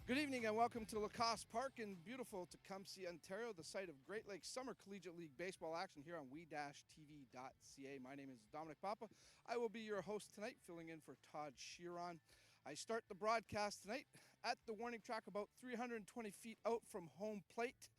Good evening and welcome to Lacoste Park in beautiful Tecumseh, Ontario, the site of Great Lakes Summer Collegiate League baseball action here on we-tv.ca. My name is Dominic Papa. I will be your host tonight, filling in for Todd Sheeron. I start the broadcast tonight at the warning track about 320 feet out from home plate.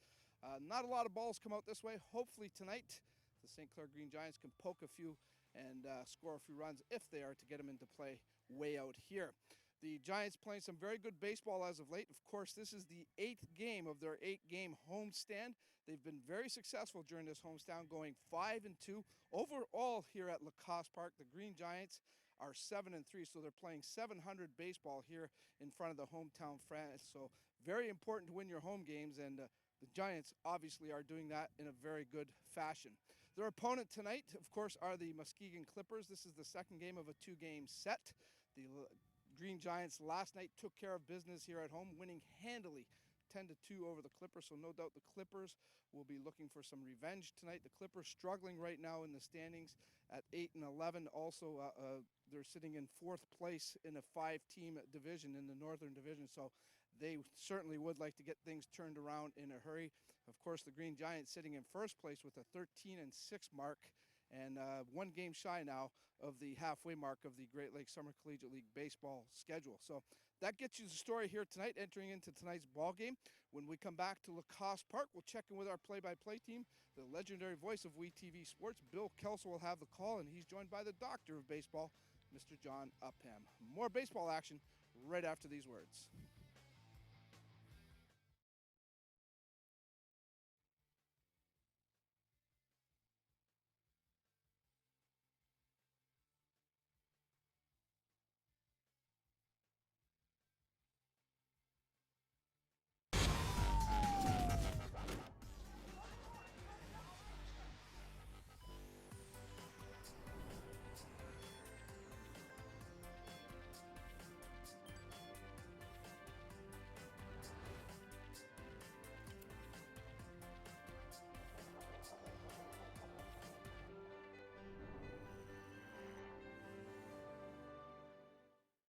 Not a lot of balls come out this way. Hopefully tonight the St. Clair Green Giants can poke a few and score a few runs if they are to get them into play way out here. The Giants playing some very good baseball as of late. Of course, this is the 8th game of their 8-game homestand. They've been very successful during this homestand, going 5-2 overall here at Lacoste Park. The Green Giants are 7-3, so they're playing 700 baseball here in front of the hometown fans. So very important to win your home games, and the Giants obviously are doing that in a very good fashion. Their opponent tonight, of course, are the Muskegon Clippers. This is the second game of a 2-game set. The Green Giants last night took care of business here at home, winning handily 10-2 over the Clippers. So no doubt the Clippers will be looking for some revenge tonight. The Clippers struggling right now in the standings at 8-11. Also, they're sitting in 4th place in a 5-team division in the Northern Division. So they certainly would like to get things turned around in a hurry. Of course, the Green Giants sitting in first place with a 13-6 mark, and 1 game shy now of the halfway mark of the Great Lakes Summer Collegiate League baseball schedule. So that gets you the story here tonight, entering into tonight's ball game. When we come back to Lacoste Park, we'll check in with our play-by-play team. The legendary voice of WeTV Sports, Bill Kelso, will have the call, and he's joined by the doctor of baseball, Mr. John Upham. More baseball action right after these words.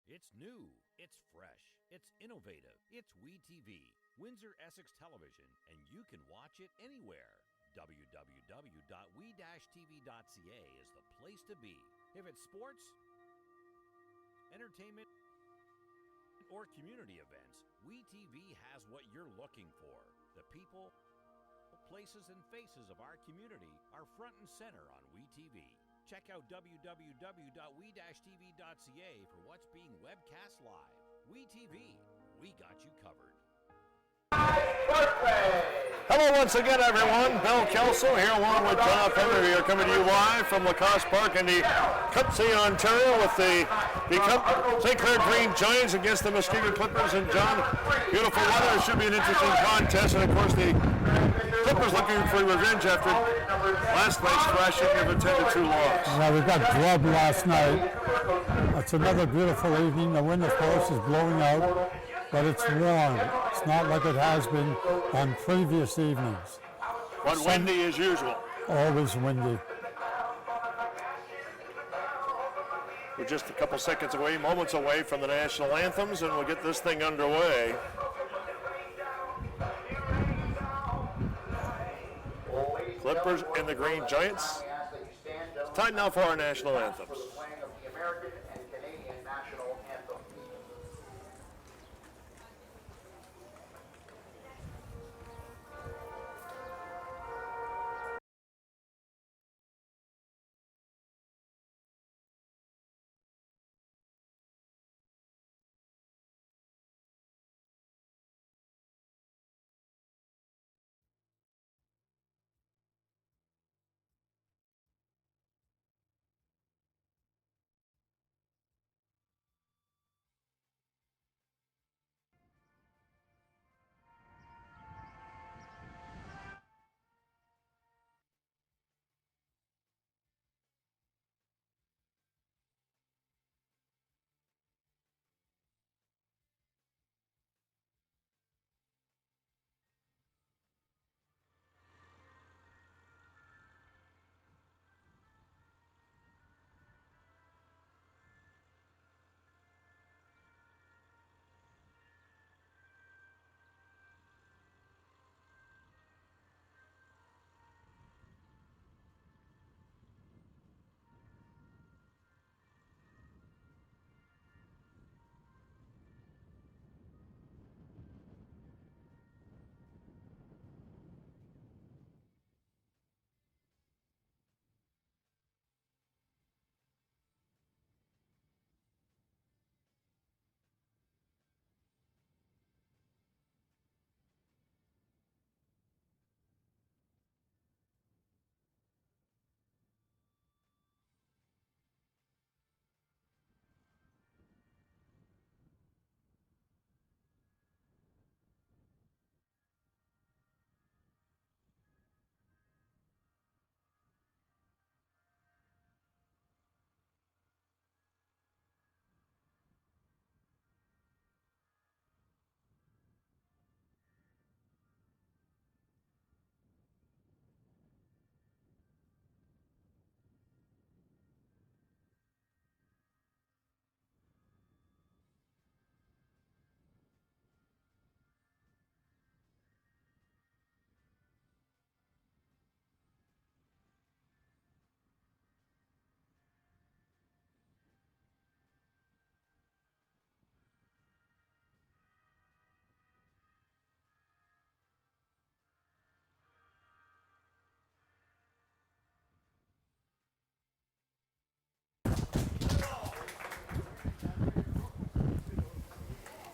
It's new, it's fresh, it's innovative, it's WeTV, Windsor Essex Television, and you can watch it anywhere. www.we-tv.ca is the place to be. If it's sports, entertainment, or community events, WeTV has what you're looking for. The people, places, and faces of our community are front and center on WeTV. Check out www.we-tv.ca for what's being webcast live. WeTV, we got you covered. Hello once again, everyone. Bill Kelso here along with John Upham. We are coming to you live from Lacoste Park in the Tecumseh, Ontario with the St. Clair Green Giants against the Muskegon Clippers. And John, beautiful weather. It should be an interesting contest. And of course, the Clippers looking for revenge after last night's thrashing of a 10-2 loss. Well, we got drubbed last night. It's another beautiful evening. The wind, of course, is blowing out, but it's warm. It's not like it has been on previous evenings. But windy as usual. Always windy. We're just a couple seconds away, moments away from the national anthems, and we'll get this thing underway. Clippers and the Green Giants. It's time now for our national anthems.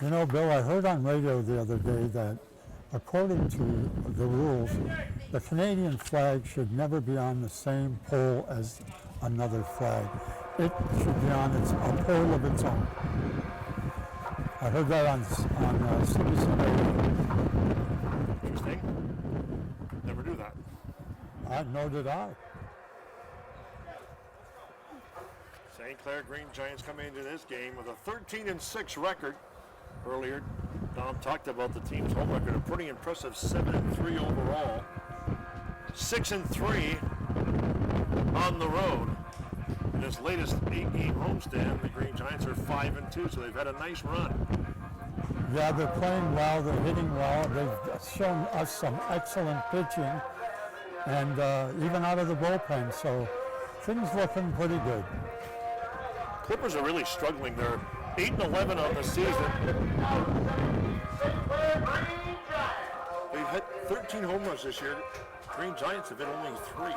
You know, Bill, I heard on radio the other day that according to the rules, the Canadian flag should never be on the same pole as another flag. It should be on a pole of its own. I heard that on CBC radio. Interesting. Never knew that. Nor did I. St. Clair Green Giants coming into this game with a 13-6 record. Earlier, Dom talked about the team's home record, a pretty impressive 7-3 overall. 6-3 on the road. In this latest 8-game homestand, the Green Giants are 5-2, so they've had a nice run. Yeah, they're playing well, they're hitting well. They've shown us some excellent pitching, and even out of the bullpen, so things looking pretty good. Clippers are really struggling. They're 8-11 on the season. They've had 13 home runs this year. Green Giants have hit only 3.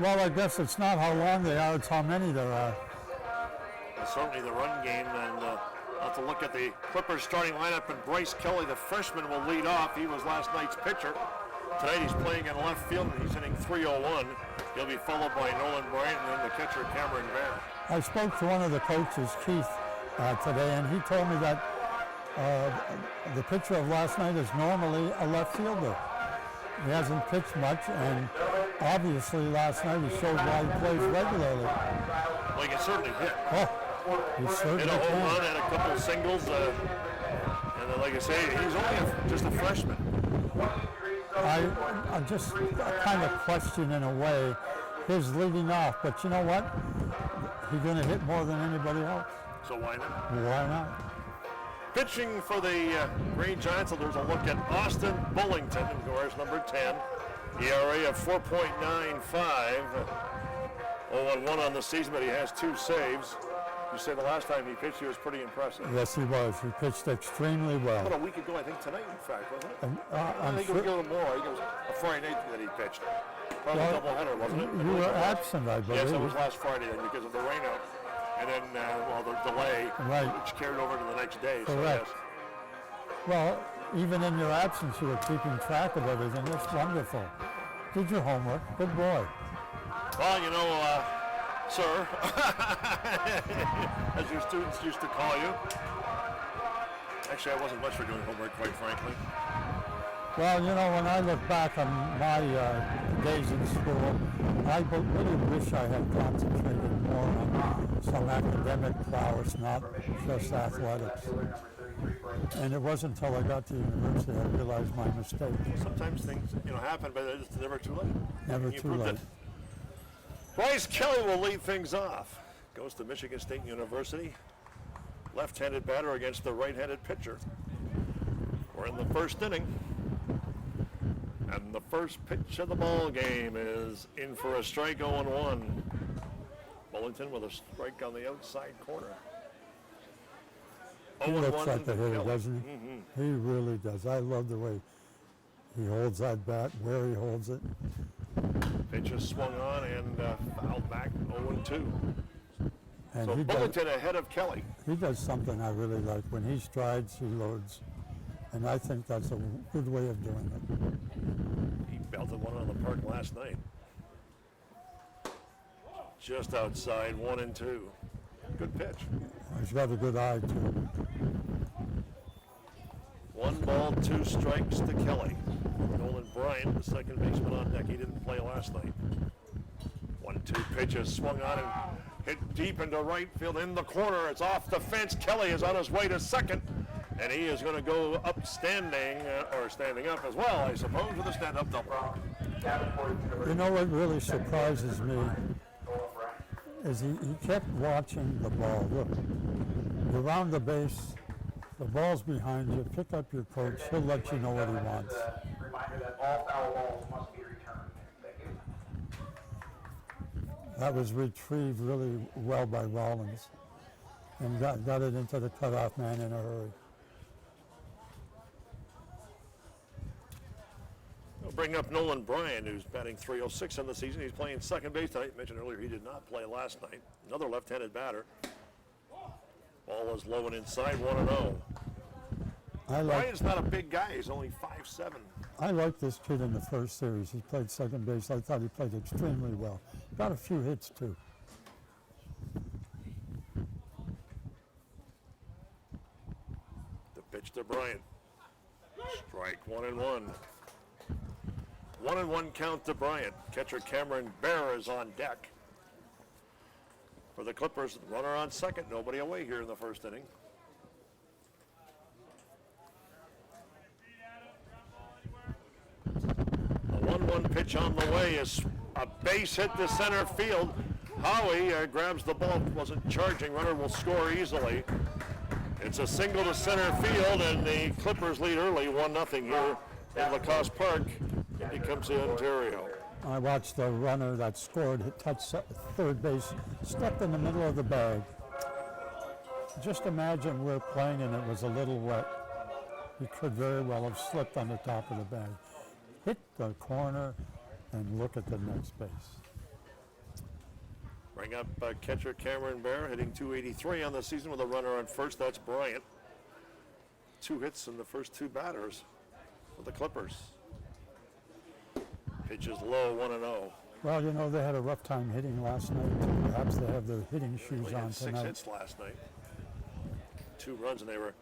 Well, I guess it's not how long they are, it's how many there are. And certainly the run game, and I'll have to look at the Clippers starting lineup, and Bryce Kelly, the freshman, will lead off. He was last night's pitcher. Tonight he's playing in left field, and he's hitting .301. He'll be followed by Nolan Bryant and then the catcher Cameron Bear. I spoke to one of the coaches, Keith, today, and he told me that the pitcher of last night is normally a left fielder. He hasn't pitched much, and obviously last night he showed why he plays regularly. Well, he can certainly hit. Oh, he certainly Hit a home can. run and a couple of singles, and then, like I say, he's only just a freshman. I'm just kind of question in a way his leading off, but you know what? He's going to hit more than anybody else. So why not? Why not? Pitching for the Green Giants, so there's a look at Austin Bullington, who wears number 10. ERA of 4.95. 0-1 on the season, but he has 2 saves. You said the last time he pitched, he was pretty impressive. Yes, he was. He pitched extremely well. About a week ago, I think tonight, in fact, wasn't it? I I'm think sure it was a little more. I think it was a Friday night that he pitched. Probably a doubleheader, wasn't it? you were absent, I believe. Yes, it was last Friday then because of the rainout. And then, the delay, Right. which carried over to the next day. Correct. So, yes. Well, even in your absence, you were keeping track of everything. It's wonderful. Did your homework. Good boy. Well, you know, sir, as your students used to call you. Actually, I wasn't much for doing homework, quite frankly. Well, you know, when I look back on my days in school, I really wish I had concentrated more on some academic prowess, not just athletics. And it wasn't until I got to university I realized my mistake. Sometimes things, happen, but it's never too late. Never You too proved late. it. Bryce Kelly will lead things off. Goes to Michigan State University. Left-handed batter against the right-handed pitcher. We're in the first inning. And the first pitch of the ball game is in for a strike, 0-1. Bullington with a strike on the outside corner. He looks like the hitter, Kelly. doesn't he? He really does. I love the way he holds that bat, where he holds it. Pitch is swung on and fouled back, 0-2. And So he Bullington ahead of Kelly. does something I really like. When he strides, he loads. And I think that's a good way of doing it. He belted one out of the park last night. Just outside, 1-2. Good pitch. He's got a good eye, too. 1 ball, 2 strikes to Kelly. Nolan Bryant, the second baseman on deck. He didn't play last night. 1-2 pitches swung on and hit deep into right field in the corner. It's off the fence. Kelly is on his way to second. And he is going to go up standing, or standing up as well, I suppose, with a stand-up double. You know what really surprises me is he kept watching the ball. Look, you're around the base, the ball's behind you, pick up your coach, he'll let you know what he wants. That was retrieved really well by Rollins and got it into the cutoff man in a hurry. We'll bring up Nolan Bryant, who's batting .306 on the season. He's playing second base tonight. Mentioned earlier he did not play last night. Another left-handed batter. Ball is low and inside, 1-0. Bryant's not a big guy. He's only 5'7". I like this kid in the first series. He played second base. I thought he played extremely well. Got a few hits, too. The pitch to Bryant. Strike 1-1. 1-1 count to Bryant. Catcher Cameron Bear is on deck. For the Clippers, runner on second. Nobody away here in the first inning. The 1-1 pitch on the way is a base hit to center field. Howie grabs the ball, wasn't charging. Runner will score easily. It's a single to center field, and the Clippers lead early 1-0 here in Lacoste Park. He comes to Ontario. I watched the runner that scored, hit touch third base, stepped in the middle of the bag. Just imagine we're playing and it was a little wet. He could very well have slipped on the top of the bag. Hit the corner and look at the next base. Bring up catcher Cameron Bear, hitting .283 on the season with a runner on first. That's Bryant. 2 hits in the first 2 batters for the Clippers. Pitch is low, 1-0. Well, you know, they had a rough time hitting last night. Perhaps they have their hitting shoes They on had 6 tonight. hits last night. 2 runs, and they were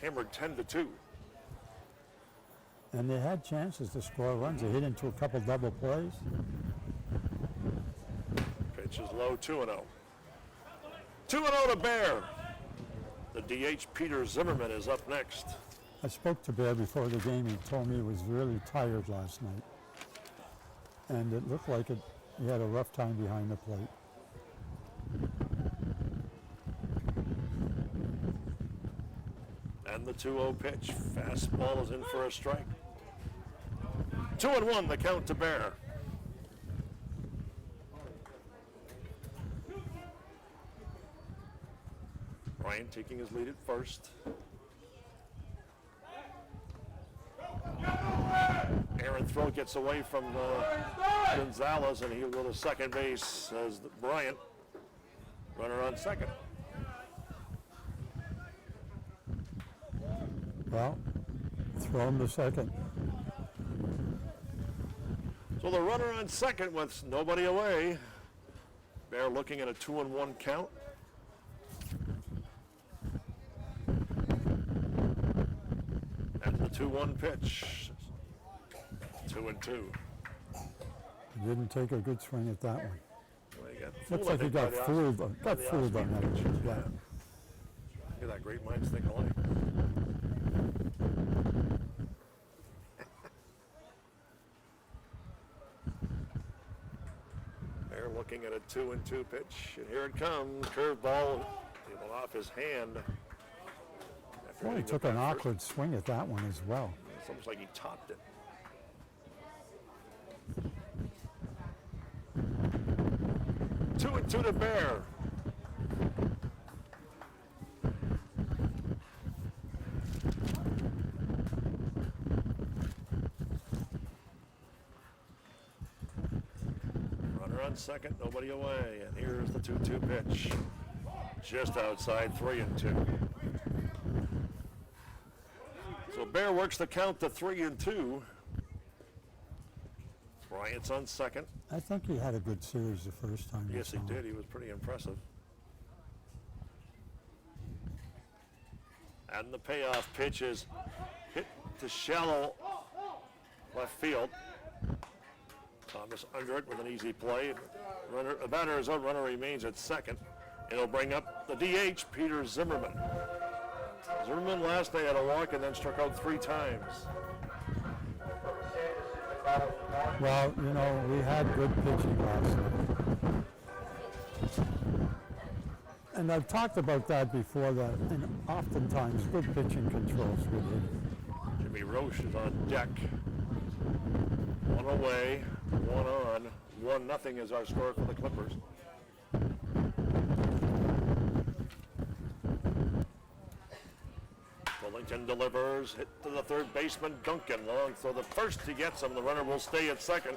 hammered 10-2. And they had chances to score runs. They hit into a couple double plays. Pitch is low, 2-0. 2-0 to Bear. The DH Peter Zimmerman is up next. I spoke to Bear before the game. He told me he was really tired last night. And it looked like he had a rough time behind the plate. And the 2-0 pitch. Fastball is in for a strike. 2-1, the count to Bear. Ryan taking his lead at first. Aaron throw gets away from Gonzalez, and he'll go to second base as Bryant. Runner on second. Well, throw him to second. So the runner on second with nobody away. Bear looking at a 2-1 count. And the 2-1 pitch. 2-2. He didn't take a good swing at that one. Well, he got Looks fooled, I like he think, got by the fooled. Osprey- Got by the fooled on Osprey that pitch. one. Yeah. Look at that, great minds think alike. They're looking at a 2-2 pitch, and here it comes. Curveball, he went off his hand. After Well, he hitting took it an back first. awkward swing at that one as well. It's almost like he topped it. Two and two to Bear. Runner on second, nobody away, and here's the 2-2 pitch. Just outside 3-2. So Bear works the count to 3-2. Bryant's on second. I think he had a good series the first time. I Yes, he saw him. did. He was pretty impressive. And the payoff pitch is hit to shallow left field. Thomas under it with an easy play. Runner, a batter is out. Runner remains at second. It'll bring up the DH, Peter Zimmerman. Zimmerman last night had a walk and then struck out 3 times. Well, you know, we had good pitching last night. And I've talked about that before, that oftentimes good pitching controls good hitting. Jimmy Roche is on deck. 1 away, 1 on. 1-0 is our score for the Clippers. Wellington delivers, hit to the third baseman, Duncan. Long throw the first, he gets him. The runner will stay at second.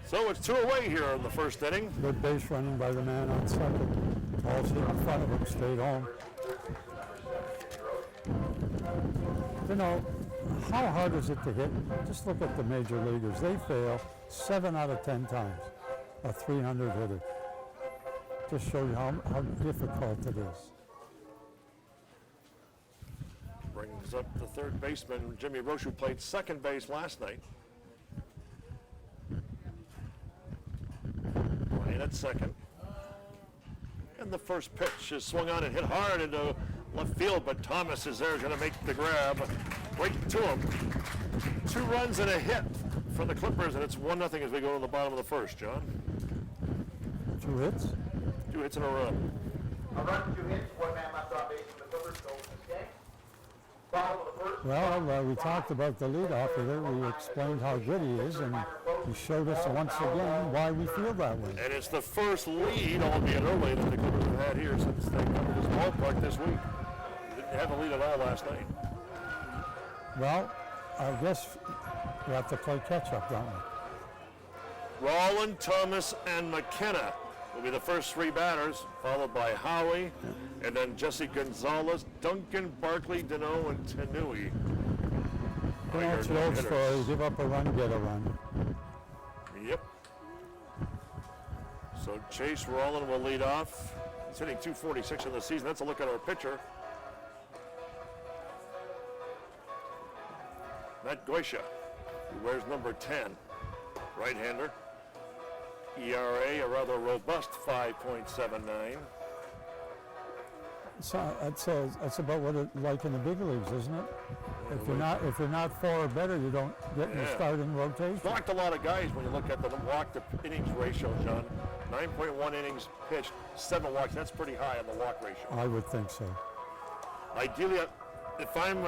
So it's 2 away here in the first inning. Good base running by the man on second. Balls hit in front of him, stayed home. You know, how hard is it to hit? Just look at the major leaguers. They fail 7 out of 10 times, a 300 hitter. Just show you how difficult it is. Brings up the third baseman, Jimmy Roche, who played second base last night. Ryan at second. And the first pitch is swung on and hit hard into left field, but Thomas is there, going to make the grab right to him. 2 runs and a hit for the Clippers, and it's 1-0 as we go to the bottom of the first, John. 2 hits? 2 hits and a run. A run, 2 hits, 1 man left on base for the Clippers, so Muskegon. Bottom of the first. Well, we talked about the leadoff hitter. We explained how good he is, and he showed us once again why we feel that way. And it's the first lead, albeit early, that the Clippers have had here since they come to this ballpark this week. Didn't have a lead at all last night. Well, I guess we have to play catch-up, don't we? Roland, Thomas, and McKenna will be the first 3 batters, followed by Howie, and then Jesse Gonzalez, Duncan, Barkley, Deneau, and Tanui. You know, it's the old story. Give up a run, get a run. Yep. So Chase Roland will lead off. He's hitting .246 in the season. That's a look at our pitcher. Matt Goisha, who wears number 10, right-hander. ERA, a rather robust 5.79. So that's about what it's like in the big leagues, isn't it? If you're not 4 or better, you don't get in the starting rotation. Walked a lot of guys when you look at the walk to innings ratio, John. 9.1 innings pitched, 7 walks. That's pretty high on the walk ratio. I would think so. Ideally, if I'm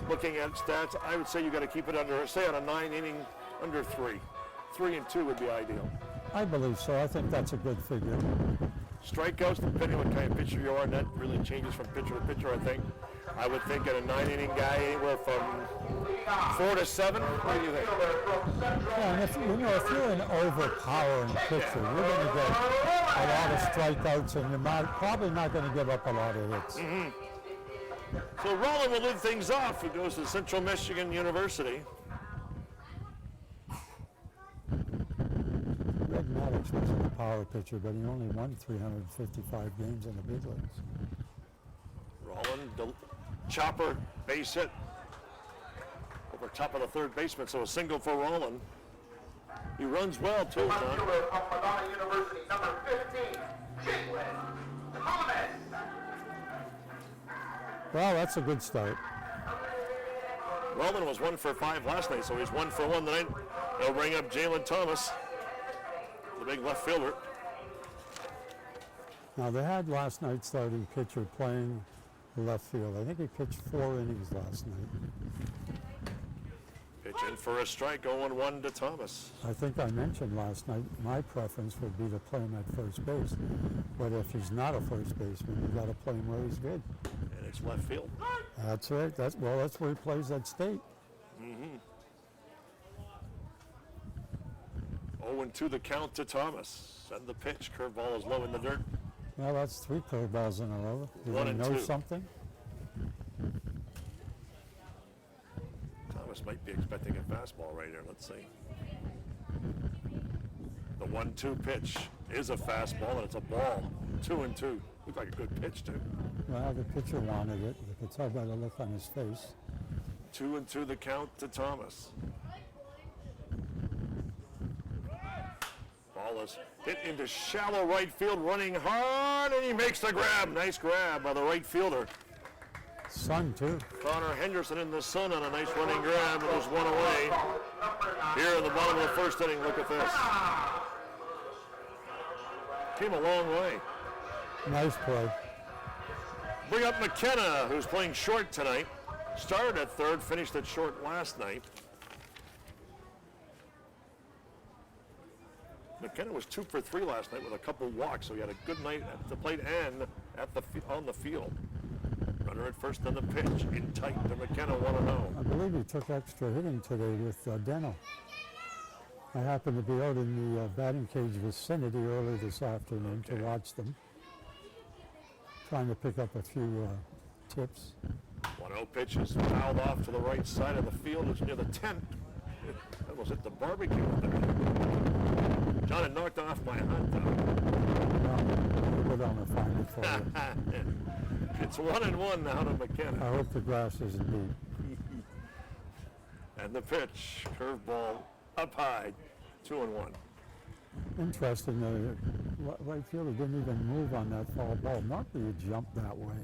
looking at stats, I would say you got to keep it under, say on a 9 inning, under 3. 3 and 2 would be ideal. I believe so. I think that's a good figure. Strikeouts, depending on what kind of pitcher you are, and that really changes from pitcher to pitcher, I think. I would think at a 9-inning guy, anywhere from 4 to 7. What do you think? Yeah, and if you're an overpowering pitcher, you're going to get a lot of strikeouts, and you're probably not going to give up a lot of hits. Mm-hmm. So Roland will lead things off. He goes to Central Michigan University. Greg Maddox wasn't a power pitcher, but he only won 355 games in the big leagues. Roland, the chopper, base hit over top of the third baseman, so a single for Roland. He runs well too, John. University, number 15, Caitlin Thomas. Well, that's a good start. Roland was 1 for 5 last night, so he's 1 for 1 tonight. They'll bring up Jalen Thomas, the big left fielder. Now, they had last night's starting pitcher playing left field. I think he pitched 4 innings last night. Pitch in for a strike, 0-1 to Thomas. I think I mentioned last night my preference would be to play him at first base. But if he's not a first baseman, you've got to play him where he's good. And it's left field. That's right. That's where he plays at State. Mm-hmm. 0-2 the count to Thomas. Send the pitch. Curveball is low in the dirt. Well, that's 3 curveballs in a row. Do 1 they and know 2. something? Thomas might be expecting a fastball right here. Let's see. The 1-2 pitch is a fastball, and it's a ball. 2-2. Looked like a good pitch, too. Well, the pitcher wanted it. You could tell by the look on his face. 2-2 the count to Thomas. Ball is hit into shallow right field, running hard, and he makes the grab. Nice grab by the right fielder. Sun, too. Connor Henderson in the sun on a nice running grab, and there's 1 away. Here in the bottom of the first inning, look at this. Came a long way. Nice play. Bring up McKenna, who's playing short tonight. Started at third, finished at short last night. McKenna was 2 for 3 last night with a couple walks, so he had a good night at the plate and on the field. Runner at first on the pitch, in tight to McKenna, 1-0. I believe he took extra hitting today with Deno. I happened to be out in the batting cage vicinity early this afternoon to watch them. Trying to pick up a few tips. 1-0 pitch is fouled off to the right side of the field. It's near the tent. Almost hit the barbecue there. John had knocked off my hot dog. We'll go down and find it for you. It's 1-1 now to McKenna. I hope the grass isn't deep. And the pitch, curveball up high, 2-1. Interesting, the right fielder didn't even move on that foul ball. Normally you jump that way.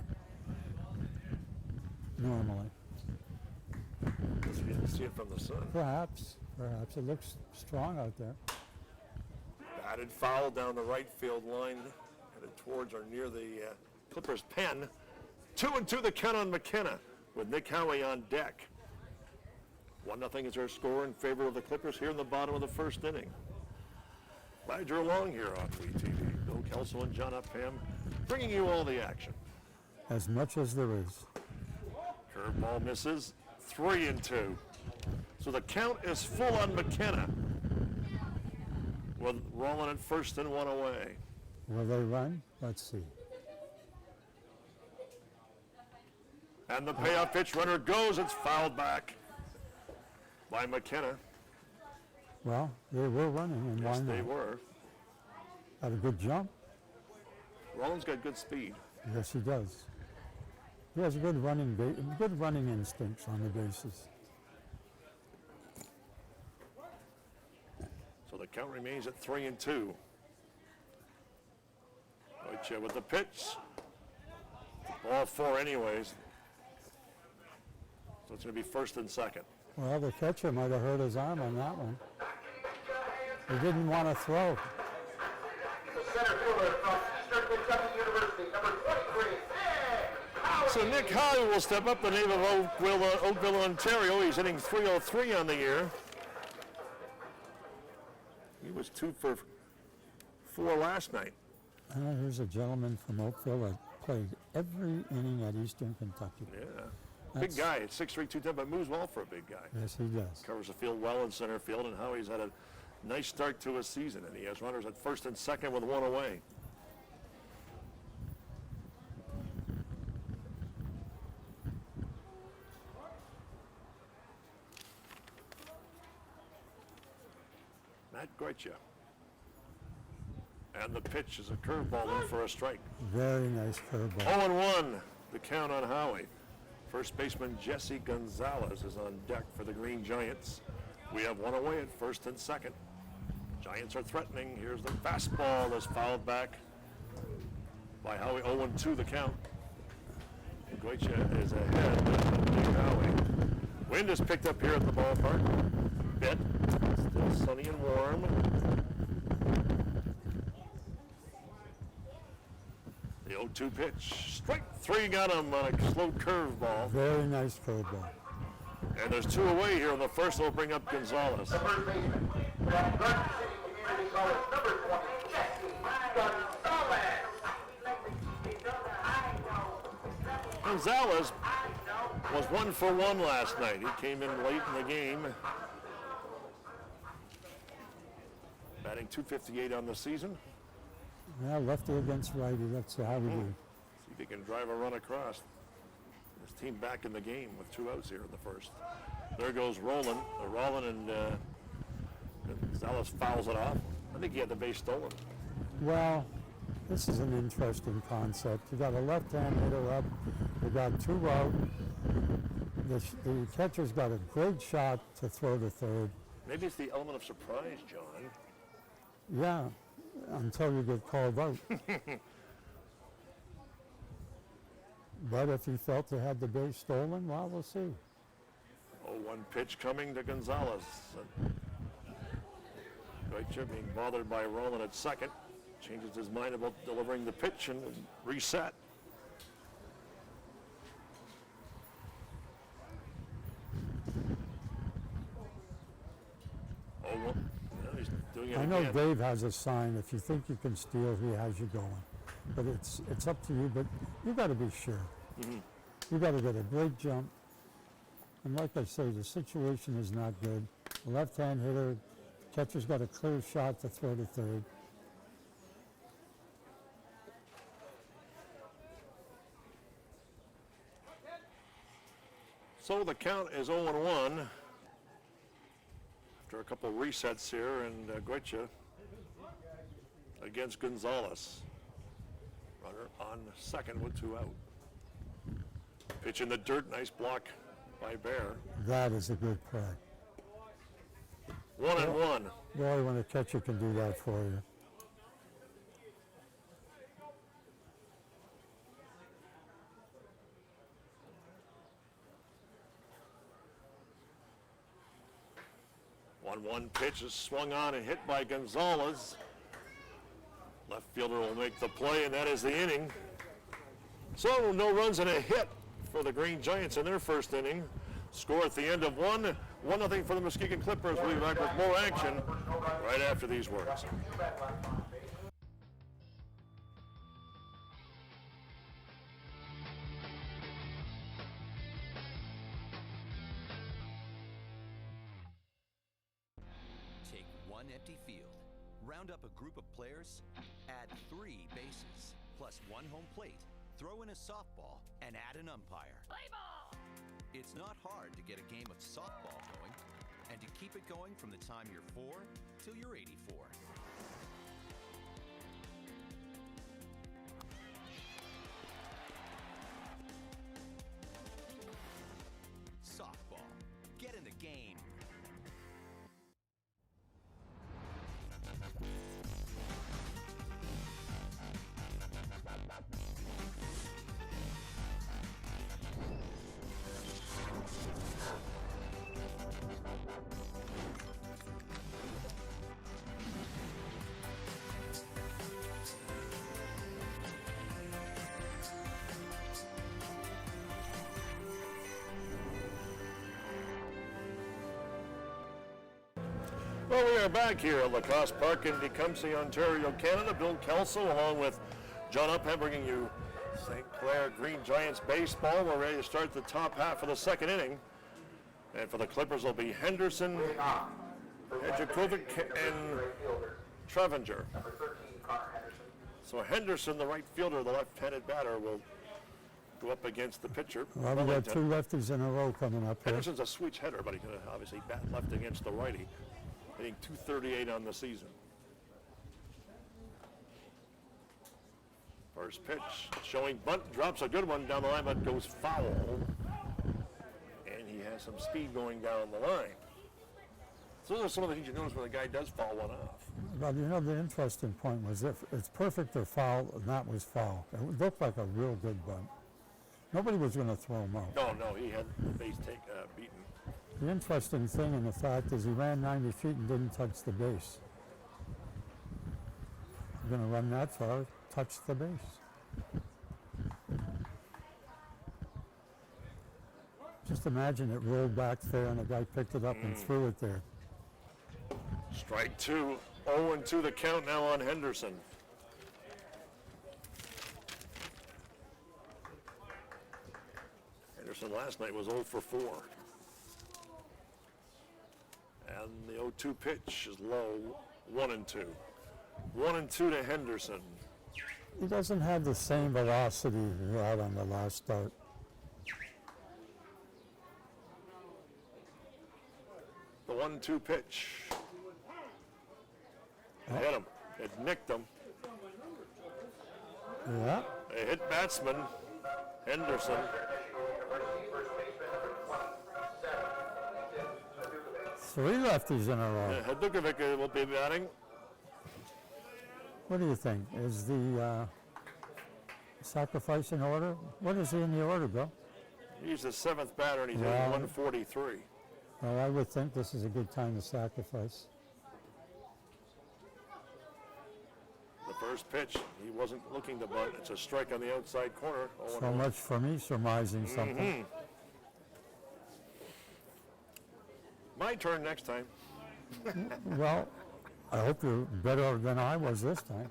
Normally. You didn't see it from the sun. Perhaps it looks strong out there. Batted foul down the right field line, headed towards or near the Clippers' pen. 2-2 the count on McKenna with Nick Howie on deck. 1-0 is our score in favor of the Clippers here in the bottom of the first inning. Glad you're along here on WeTV. Bill Kelso and John Upham bringing you all the action. As much as there is. Curveball misses, 3-2. So the count is full on McKenna with Roland at first and 1 away. Will they run? Let's see. And the payoff pitch runner goes. It's fouled back by McKenna. Well, they were running, and Yes, why they not? were. Had a good jump. Roland's got good speed. Yes, he does. He has good running instincts on the bases. So the count remains at 3-2. Deutsche with the pitch. Ball 4 anyways. So it's going to be first and second. Well, the catcher might have hurt his arm on that one. He didn't want to throw. The center fielder from Eastern Kentucky University, number 23, So Nick Howie will step up, the native of Oakville, Ontario. He's hitting .303 on the year. He was 2 for 4 last night. Here's a gentleman from Oakville that played every inning at Eastern Kentucky. Yeah. Big guy at 6'3", 210, but moves well for a big guy. Yes, he does. Covers the field well in center field, and Howie's had a nice start to his season, and he has runners at first and second with 1 away. Matt Goitia. And the pitch is a curveball in for a strike. Very nice curveball. 0-1, the count on Howie. First baseman Jesse Gonzalez is on deck for the Green Giants. We have 1 away at first and second. Giants are threatening. Here's the fastball that's fouled back by Howie. 0-2 the count. Goitia is ahead of Big Howie. Wind is picked up here at the ballpark. Bit. Still sunny and warm. The 0-2 pitch. Strike 3 got him on a slow curveball. Very nice curveball. And there's 2 away here in the first. They'll bring up Gonzalez. the first baseman from Garden City Community College, number 20, Jesse Gonzalez. Gonzalez was 1 for 1 last night. He came in late in the game. Batting .258 on the season. Yeah, lefty against righty. That's how we do. See if he can drive a run across. His team back in the game with 2 outs here in the first. There goes Roland. Roland and Gonzalez fouls it off. I think he had the base stolen. Well, this is an interesting concept. You got a left-hand hitter up. You got 2 out. The catcher's got a great shot to throw to third. Maybe it's the element of surprise, John. Yeah, until you get called out. But if he felt he had the base stolen, well, we'll see. 0-1 pitch coming to Gonzalez. Deutsche being bothered by Roland at second. Changes his mind about delivering the pitch and reset. Oh, well, he's doing it I know again. Dave has a sign. If you think you can steal, he has you going. But it's up to you. But you got to be sure. You got to get a great jump. And like I say, the situation is not good. The left-hand hitter, catcher's got a clear shot to throw to third. So the count is 0-1 after a couple resets here, and Goethe against Gonzalez. Runner on second with 2 out. Pitch in the dirt, nice block by Bear. That is a good play. 1-1. Boy, when a catcher can do that for you. One pitch is swung on and hit by Gonzalez. Left fielder will make the play, and that is the inning. So no runs and a hit for the Green Giants in their first inning. Score at the end of 1-0 for the Muskegon Clippers. We'll be back with more action right after these words. Take one empty field, round up a group of players, add 3 bases, plus 1 home plate, throw in a softball, and add an umpire. Play ball! It's not hard to get a game of softball going, and to keep it going from the time you're 4 till you're 84. Softball. Get in the game. Well, we are back here at Lacoste Park in Tecumseh, Ontario, Canada. Bill Kelso along with John Upham bringing you St. Clair Green Giants baseball. We're ready to start the top half of the second inning. And for the Clippers will be Henderson, Hedjakovic, and Trevinger. So Henderson, the right fielder, the left-handed batter, will go up against the pitcher. Well, we got 2 lefties in a row coming up here. Henderson's a switch hitter, but he's going to obviously bat left against the righty. Hitting .238 on the season. First pitch, showing bunt, drops a good one down the line, but goes foul. And he has some speed going down the line. So those are some of the things you notice when the guy does foul one off. Well, you know, the interesting point was if it's perfect or foul, and that was foul. It looked like a real good bunt. Nobody was going to throw him out. No, he had the base beaten. The interesting thing in the fact is he ran 90 feet and didn't touch the base. You're going to run that far, touch the base. Just imagine it rolled back there and the guy picked it up and threw it there. Strike 2, 0-2 the count now on Henderson. Henderson last night was 0 for 4. And the 0-2 pitch is low, 1-2. 1-2 to Henderson. He doesn't have the same velocity he had on the last start. The 1-2 pitch. It hit him. It nicked him. Yeah. A hit batsman, Henderson. 3 lefties in a row. Hedjakovic will be batting. What do you think? Is the sacrifice in order? What is he in the order, Bill? He's the 7th batter and he's Well, hitting 143. Well, I would think this is a good time to sacrifice. The first pitch, he wasn't looking to bunt. It's a strike on the outside corner. So much for me surmising something. My turn next time. Well, I hope you're better than I was this time.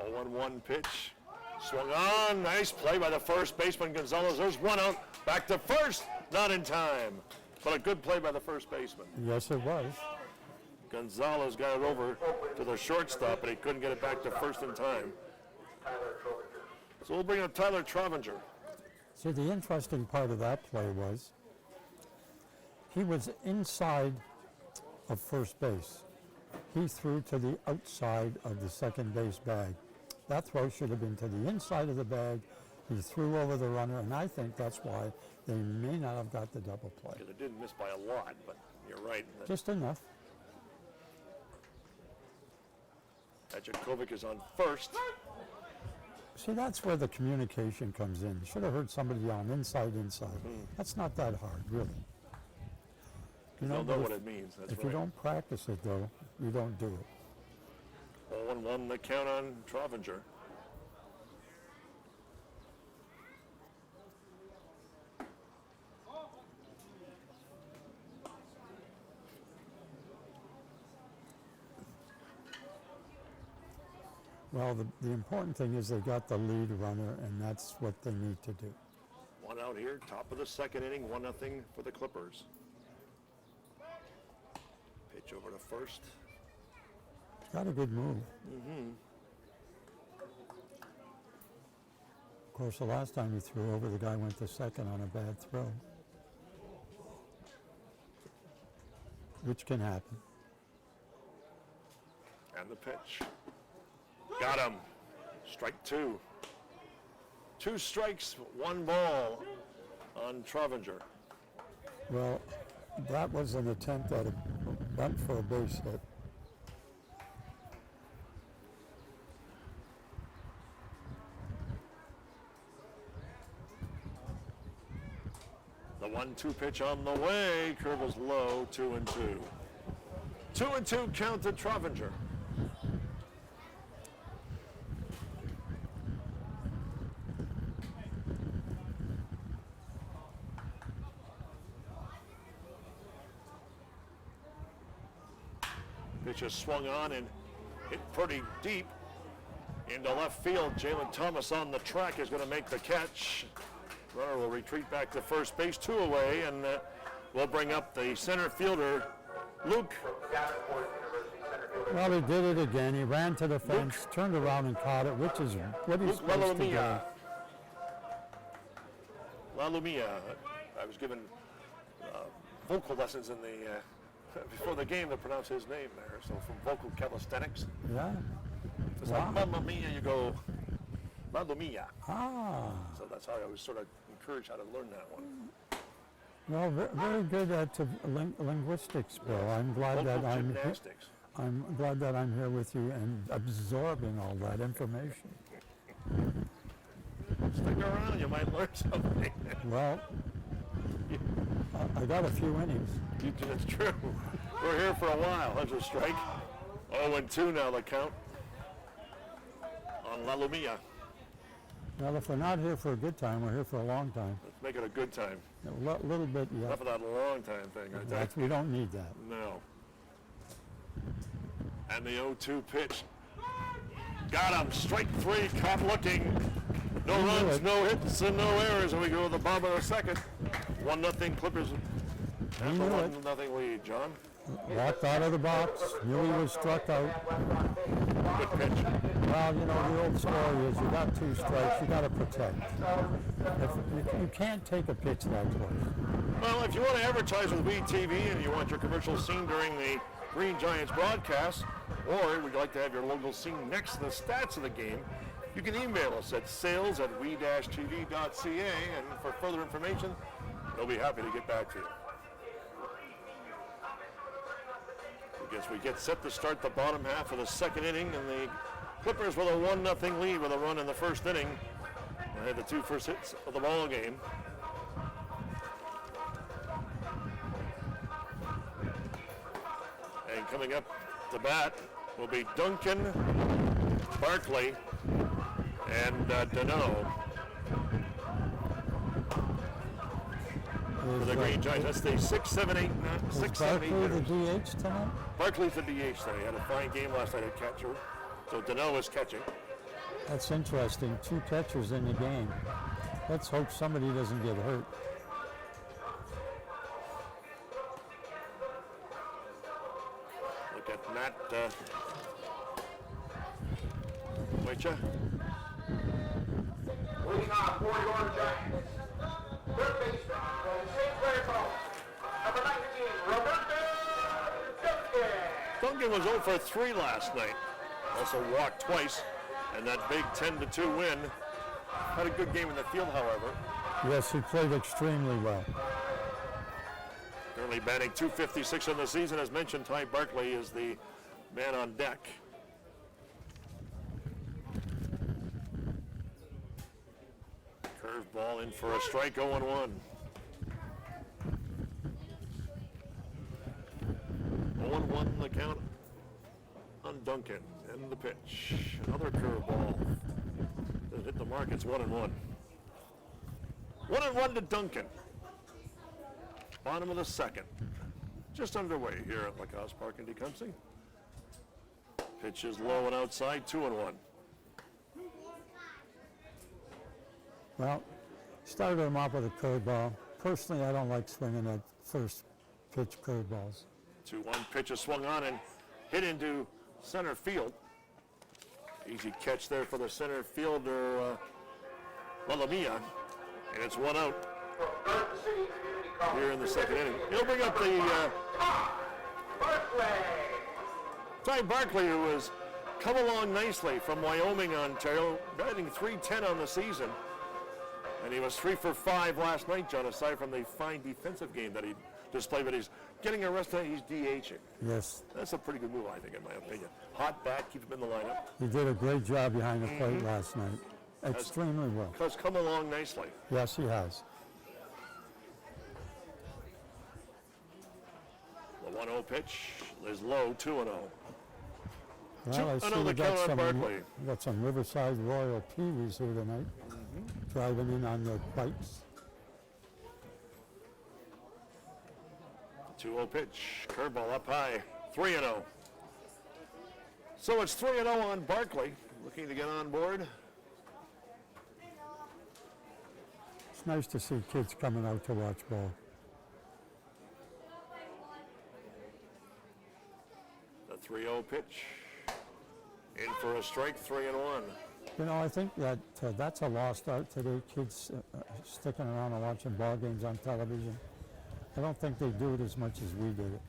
0-1 pitch. Swung on. Nice play by the first baseman, Gonzalez. There's 1 out. Back to first. Not in time. But a good play by the first baseman. Yes, it was. Gonzalez got it over to the shortstop, but he couldn't get it back to first in time. So we'll bring up Tyler Trovinger. See, the interesting part of that play was he was inside of first base. He threw to the outside of the second base bag. That throw should have been to the inside of the bag. He threw over the runner, and I think that's why they may not have got the double play. Because it didn't miss by a lot, but you're right. Just enough. Jakovic is on first. See, that's where the communication comes in. Should have heard somebody yelling inside. That's not that hard, really. You don't know what it means. That's if right. you don't practice it, though, you don't do it. 0-1 the count on Trovinger. Well, the important thing is they got the lead runner, and that's what they need to do. One out here, top of the second inning, 1-0 for the Clippers. Pitch over to first. Got a good move. Of course, the last time he threw over, the guy went to second on a bad throw, which can happen. And the pitch. Got him. Strike two. 2 strikes, 1 ball on Trovinger. Well, that was an attempt at a bunt for a base hit. The 1-2 pitch on the way. Curve is low, 2-2. 2-2 count to Trovinger. Pitch is swung on and hit pretty deep into left field. Jalen Thomas on the track is going to make the catch. Runner will retreat back to first base, 2 away, and we'll bring up the center fielder, Luke. Well, he did it again. He ran to the fence, turned around and caught it, which is what he's supposed to do. Lalumia. I was given vocal lessons in the before the game to pronounce his name there. So from vocal calisthenics. Yeah. It's like Mamma Mia, you go Lalumia. Ah. So that's how I was sort of encouraged how to learn that one. Well, very good at linguistics, Bill. I'm glad Vocal that gymnastics. I'm glad that I'm here with you and absorbing all that information. Stick around, you might learn something. Well, I got a few innings. That's true. We're here for a while. That's a strike. 0-2 now the count on Lalumia. Well, if we're not here for a good time, we're here for a long time. Let's make it a good time. A little bit, yeah. Enough of that long time thing, I think. We don't need that. No. And the 0-2 pitch. Got him. Strike 3. Cop looking. No runs, no hits, and no errors. And we go to the bottom of the second. 1-0 Clippers. And the 1-0 lead, John. Walked out of the box. Knew he was struck out. Good pitch. Well, you know, the old story is you got 2 strikes, you got to protect. You can't take a pitch that close. Well, if you want to advertise with WeTV and you want your commercial seen during the Green Giants broadcast, or would you like to have your logo seen next to the stats of the game, you can email us at sales@we-tv.ca, and for further information, they'll be happy to get back to you. I guess we get set to start the bottom half of the second inning, and the Clippers with a 1-0 lead with a run in the first inning. They had the 2 first hits of the ball game. And coming up to bat will be Duncan, Barkley, and Deneau. For the Green Giants, that's the 6-7-8 Barkley the DH tonight? Barkley's the DH tonight. He had a fine game last night at catcher. So Deneau is catching. That's interesting. 2 catchers in the game. Let's hope somebody doesn't get hurt. Look at Matt Waicha. Leading off for your Giants, third baseman from St. Clair College, number 19, Roberto Duncan. Duncan was 0 for 3 last night. Also walked twice, and that big 10-2 win. Had a good game in the field, however. Yes, he played extremely well. Currently batting .256 in the season. As mentioned, Ty Barkley is the man on deck. Curveball in for a strike, 0-1. 0-1 the count on Duncan. And the pitch. Another curveball. Doesn't hit the mark, it's 1-1. 1-1 to Duncan. Bottom of the second. Just underway here at Lacoste Park in Tecumseh. Pitch is low and outside, 2-1. Well, started him off with a curveball. Personally, I don't like swinging at first pitch curveballs. 2-1 pitch is swung on and hit into center field. Easy catch there for the center fielder, Malamia. And it's 1 out here in the second inning. He'll bring up the Ty Barkley, who has come along nicely from Wyoming, Ontario, batting .310 on the season. And he was 3 for 5 last night, John, aside from the fine defensive game that he displayed. But he's getting a rest, he's DHing. Yes. That's a pretty good move, I think, in my opinion. Hot bat, keep him in the lineup. He did a great job behind the plate last night. Extremely well. Has come along nicely. Yes, he has. The 1-0 pitch is low, 2-0. Well, I see the count on Barkley. we got some Riverside Royal Peawees here tonight, driving in on their bikes. 2-0 pitch, curveball up high, 3-0. So it's 3-0 on Barkley, looking to get on board. It's nice to see kids coming out to watch ball. The 3-0 pitch, in for a strike, 3-1. You know, I think that that's a lost art today, kids sticking around and watching ball games on television. I don't think they do it as much as we did it.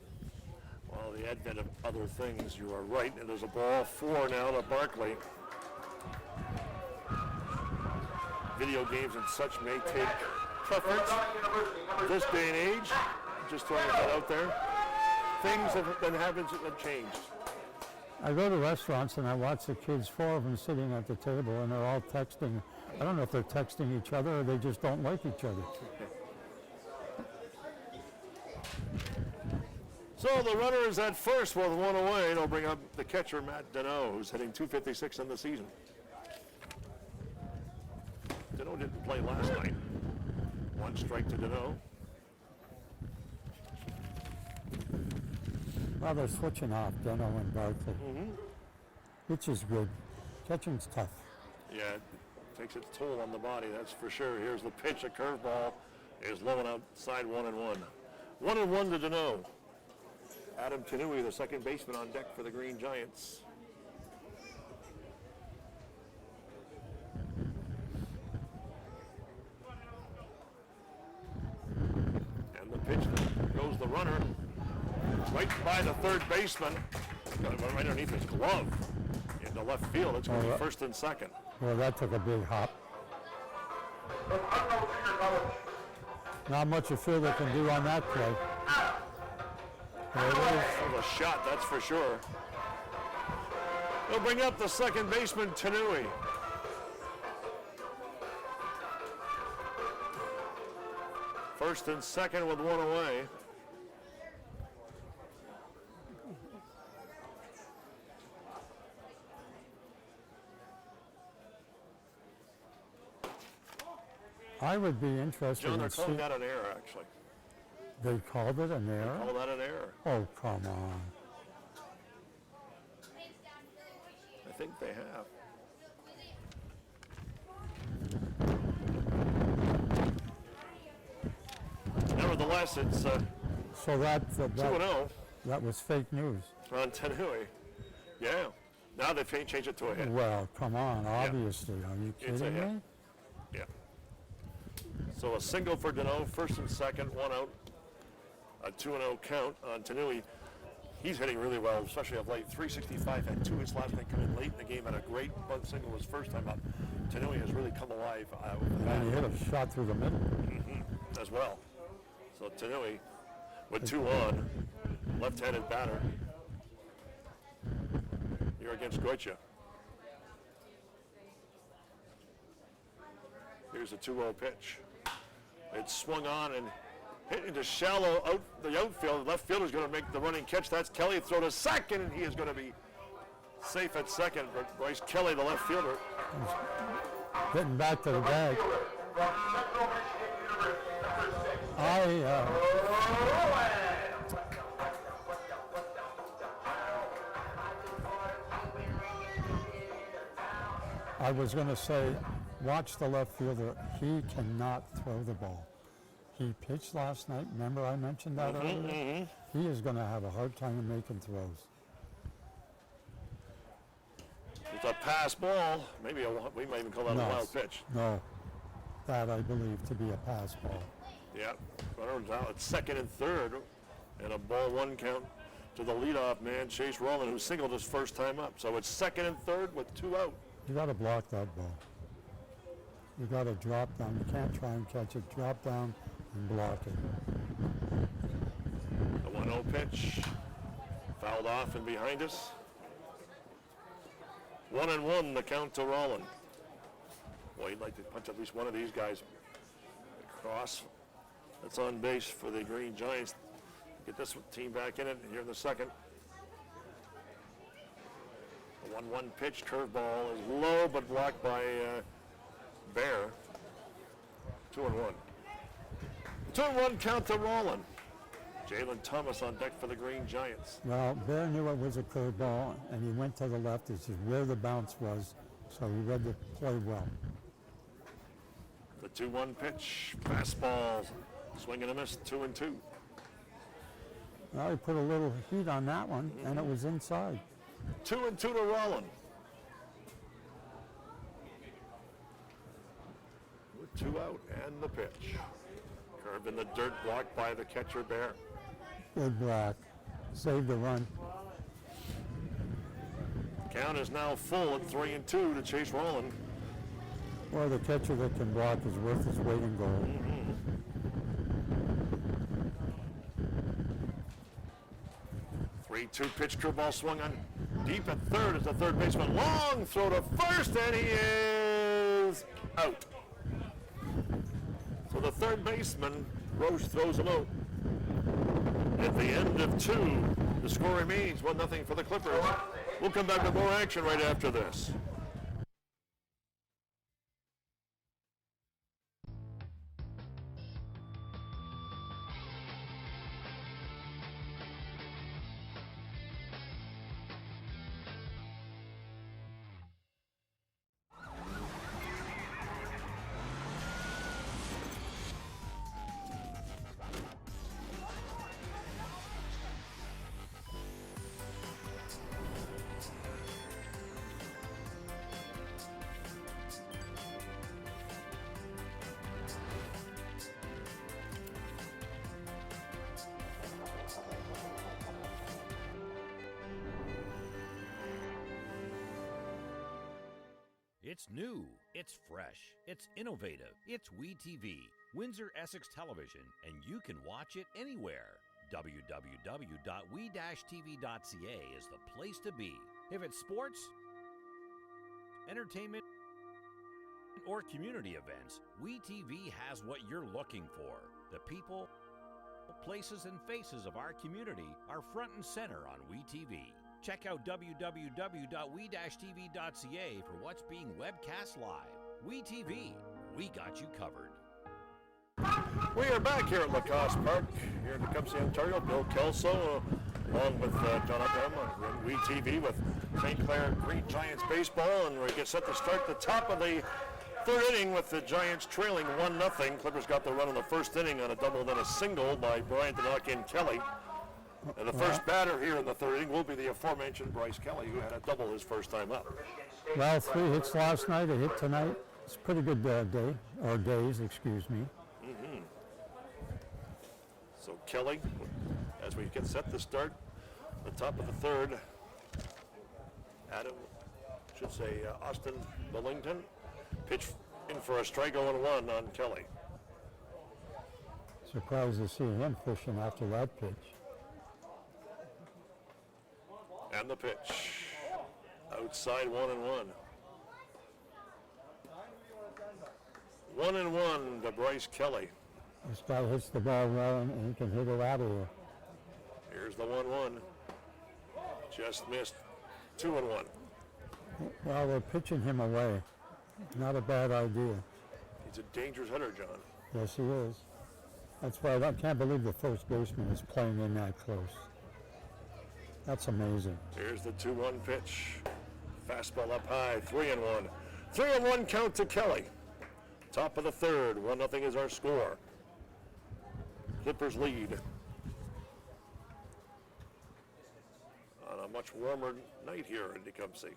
Well, the advent of other things, you are right, and there's a ball 4 now to Barkley. Video games and such may take preference this day and age. Just throwing that out there. Things have changed. I go to restaurants and I watch the kids, 4 of them sitting at the table, and they're all texting. I don't know if they're texting each other or they just don't like each other. So the runner is at first with 1 away. It'll bring up the catcher, Matt Deneau, who's hitting .256 in the season. Deneau didn't play last night. 1 strike to Deneau. Well, they're switching off, Deneau and Barkley, which is good. Catching's tough. Yeah, it takes its toll on the body, that's for sure. Here's the pitch, a curveball is low and outside, 1-1. 1-1 to Deneau. Adam Tanui, the second baseman, on deck for the Green Giants. And the pitch goes the runner right by the third baseman. Got it right underneath his glove into left field. It's going to be first and second. Well, that took a big hop. Not much a fielder can do on that play. There it is. That was a shot, that's for sure. They'll bring up the second baseman, Tanui. First and second with 1 away. I would be interested John, they're in calling seeing. that an error, actually. They called it an error? Call that an error. Oh, come on. I think they have. Nevertheless, it's So that 2-0 that was fake news. on Tanui. Yeah. Now they've changed it to a hit. Well, come on, obviously. Are you It's a kidding hit. me? Yeah. So a single for Deneau, first and second, one out. A 2-0 count on Tanui. He's hitting really well, especially of late. 365, had 2 hits last night, coming late in the game, had a great bunt single his first time up. Tanui has really come alive. And he hit a shot through the middle. As well. So Tanui with 2 on, left-handed batter. Here against Goitia. Here's a 2-0 pitch. It's swung on and hit into shallow the outfield. The left fielder's going to make the running catch. That's Kelly. Throw to second, and he is going to be safe at second. But Bryce Kelly, the left fielder, Getting back to the bag. I was going to say, watch the left fielder. He cannot throw the ball. He pitched last night. Remember I mentioned that earlier? He is going to have a hard time making throws. it's a pass ball. Maybe we might even call that a wild pitch. No, that I believe to be a pass ball. Yeah, runners out at second and third, and a ball 1 count to the leadoff man, Chase Rowland, who singled his first time up. So it's second and third with 2 out. You got to block that ball. You got to drop down. You can't try and catch it. Drop down and block it. The 1-0 pitch, fouled off and behind us. 1-1 the count to Rowland. Well, he'd like to punch at least one of these guys across. That's on base for the Green Giants. Get this team back in it here in the second. The 1-1 pitch, curveball is low but blocked by Bear. 2-1. 2-1 count to Rowland. Jalen Thomas on deck for the Green Giants. Well, Bear knew it was a curveball, and he went to the left. This is where the bounce was, so he read the play well. The 2-1 pitch, fastball, swing and a miss, 2-2. Well, he put a little heat on that one, and it was inside. 2-2 to Rowland. With 2 out and the pitch. Curve in the dirt, blocked by the catcher Bear. Good block. Saved the run. Count is now full at 3-2 to Chase Rowland. Well, the catcher that can block is worth his weight in gold. 3-2 pitch, curveball swung on deep at third as the third baseman. Long throw to first, and he is out. So the third baseman, Roche, throws him out. At the end of 2, the score remains 1-0 for the Clippers. We'll come back with more action right after this. It's new, it's fresh, it's innovative, it's WeTV, Windsor Essex Television, and you can watch it anywhere. www.we-tv.ca is the place to be. If it's sports, entertainment, or community events, WeTV has what you're looking for. The people, places, and faces of our community are front and center on WeTV. Check out www.we-tv.ca for what's being webcast live. WeTV, we got you covered. We are back here at Lacoste Park, here in Tecumseh, Ontario. Bill Kelso, along with Jonathan on WeTV with St. Clair Green Giants baseball, and we get set to start the top of the third inning with the Giants trailing 1-0. Clippers got the run in the first inning on a double and then a single by Bryant to knock in Kelly. And the first batter here in the third inning will be the aforementioned Bryce Kelly, who had a double his first time up. Well, 3 hits last night, a hit tonight. It's a pretty good day, or days, excuse me. So Kelly, as we get set to start the top of the third, Austin Billington, pitch in for a strike 0-1 on Kelly. Surprised to see him fishing after that pitch. And the pitch. Outside 1-1. 1-1 to Bryce Kelly. This guy hits the ball well and he can hit it out of here. Here's the 1-1. Just missed. 2-1. Well, they're pitching him away. Not a bad idea. He's a dangerous hitter, John. Yes, he is. That's why I can't believe the first baseman is playing in that close. That's amazing. Here's the 2-1 pitch. Fastball up high, 3-1. 3-1 count to Kelly. Top of the third, 1-0 is our score. Clippers lead. On a much warmer night here in Tecumseh.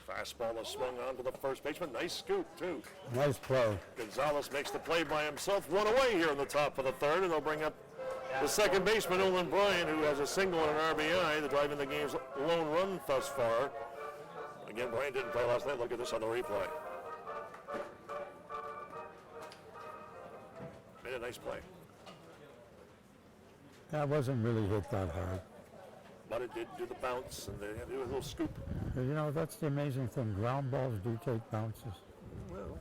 Fastball is swung on to the first baseman. Nice scoop, too. Nice play. Gonzalez makes the play by himself. One away here in the top of the third, and they'll bring up the second baseman, Olin Bryan, who has a single and an RBI, the driving the game's lone run thus far. Again, Bryan didn't play last night. Look at this on the replay. Made a nice play. That wasn't really hit that hard. But it did do the bounce, and they had to do a little scoop. But you know, that's the amazing thing. Ground balls do take bounces. Well,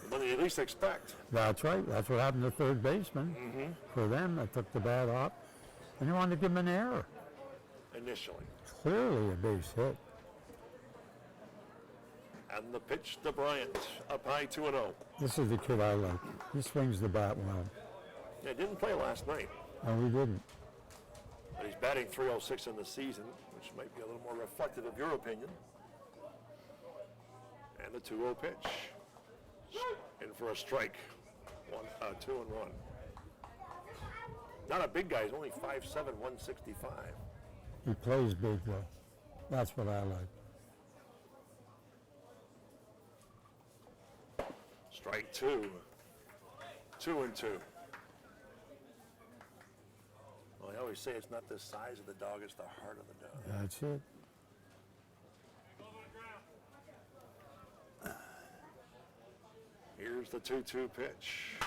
what you at least expect. That's right. That's what happened to third baseman. For them, they took the bat off, and you wanted to give him an error. Initially. Clearly a base hit. And the pitch to Bryant, up high 2-0. This is the kid I like. He swings the bat well. Yeah, didn't play last night. No, we didn't. But he's batting .306 in the season, which might be a little more reflective of your opinion. And the 2-0 pitch. In for a strike. 2-1. Not a big guy. He's only 5'7", 165. He plays big, though. That's what I like. Strike 2. 2-2. Well, I always say it's not the size of the dog, it's the heart of the dog. That's it. Here's the 2-2 pitch.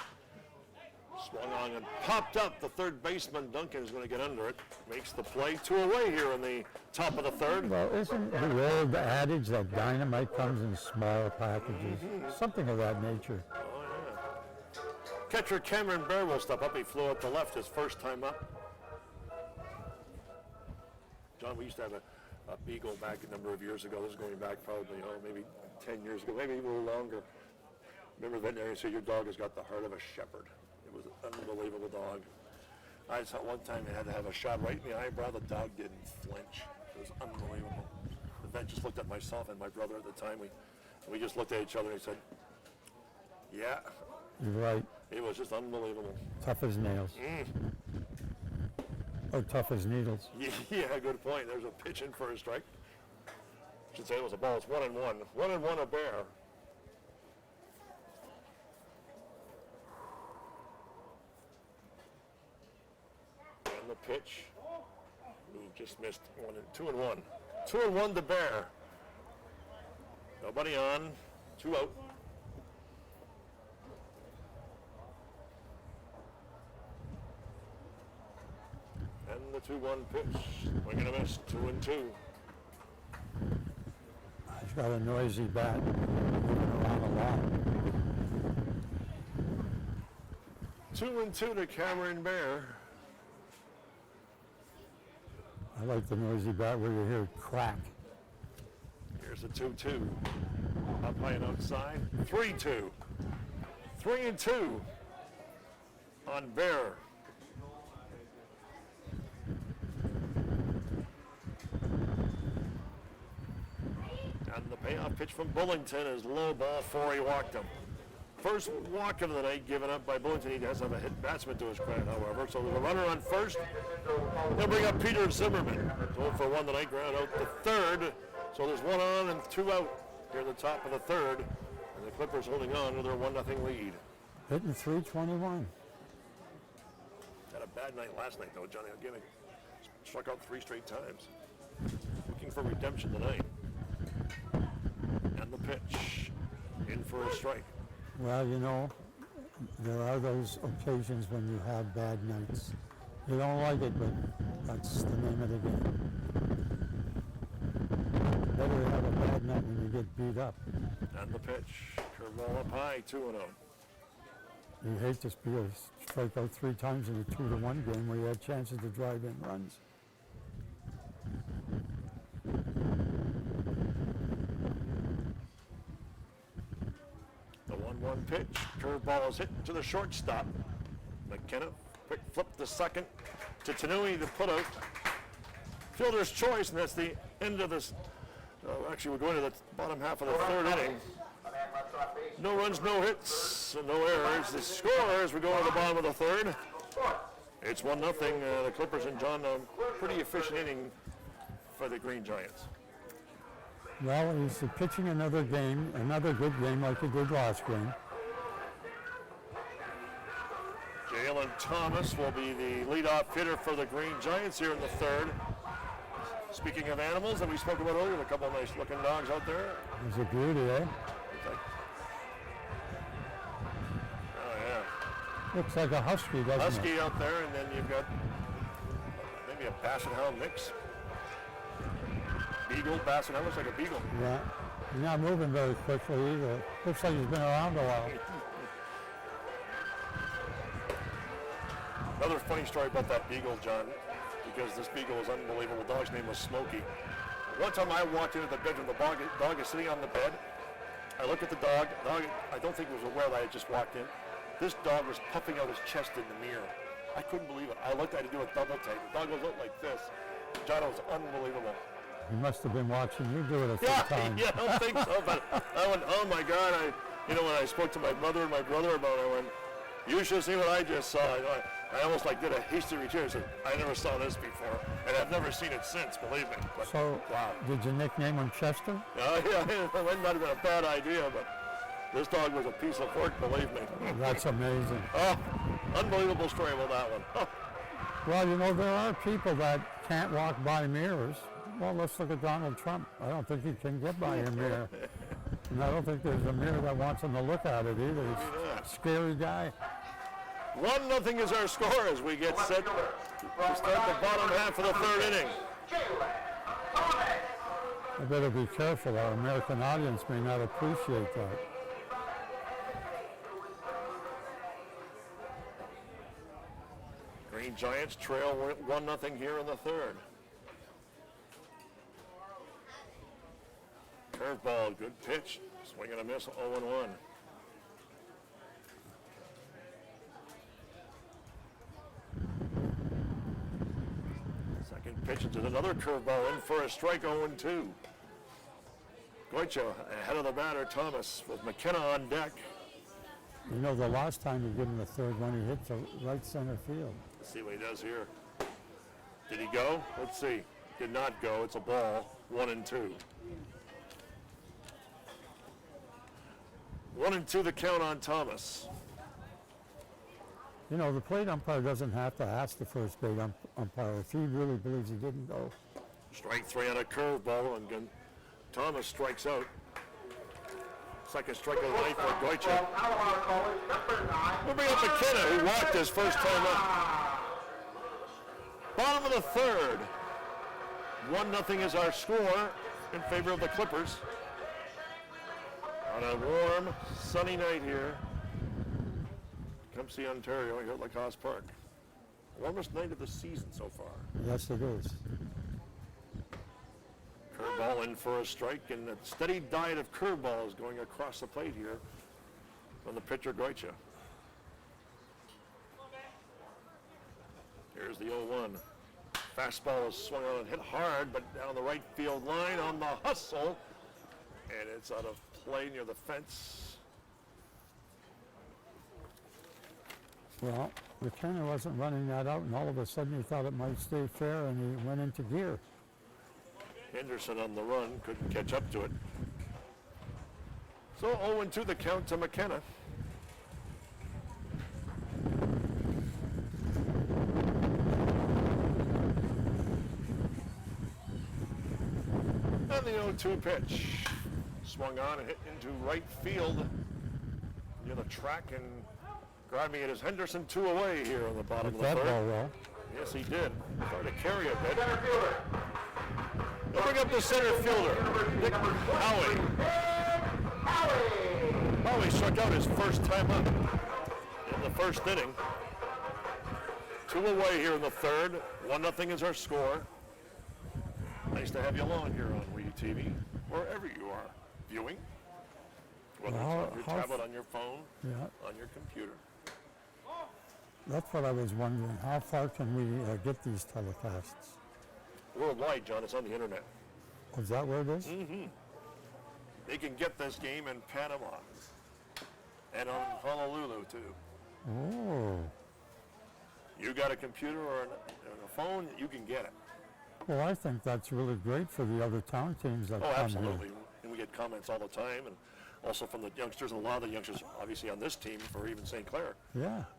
Swung on and popped up. The third baseman, Duncan, is going to get under it. Makes the play. 2 away here in the top of the third. Well, isn't the old adage that dynamite comes in small packages? Something of that nature. Oh, yeah. Catcher Cameron Bear will step up. He flew up to left his first time up. John, we used to have a beagle back a number of years ago. This is going back probably, maybe 10 years ago, maybe even a little longer. Remember the veterinarian said your dog has got the heart of a shepherd. It was an unbelievable dog. I saw one time they had to have a shot right in the eyebrow. The dog didn't flinch. It was unbelievable. The vet just looked at myself and my brother at the time. We just looked at each other and he said, yeah. You're right. It was just unbelievable. Tough as nails. Or tough as needles. Yeah, good point. There's a pitch in for a strike. Should say it was a ball. It's 1-1. 1-1 a Bear. And the pitch. Ooh, just missed 2-1. 2-1 to Bear. Nobody on. 2 out. And the 2-1 pitch. Swing and a miss. 2-2. He's got a noisy bat. Moving around a lot. 2-2 to Cameron Bear. I like the noisy bat where you hear crack. Here's the 2-2. Up high and outside. 3-2. 3-2 on Bear. And the payoff pitch from Bullington is low ball 4. He walked him. First walk of the night given up by Bullington. He does have a hit batsman to his credit, however. So there's a runner on first. They'll bring up Peter Zimmerman. 0 for 1 tonight, ground out the third. So there's 1 on and 2 out here at the top of the third. And the Clippers holding on to their 1-0 lead. Hitting .321. Had a bad night last night, though, Johnny O'Ginney. Struck out 3 straight times. Looking for redemption tonight. And the pitch. In for a strike. Well, you know, there are those occasions when you have bad nights. You don't like it, but that's the name of the game. Better have a bad night when you get beat up. And the pitch. Curveball up high, 2-0. You hate to be a strikeout 3 times in a 2-1 game where you had chances to drive in runs. The 1-1 pitch. Curveball is hit to the shortstop. McKenna quick flip the second to Tanui to put out. Fielder's choice, and that's the end of this. Actually, we're going to the bottom half of the 3rd inning. No runs, no hits, and no errors. The score as we go to the bottom of the 3rd. It's 1-0. The Clippers and John, pretty efficient inning for the Green Giants. Well, he's pitching another game, another good game like he did last game. Jalen Thomas will be the leadoff hitter for the Green Giants here in the 3rd. Speaking of animals that we spoke about earlier, a couple of nice looking dogs out there. He's a beauty, eh? Oh, yeah. Looks like a husky, doesn't it? Husky out there, and then you've got maybe a Basset Hound mix. Beagle, Basset Hound, looks like a beagle. Yeah. He's not moving very quickly either. Looks like he's been around a while. Another funny story about that beagle, John, because this beagle was unbelievable. The dog's name was Smokey. One time I walked into the bedroom, the dog is sitting on the bed. I looked at the dog. The dog, I don't think it was aware that I had just walked in. This dog was puffing out his chest in the mirror. I couldn't believe it. I looked at it, do a double take. The dog goes out like this. John, it was unbelievable. He must have been watching you do it a few times. Yeah, I don't think so, but I went, oh my God. When I spoke to my mother and my brother about it, I went, you should see what I just saw. I almost did a hasty retreat. I said, I never saw this before, and I've never seen it since, believe me. But, So, wow. did you nickname him Chester? Yeah, it might not have been a bad idea, but this dog was a piece of work, believe me. That's amazing. Oh, unbelievable story about that one. Oh. Well, there are people that can't walk by mirrors. Well, let's look at Donald Trump. I don't think he can get by a mirror. And I don't think there's a mirror that wants him to look at it either. He's a scary guy. 1-0 is our score as we get set to start the bottom half of the 3rd inning. I better be careful. Our American audience may not appreciate that. Green Giants trail 1-0 here in the 3rd. Curveball, good pitch. Swing and a miss, 0-1. Second pitch into another curveball in for a strike, 0-2. Goicho ahead of the batter, Thomas, with McKenna on deck. The last time you give him the 3rd one, he hit to right center field. Let's see what he does here. Did he go? Let's see. Did not go. It's a ball, 1-2. 1-2 the count on Thomas. The plate umpire doesn't have to ask the first base umpire if he really believes he didn't go. Strike 3 on a curveball, and again, Thomas strikes out. Second strike of the night for Goicho. We'll bring up McKenna, who walked his first time up. Bottom of the 3rd. 1-0 is our score in favor of the Clippers. On a warm, sunny night here. Tecumseh, Ontario, here at Lacoste Park. Warmest night of the season so far. Yes, it is. Curveball in for a strike, and a steady diet of curveballs going across the plate here from the pitcher, Goicha. Here's the 0-1. Fastball is swung on and hit hard, but down the right field line on the hustle, and it's out of play near the fence. Well, the trainer wasn't running that out, and all of a sudden he thought it might stay fair, and he went into gear. Henderson on the run, couldn't catch up to it. So 0-2 the count to McKenna. And the 0-2 pitch. Swung on and hit into right field near the track, and grabbing it is Henderson, 2 away here on the bottom of the that third. ball well. Yes, he did. Started to carry a bit. He'll bring up the center fielder, Nick Howie. Howie struck out his first time up in the first inning. 2 away here in the third. 1-0 is our score. Nice to have you along here on WeTV, wherever you are viewing, whether it's on your tablet, on your phone, on your computer. That's what I was wondering. How far can we get these telecasts? Worldwide, John. It's on the internet. Oh, is that where it is? Mm-hmm. They can get this game in Panama and on Honolulu, too. Oh. You got a computer or a phone, you can get it. Well, I think that's really great for the other town teams that Oh, come absolutely. here. And we get comments all the time, and also from the youngsters, and a lot of the youngsters, obviously on this team, or even St. Clair,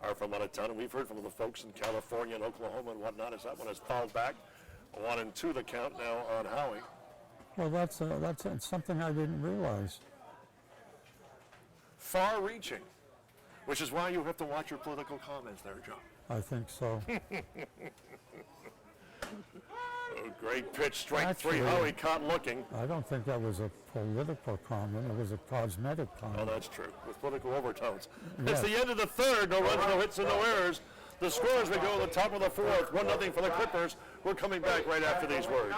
are from out of town. And we've heard from the folks in California and Oklahoma and whatnot, as that one has fouled back. 1-2 the count now on Howie. Well, that's something I didn't realize. Far-reaching, which is why you have to watch your political comments there, John. I think so. Oh, great pitch, strike Actually, 3. Howie caught looking. I don't think that was a political comment. It was a cosmetic comment. Oh, that's true, with political overtones. Yes. It's the end of the third. No runs, no hits, and no errors. The score as we go to the top of the fourth. 1-0 for the Clippers. We're coming back right after these words.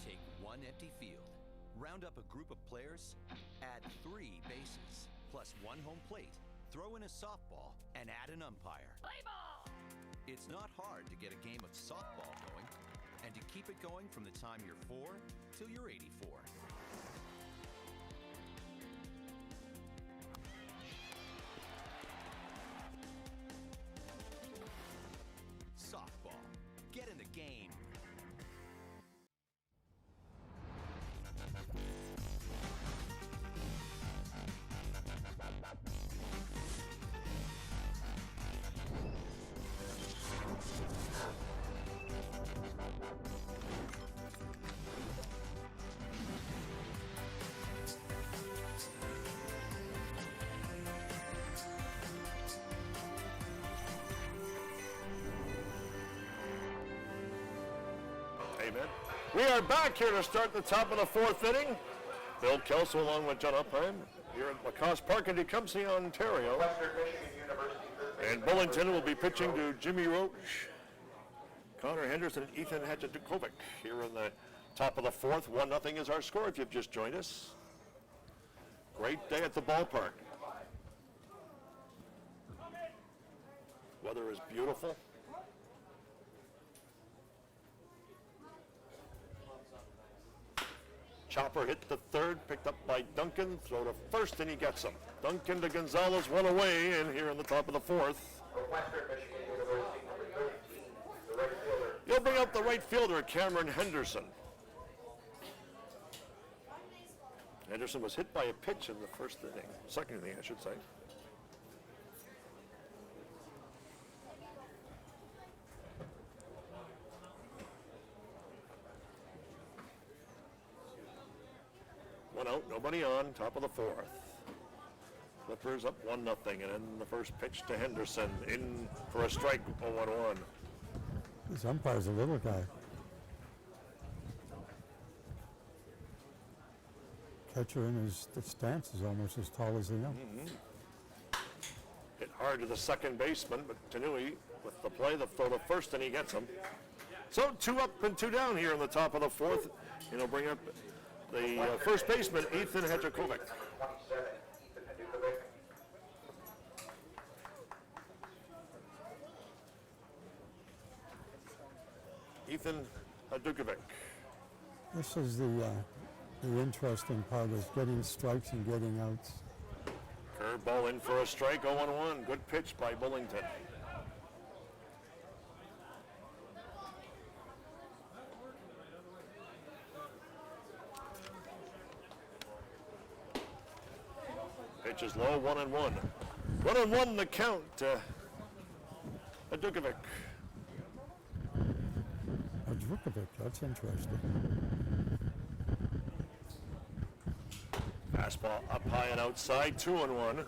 Take one empty field, round up a group of players, add 3 bases, plus 1 home plate, throw in a softball, and add an umpire. Play ball! It's not hard to get a game of softball going, and to keep it going from the time you're 4 till you're 84. Softball. Get in the game. Amen. We are back here to start the top of the fourth inning. Bill Kelso along with John Upheim here at Lacoste Park in Tecumseh, Ontario. And Bullington will be pitching to Jimmy Roach, Connor Henderson, and Ethan Hadjikovic here in the top of the fourth. 1-0 is our score if you've just joined us. Great day at the ballpark. Weather is beautiful. Chopper hit the third, picked up by Duncan, throw to first, and he gets him. Duncan to Gonzalez, 1 away, and here in the top of the fourth. He'll bring up the right fielder, Cameron Henderson. Henderson was hit by a pitch in the first inning, second inning, I should say. One out, nobody on, top of the fourth. Clippers up 1-0, and then the first pitch to Henderson, in for a strike, 0-1. This umpire's a little guy. Catcher in the stance is almost as tall as he is. Hit hard to the second baseman, but Tanui with the play, the throw to first, and he gets him. So 2 up and 2 down here in the top of the fourth. And he'll bring up the first baseman, Ethan Hadjikovic. Ethan Hadjikovic. This is the interesting part, is getting strikes and getting outs. Curve Curveball in for a strike, 0-1. Good pitch by Bullington. Pitch is low, 1-1. 1-1 the count. Dukovic. Djukovic, that's interesting. Fastball up high and outside, 2-1.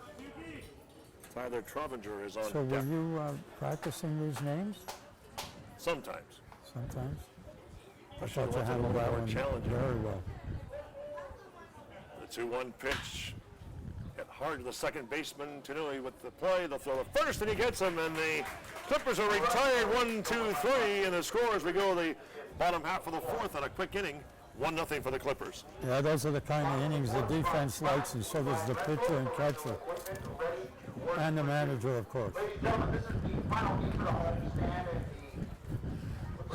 Tyler Trovinger is on So were deck. you practicing these names? Sometimes. Sometimes? I Sure, thought you once a handled little that more one challenging. very well. The 2-1 pitch. Hit hard to the second baseman, Tanui with the play. They'll throw the first, and he gets him, and the Clippers are retired 1-2-3, and the score as we go the bottom half of the fourth on a quick inning. 1-0 for the Clippers. Yeah, those are the kind of innings the defense likes, and so does the pitcher and catcher. And the manager, of course.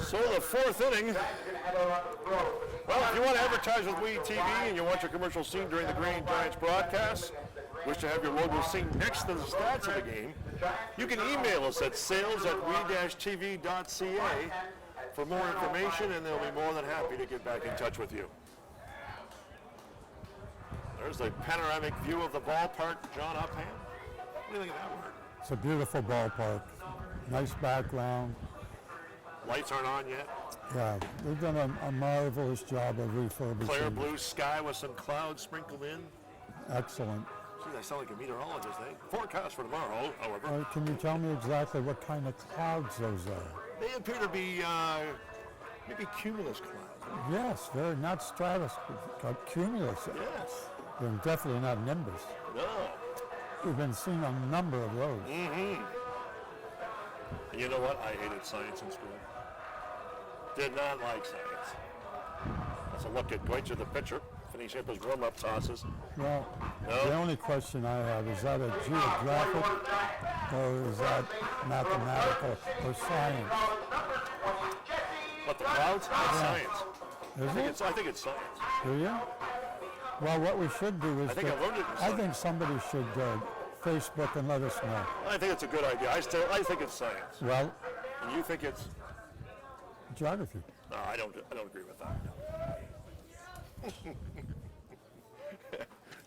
So the fourth inning. Well, if you want to advertise with We TV and you want your commercial seen during the Green Giants broadcast, wish to have your logo seen next to the stats of the game, you can email us at sales@we-tv.ca for more information, and they'll be more than happy to get back in touch with you. There's the panoramic view of the ballpark, John Upham. What do you think of that word? It's a beautiful ballpark. Nice background. Lights aren't on yet. Yeah, they've done a marvelous job of refurbishing. Clear blue sky with some clouds sprinkled in. Excellent. Geez, I sound like a meteorologist, eh? Forecast for tomorrow, however. Can you tell me exactly what kind of clouds those are? They appear to be maybe cumulus clouds. Yes, they're not stratus, cumulus. Yes. They're definitely not nimbus. No. We've been seeing a number of those. Mm-hmm. And you know what? I hated science in school. Did not like science. Let's look at Goitzer, the pitcher, finishing up his warm-up tosses. Well, No. the only question I have is that a geographic or is that mathematical or science? What, the clouds? It's science. Is it? I think it's science. Do you? Well, what we should do is I think I learned it in I science. think somebody should Facebook and let us know. I think it's a good idea. I think it's science. Well, And you think it's... geography. No, I don't agree with that.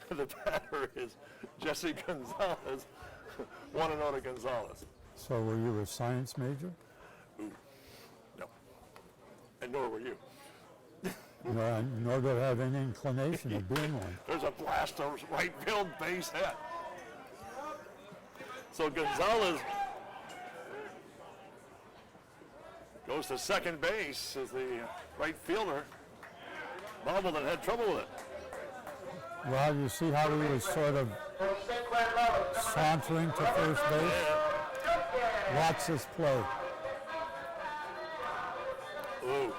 The batter is Jesse Gonzalez, 1-0 to Gonzalez. So were you a science major? Ooh, no. And nor were you. No, nor did I have any inclination of being one. There's a blast to right field base hit. So Gonzalez goes to second base as the right fielder bobbled and had trouble with it. Well, you see how he was sort of sauntering to first base? Watch this play. Ooh.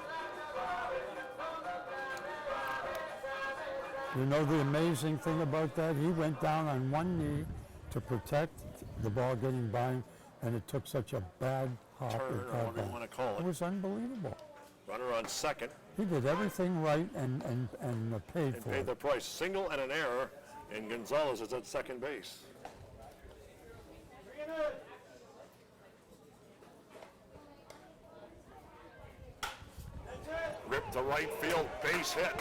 You know the amazing thing about that? He went down on one knee to protect the ball getting by him, and it took such a bad hop. Turn, it or got whatever you by. want to call It it. was unbelievable. Runner on second He did everything right and paid and for paid it. the price. Single and an error, and Gonzalez is at second base. Ripped to right field, base hit.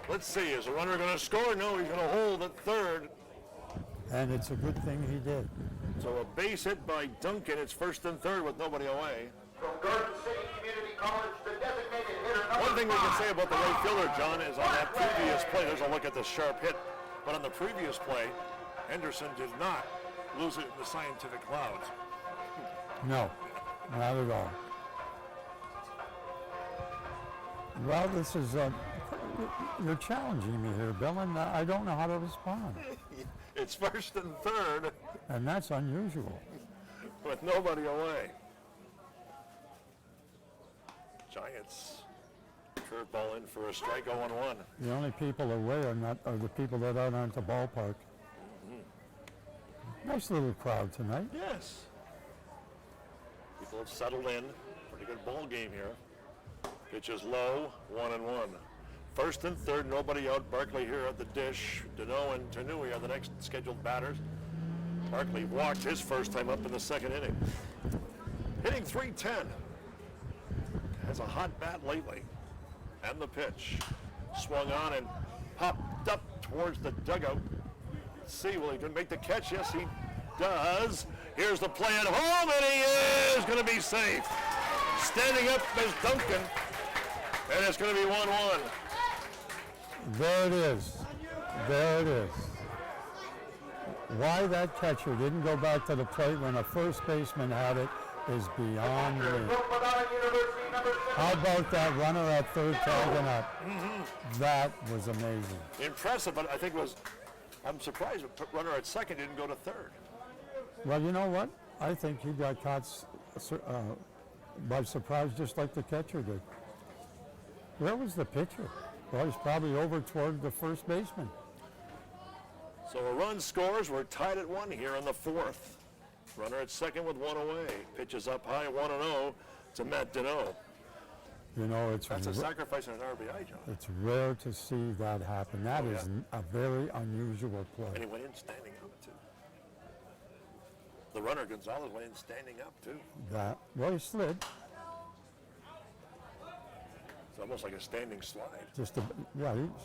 Let's see, is the runner going to score? No, he's going to hold at third. And it's a good thing he did. So a base hit by Duncan. It's first and third with nobody away. From Garden City Community College, the designated hitter One number thing we can 5. say about the right fielder, John, is on that previous play, there's a look at the sharp hit, but on the previous play, Henderson did not lose it in the scientific clouds. No, not at all. Well, this is, you're challenging me here, Bill, and I don't know how to respond. It's first and third And that's unusual. with nobody away. Giants curveball in for a strike, 0-1. The only people away are the people that aren't at the ballpark. Nice little crowd tonight. Yes. People have settled in. Pretty good ball game here. Pitch is low, 1-1. First and third, nobody out. Barkley here at the dish. Deneau and Tanui are the next scheduled batters. Barkley walked his first time up in the second inning. Hitting .310. Has a hot bat lately. And the pitch. Swung on and popped up towards the dugout. Let's see, will he make the catch? Yes, he does. Here's the play at home, and he is going to be safe. Standing up is Duncan, and it's going to be 1-1. There it is. There it is. Why that catcher didn't go back to the plate when a first baseman had it is beyond me. How about that runner at third tagging up? That was amazing. Impressive, but I think I'm surprised the runner at second didn't go to third. Well, you know what? I think he got caught by surprise just like the catcher did. Where was the pitcher? Well, he's probably over toward the first baseman. So a run scores. We're tied at 1 here in the fourth. Runner at second with 1 away. Pitches up high, 1-0 to Matt Deneau. You know, That's a sacrifice and an RBI, John. It's rare to see that happen. That is a very unusual play. And he went in standing up, too. The runner, Gonzalez, went in standing up, too. Well, he slid. It's almost like a standing slide. He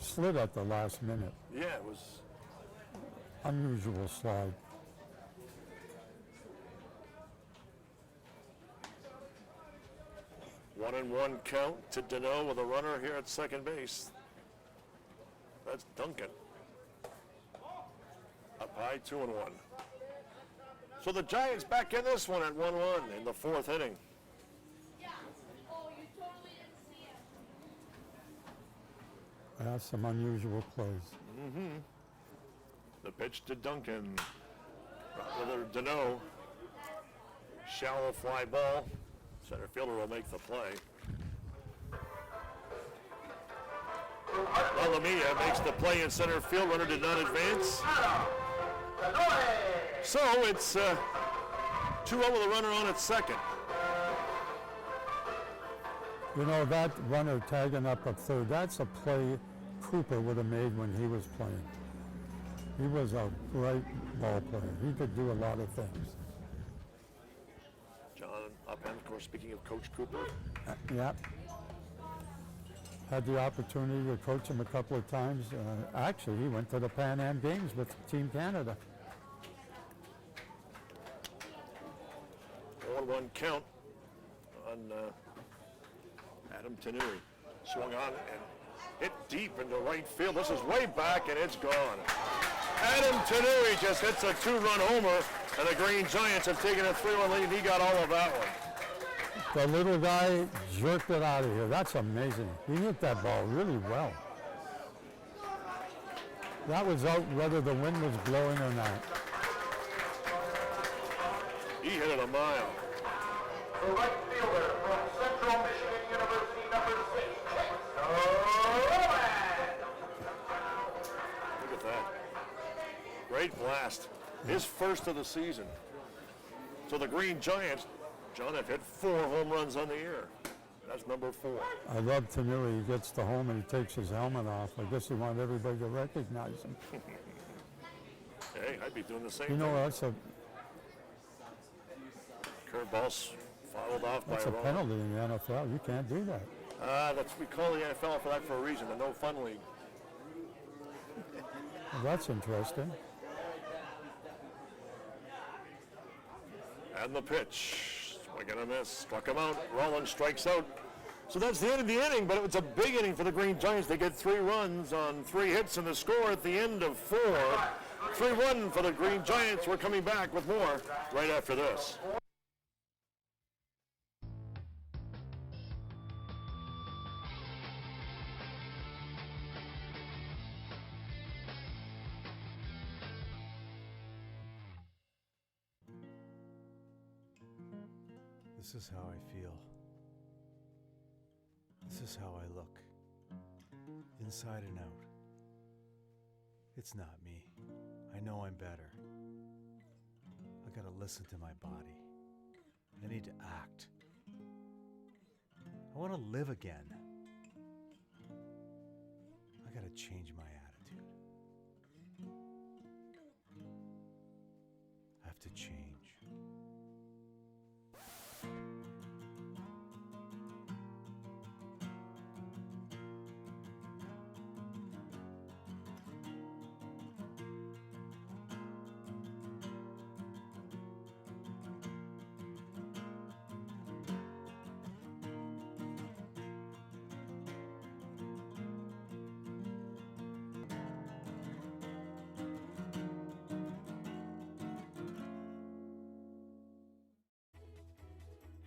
slid at the last minute. Yeah, it was. Unusual slide. 1-1 count to Deneau with a runner here at second base. That's Duncan. Up high, 2-1. So the Giants back in this one at 1-1 in the fourth inning. That's some unusual plays. The pitch to Duncan. Rather Deneau. Shallow fly ball. Center fielder will make the play. Lalamiya makes the play in center field. Runner did not advance. So it's 2-0 with a runner on at second. You know, that runner tagging up at third, that's a play Cooper would have made when he was playing. He was a great ball player. He could do a lot of things. John Upham, of course, speaking of Coach Cooper. Yep. Had the opportunity to coach him a couple of times. Actually, he went to the Pan Am Games with Team Canada. 1-1 count on Adam Tanui. Swung on and hit deep into right field. This is way back and it's gone. Adam Tanui just hits a 2-run homer, and the Green Giants have taken a 3-1 lead, and he got all of that one. The little guy jerked it out of here. That's amazing. He hit that ball really well. That was out whether the wind was blowing or not. He hit it a mile. The right fielder from Central Michigan University, number 6, Look at that. Great blast. His first of the season. So the Green Giants, John, have hit 4 home runs on the year. That's number 4. I love Tanui. He gets to home and he takes his helmet off. I guess he wanted everybody to recognize him. Hey, I'd be doing the same You know, thing. that's a Curveballs fouled off by That's a penalty in the NFL. You can't do that. We call the NFL for that for a reason, the no fun league. Well, that's interesting. And the pitch. Swing and a miss. Struck him out. Rollins strikes out. So that's the end of the inning, but it was a big inning for the Green Giants. They get 3 runs on 3 hits, and the score at the end of 4. 3-1 for the Green Giants. We're coming back with more right after this. This is how I feel. This is how I look. Inside and out. It's not me. I know I'm better. I gotta listen to my body. I need to act. I want to live again. I gotta change my attitude. to change.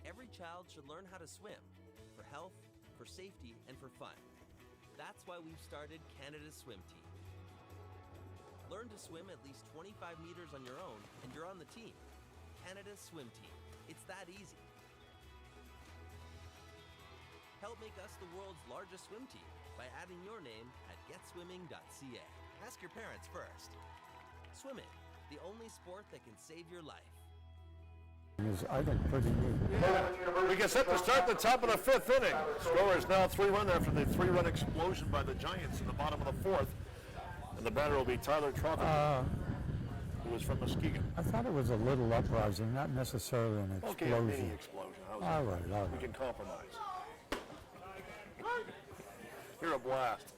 Every child should learn how to swim, for health, for safety, and for fun. That's why we've started Canada's Swim Team. Learn to swim at least 25 meters on your own, and you're on the team. Canada's Swim Team. It's that easy. Help make us the world's largest swim team by adding your name at getswimming.ca. Ask your parents first. Swimming, the only sport that can save your life. Is, I think, pretty neat. We get set to start the top of the 5th inning. Score is now 3-1 after the 3-run explosion by the Giants in the bottom of the 4th. And the batter will be Tyler Trotman, who was from Muskegon. I thought it was a little uprising, not necessarily an explosion. Okay, a mini explosion. How's that? All right. We can compromise. You're a blast.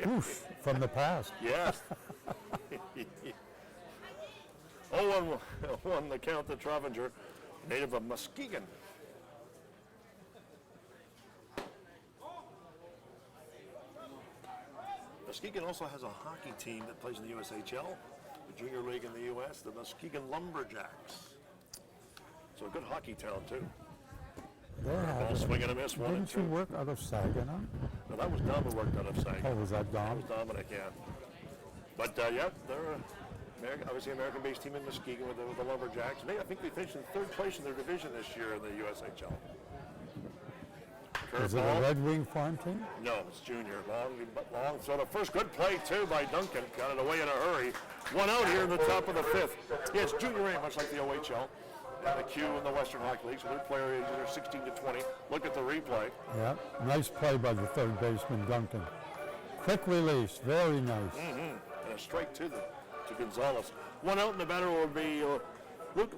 Oof, from the past. Yes. 0-1 the count to Trovinger, native of Muskegon. Muskegon also has a hockey team that plays in the USHL, the junior league in the U.S., the Muskegon Lumberjacks. So a good hockey town, too. Ball swing and a miss, 1-2. Didn't you work out of Saginaw? No, that was Dom who worked out of Saginaw. Oh, was that Dom? That was Dominic, yeah. But, yeah, they're obviously American-based team in Muskegon with the Lumberjacks. I think they finished in 3rd place in their division this year in the USHL. Is it a Red Wing farm team? No, it's junior. Long. So the first good play, too, by Duncan. Got it away in a hurry. 1 out here in the top of the 5th. Yeah, it's junior A, much like the OHL. And the Q in the Western Hockey League. So their player ages are 16 to 20. Look at the replay. Yeah, nice play by the third baseman, Duncan. Quick release, very nice. And a strike to Gonzalez. 1 out, and the batter will be Luke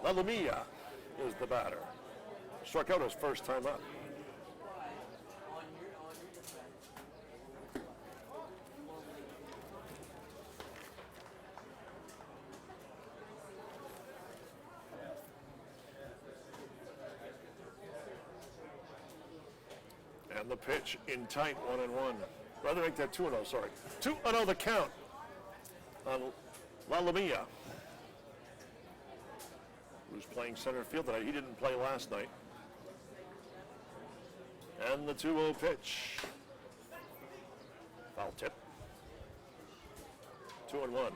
LaLumia is the batter. Struck out his first time up. And the pitch in tight, 1-1. Rather make that 2-0, sorry. 2-0 the count on LaLumia, who's playing center field tonight. He didn't play last night. And the 2-0 pitch. Foul tip. 2-1.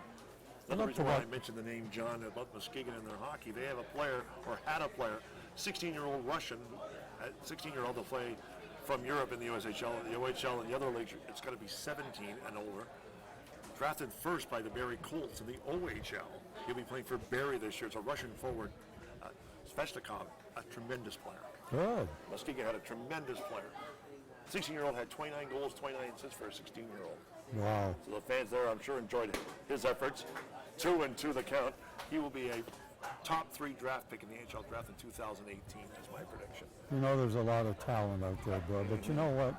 Another reason why I mentioned the name John about Muskegon and their hockey, they have a player, or had a player, 16-year-old Russian, 16-year-old to play from Europe in the USHL, the OHL, and the other leagues. It's got to be 17 and older. Drafted first by the Barrie Colts in the OHL. He'll be playing for Barrie this year. It's a Russian forward, Svechnikov, a tremendous player. Good. Muskegon had a tremendous player. 16-year-old had 29 goals, 29 assists for a 16-year-old. Wow. So the fans there, I'm sure, enjoyed his efforts. 2-2 the count. He will be a top 3 draft pick in the NHL draft in 2018, is my prediction. You know, there's a lot of talent out there, bro. But you know what?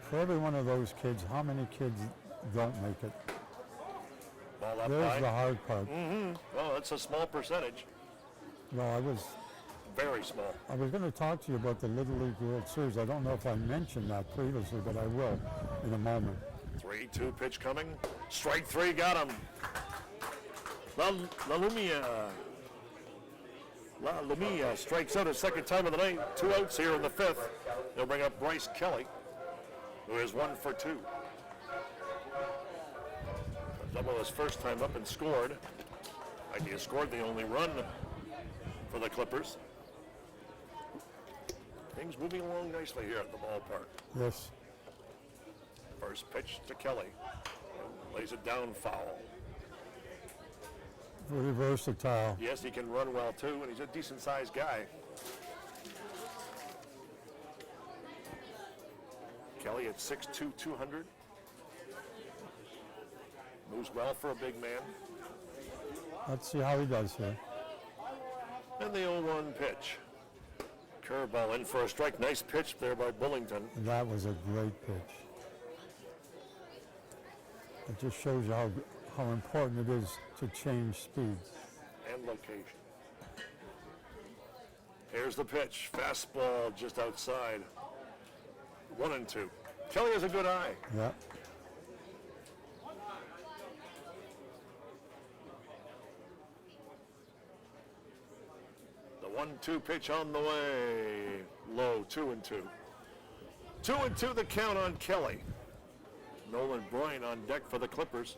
For every one of those kids, how many kids don't make it? Ball up There's high. the hard part. Well, it's a small percentage. Well, I was Very small. going to talk to you about the Little League World Series. I don't know if I mentioned that previously, but I will in a moment. 3-2 pitch coming. Strike 3, got him. LaLumia strikes out his second time of the night. 2 outs here in the 5th. They'll bring up Bryce Kelly, who is 1 for 2. Double his first time up and scored. Idea scored the only run for the Clippers. Things moving along nicely here at the ballpark. Yes. First pitch to Kelly. Lays it down foul. Very versatile. Yes, he can run well too, and he's a decent-sized guy. Kelly at 6'2", 200. Moves well for a big man. Let's see how he does here. And the 0-1 pitch. Curveball in for a strike. Nice pitch there by Bullington. That was a great pitch. It just shows you how important it is to change speeds. And location. Here's the pitch. Fastball just outside. 1-2. Kelly has a good eye. Yeah. The 1-2 pitch on the way. Low, 2-2. 2-2 the count on Kelly. Nolan Bryant on deck for the Clippers.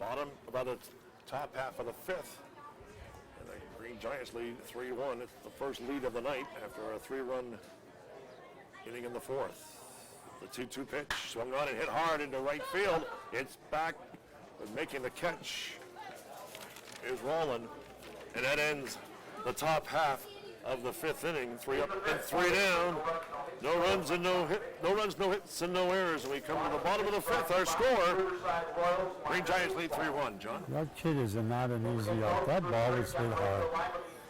Bottom, about the top half of the fifth. And the Green Giants lead 3-1. It's the first lead of the night after a 3-run inning in the fourth. The 2-2 pitch swung on and hit hard into right field. It's back, but making the catch is Roland. And that ends the top half of the fifth inning. 3 up and 3 down. No runs and no hits and no errors. And we come to the bottom of the fifth. Our score, Green Giants lead 3-1. John? That kid is not an easy out. That ball was hit hard.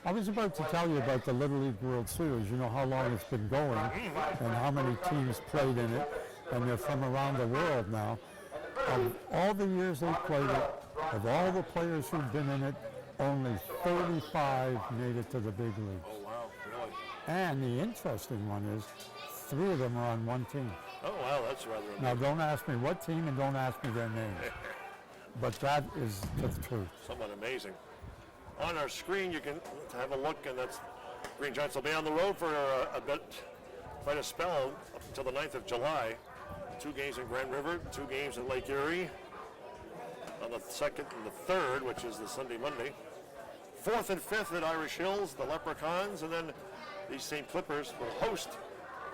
I was about to tell you about the Little League World Series. You know how long it's been going and how many teams played in it. And they're from around the world now. Of all the years they played it, of all the players who've been in it, only 35 made it to the big leagues. Oh, wow, really? And the interesting one is 3 of them are on one team. Oh, wow, that's rather amazing. Now, don't ask me what team and don't ask me their names. But that is the truth. Somewhat amazing. On our screen, you can have a look, and that's Green Giants will be on the road for a bit, quite a spell up until the 9th of July. 2 games in Grand River, 2 games in Lake Erie on the 2nd and the 3rd, which is the Sunday, Monday. 4th and 5th at Irish Hills, the Leprechauns, and then these same Clippers will host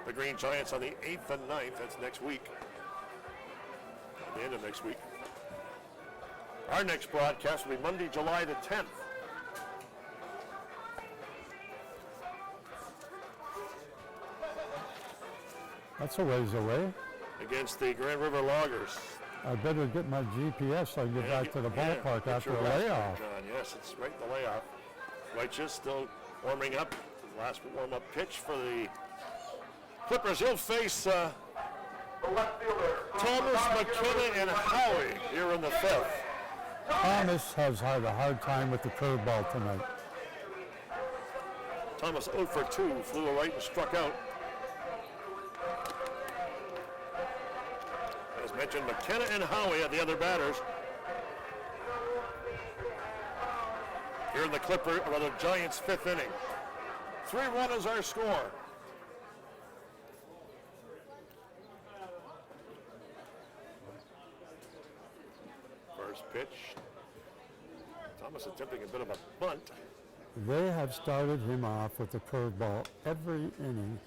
the Green Giants on the 8th and 9th. That's next week, at the end of next week. Our next broadcast will be Monday, July the 10th. That's a ways away. Against the Grand River Loggers. I better get my GPS so I can get back to the ballpark after the layoff. John, yes, it's right in the layoff. Righteous still warming up. Last warm-up pitch for the Clippers. He'll face Thomas, McKenna, and Howie here in the fifth. Thomas has had a hard time with the curveball tonight. Thomas 0 for 2, flew right and struck out. As mentioned, McKenna and Howie are the other batters. Here in the Clipper, or the Giants' fifth inning. 3-1 is our score. First pitch. Thomas attempting a bit of a bunt. They have started him off with the curveball every inning,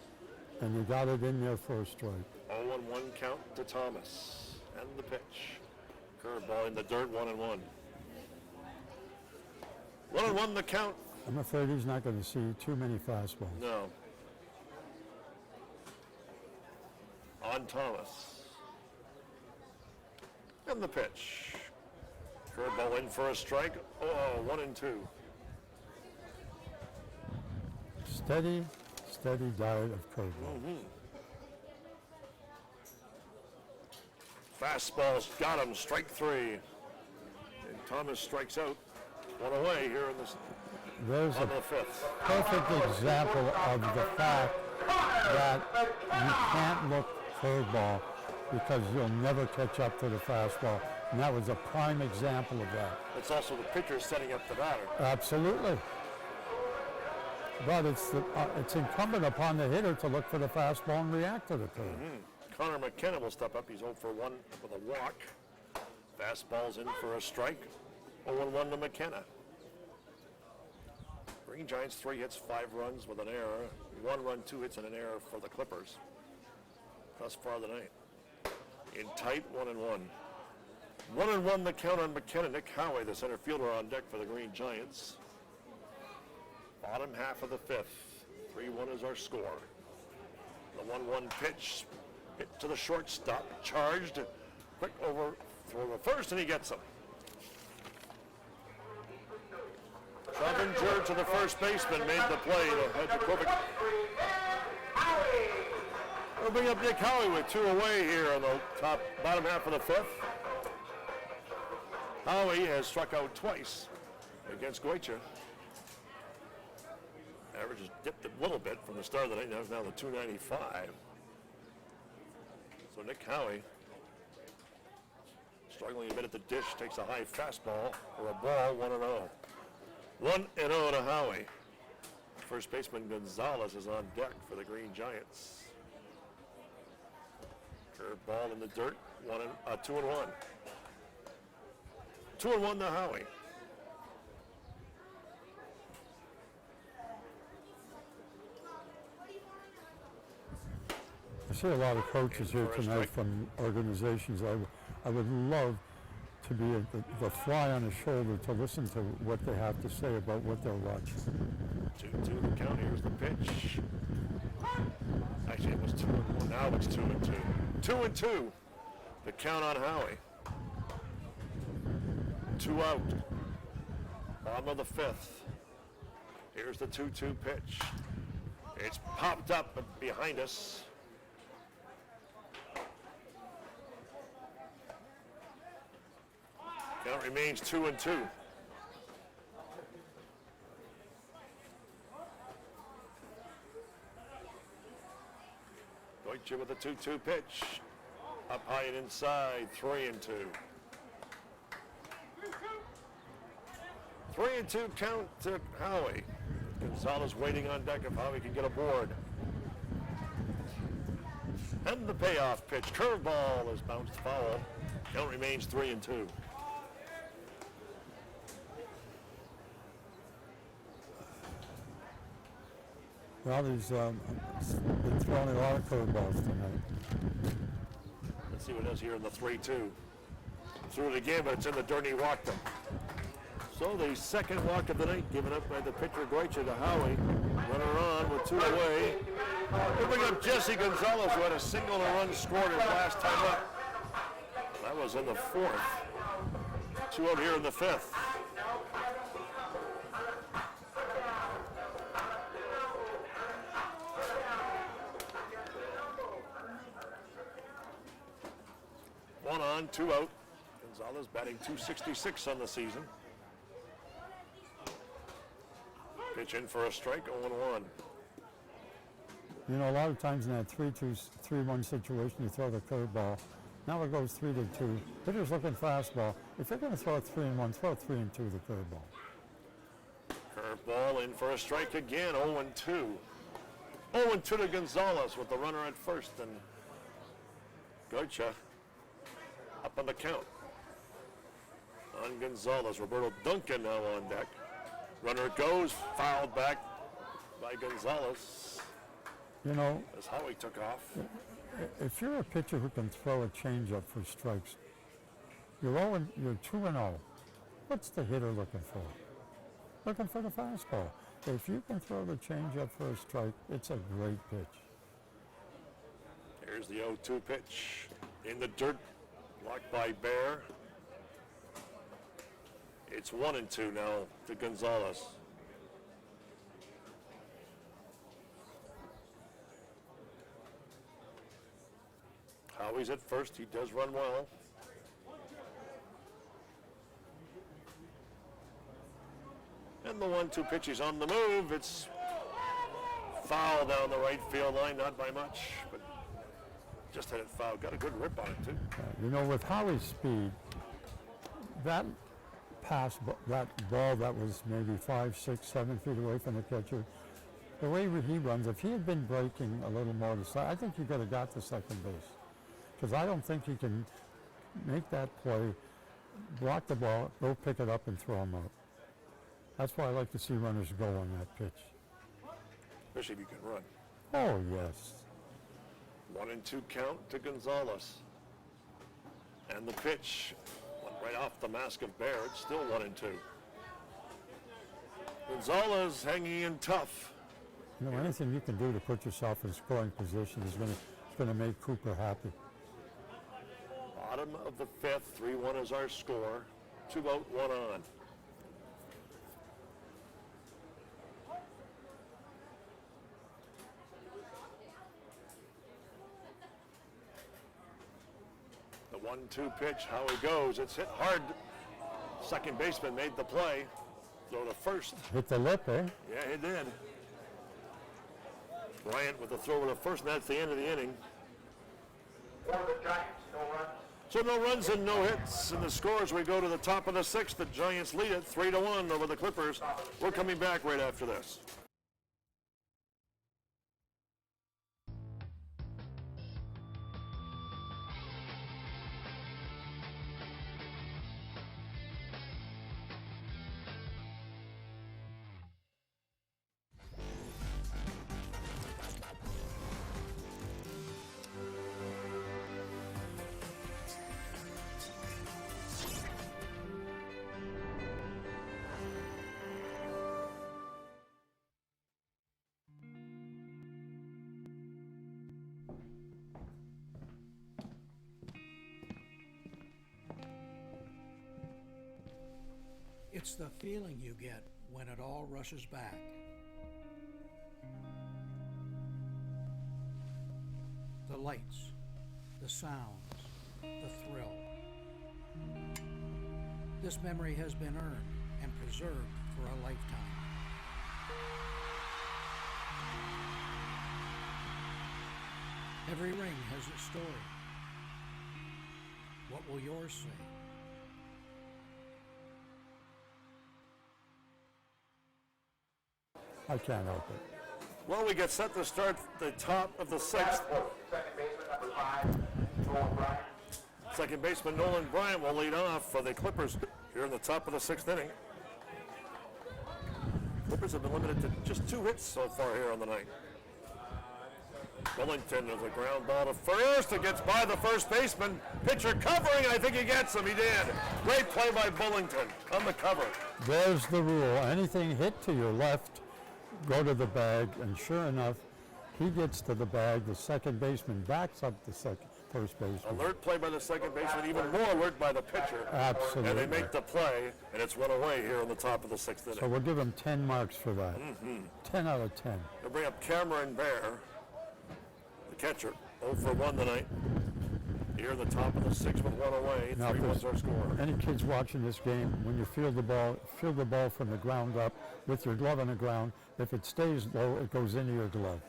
and he got it in there for a strike. 0-1 count to Thomas. And the pitch. Curveball in the dirt, 1-1. 1-1 the count. I'm afraid he's not going to see too many fastballs. No. On Thomas. And the pitch. Curveball in for a strike. 1-2. Steady diet of curveball. Fastballs got him, strike 3. And Thomas strikes out. 1 away here in this There's on a the fifth. perfect example of the fact that you can't look curveball because you'll never catch up to the fastball. And that was a prime example of that. It's also the pitcher setting up the batter. Absolutely. But it's incumbent upon the hitter to look for the fastball and react to the curve. Connor McKenna will step up. He's 0 for 1 with a walk. Fastball's in for a strike. 0-1 to McKenna. Green Giants 3 hits, 5 runs with an error. 1 run, 2 hits, and an error for the Clippers thus far tonight. In tight, 1-1. 1-1 the count on McKenna. Nick Howie, the center fielder, on deck for the Green Giants. Bottom half of the fifth. 3-1 is our score. The 1-1 pitch hit to the shortstop. Charged. Quick over for the first, and he gets him. Clevenger to the first baseman made the play to head to Quebec. We'll bring up Nick Howie with 2 away here on the bottom half of the 5th. Howie has struck out twice against Goitia. Average has dipped a little bit from the start of the night. Now it's down to 295. So Nick Howie, struggling a bit at the dish, takes a high fastball for a ball, 1-0. 1-0 to Howie. First baseman Gonzalez is on deck for the Green Giants. Curve ball in the dirt, 2-1. 2-1 to Howie. I see a lot of coaches here tonight from organizations. I would love to be the fly on the shoulder to listen to what they have to say about what they're watching. 2-2 the count. Here's the pitch. Actually, it was 2-1. Now it's 2-2. 2-2. The count on Howie. 2 out. Bottom of the 5th. Here's the 2-2 pitch. It's popped up behind us. Count remains 2-2. Goitia with a 2-2 pitch. Up high and inside, 3-2. 3-2 count to Howie. Gonzalez waiting on deck if Howie can get aboard. And the payoff pitch. Curveball is bounced foul. Count remains 3-2. Well, he's been throwing a lot of curveballs tonight. Let's see what it does here in the 3-2. Threw it again, but it's in the dirt and he walked him. So the second walk of the night given up by the pitcher Goitia to Howie. Runner on with 2 away. We'll bring up Jesse Gonzalez, who had a single and a run scored his last time up. That was in the 4th. 2 out here in the 5th. One on, 2 out. Gonzalez batting .266 on the season. Pitch in for a strike, 0-1. You know, a lot of times in that 3-1 situation, you throw the curveball. Now it goes 3-2. Hitter's looking fastball. If you're going to throw a 3-1, throw 3-2 the curveball. Curveball in for a strike again, 0-2. 0-2 to Gonzalez with the runner at first, and Goitia up on the count. On Gonzalez, Roberto Duncan now on deck. Runner goes, fouled back by Gonzalez. You know, as Howie took off. If you're a pitcher who can throw a changeup for strikes, you're 2-0. What's the hitter looking for? Looking for the fastball. If you can throw the changeup for a strike, it's a great pitch. Here's the 0-2 pitch in the dirt, blocked by Bear. It's 1-2 now to Gonzalez. Howie's at first. He does run well. And the 1-2 pitch is on the move. It's foul down the right field line, not by much, but just had it fouled. Got a good rip on it, too. You know, with Howie's speed, that that ball that was maybe 5, 6, 7 feet away from the catcher, the way he runs, if he had been breaking a little more to side, I think he could have got to second base. Because I don't think he can make that play, block the ball, go pick it up and throw him out. That's why I like to see runners go on that pitch. Especially if you can run. Oh, yes. 1-2 count to Gonzalez. And the pitch went right off the mask of Bear. It's still 1-2. Gonzalez hanging in tough. You know, anything you can do to put yourself in scoring position is going to make Cooper happy. Bottom of the 5th, 3-1 is our score. 2 out, 1 on. 1-2 pitch, how he goes. It's hit hard. Second baseman made the play. Throw to first. Hit the lip, eh? Yeah, he did. Bryant with the throw to first, and that's the end of the inning. For the Giants, no runs. So no runs and no hits. And the scores, we go to the top of the sixth. The Giants lead it 3-1 over the Clippers. We're coming back right after this. It's the feeling you get when it all rushes back. The lights, the sounds, the thrill. This memory has been earned and preserved for a lifetime. Every ring has its story. What will yours say? I can't help it. Well, we get set to start the top of the sixth. Second baseman, number 5, Nolan Bryant. Second baseman Nolan Bryant will lead off for the Clippers here in the top of the sixth inning. Clippers have been limited to just 2 hits so far here on the night. Bullington with a ground ball to first. It gets by the first baseman. Pitcher covering. I think he gets him. He did. Great play by Bullington on the cover. There's the rule. Anything hit to your left, go to the bag, and sure enough, he gets to the bag. The second baseman backs up the first baseman. Alert play by the second baseman, even more alert by the pitcher. Absolutely. And they make the play, and it's run away here on the top of the sixth inning. So we'll give him 10 marks for that. 10 out of 10. They'll bring up Cameron Bear, the catcher, 0 for 1 tonight. Here in the top of the sixth with 1 away. Now, 3-1's our score. any kids watching this game, when you field the ball from the ground up with your glove on the ground. If it stays low, it goes into your glove.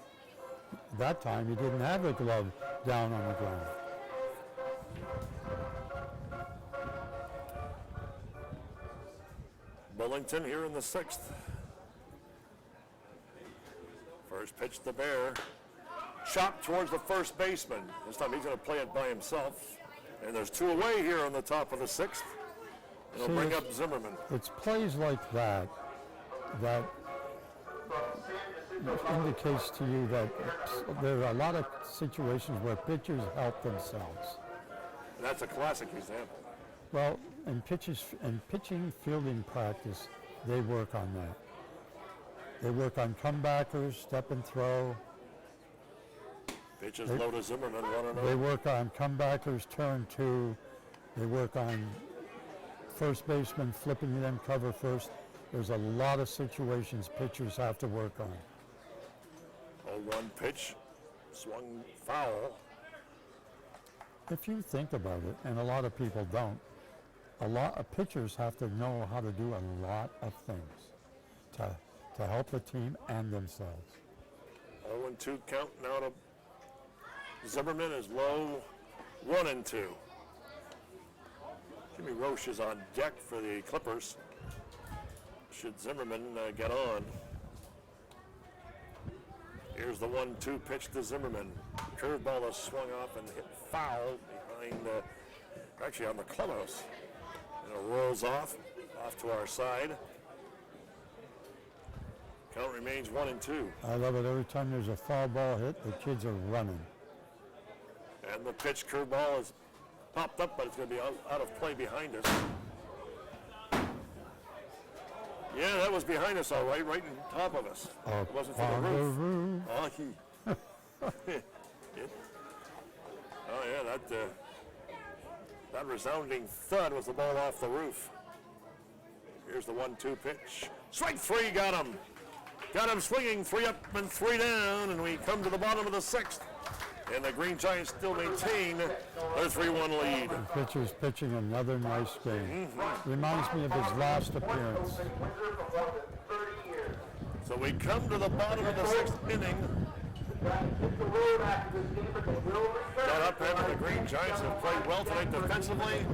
That time, you didn't have the glove down on the ground. Bullington here in the sixth. First pitch to Bear. Shot towards the first baseman. This time he's going to play it by himself. And there's 2 away here on the top of the sixth. It'll bring up Zimmerman. It's plays like that that indicates to you that there are a lot of situations where pitchers help themselves. And that's a classic example. Well, in pitching fielding practice, they work on that. They work on comebackers, step and throw. Pitches low to Zimmerman, 1-0. They work on comebackers, turn 2. They work on first baseman flipping them cover first. There's a lot of situations pitchers have to work on. 0-1 pitch, swung foul. If you think about it, and a lot of people don't, a lot of pitchers have to know how to do a lot of things to help the team and themselves. 0-2 count now to Zimmerman is low, 1-2. Jimmy Roche is on deck for the Clippers. Should Zimmerman get on. Here's the 1-2 pitch to Zimmerman. Curveball is swung off and hit foul behind, actually on the clubhouse. And it rolls off to our side. Count remains 1-2. I love it. Every time there's a foul ball hit, the kids are running. And the pitch curveball is popped up, but it's going to be out of play behind us. Yeah, that was behind us all right, right on top of us. It wasn't for the roof. Oh, yeah, that resounding thud was the ball off the roof. Here's the 1-2 pitch. Strike 3, got him. Got him swinging, 3 up and 3 down, and we come to the bottom of the sixth. And the Green Giants still maintain their 3-1 lead. The pitcher's pitching another nice game. Reminds me of his last appearance. So we come to the bottom of the 6th inning. Got up and the Green Giants have played well tonight defensively.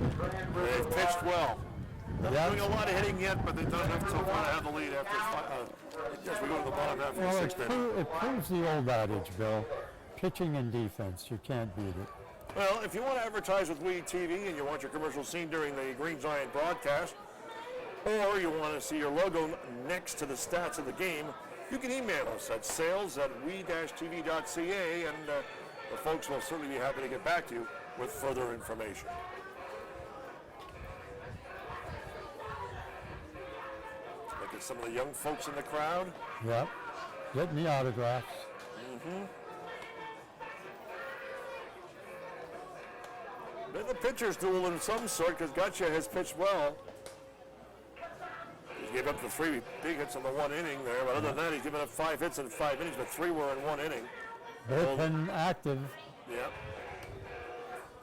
They've pitched well. Not doing a lot of hitting yet, but they've done enough so far to have the lead after as we go to the bottom half of the 6th inning. It proves the old adage, Bill. Pitching and defense, you can't beat it. Well, if you want to advertise with We TV and you want your commercial seen during the Green Giant broadcast, or you want to see your logo next to the stats of the game, you can email us at sales@we-tv.ca, and the folks will certainly be happy to get back to you with further information. Look at some of the young folks in the crowd. Yep, getting the autographs. Been a pitcher's duel in some sort because Gotcha has pitched well. He gave up the 3 big hits in the 1 inning there, but other than that, he's given up 5 hits in 5 innings, but 3 were in 1 inning. Bullpen active. Yeah.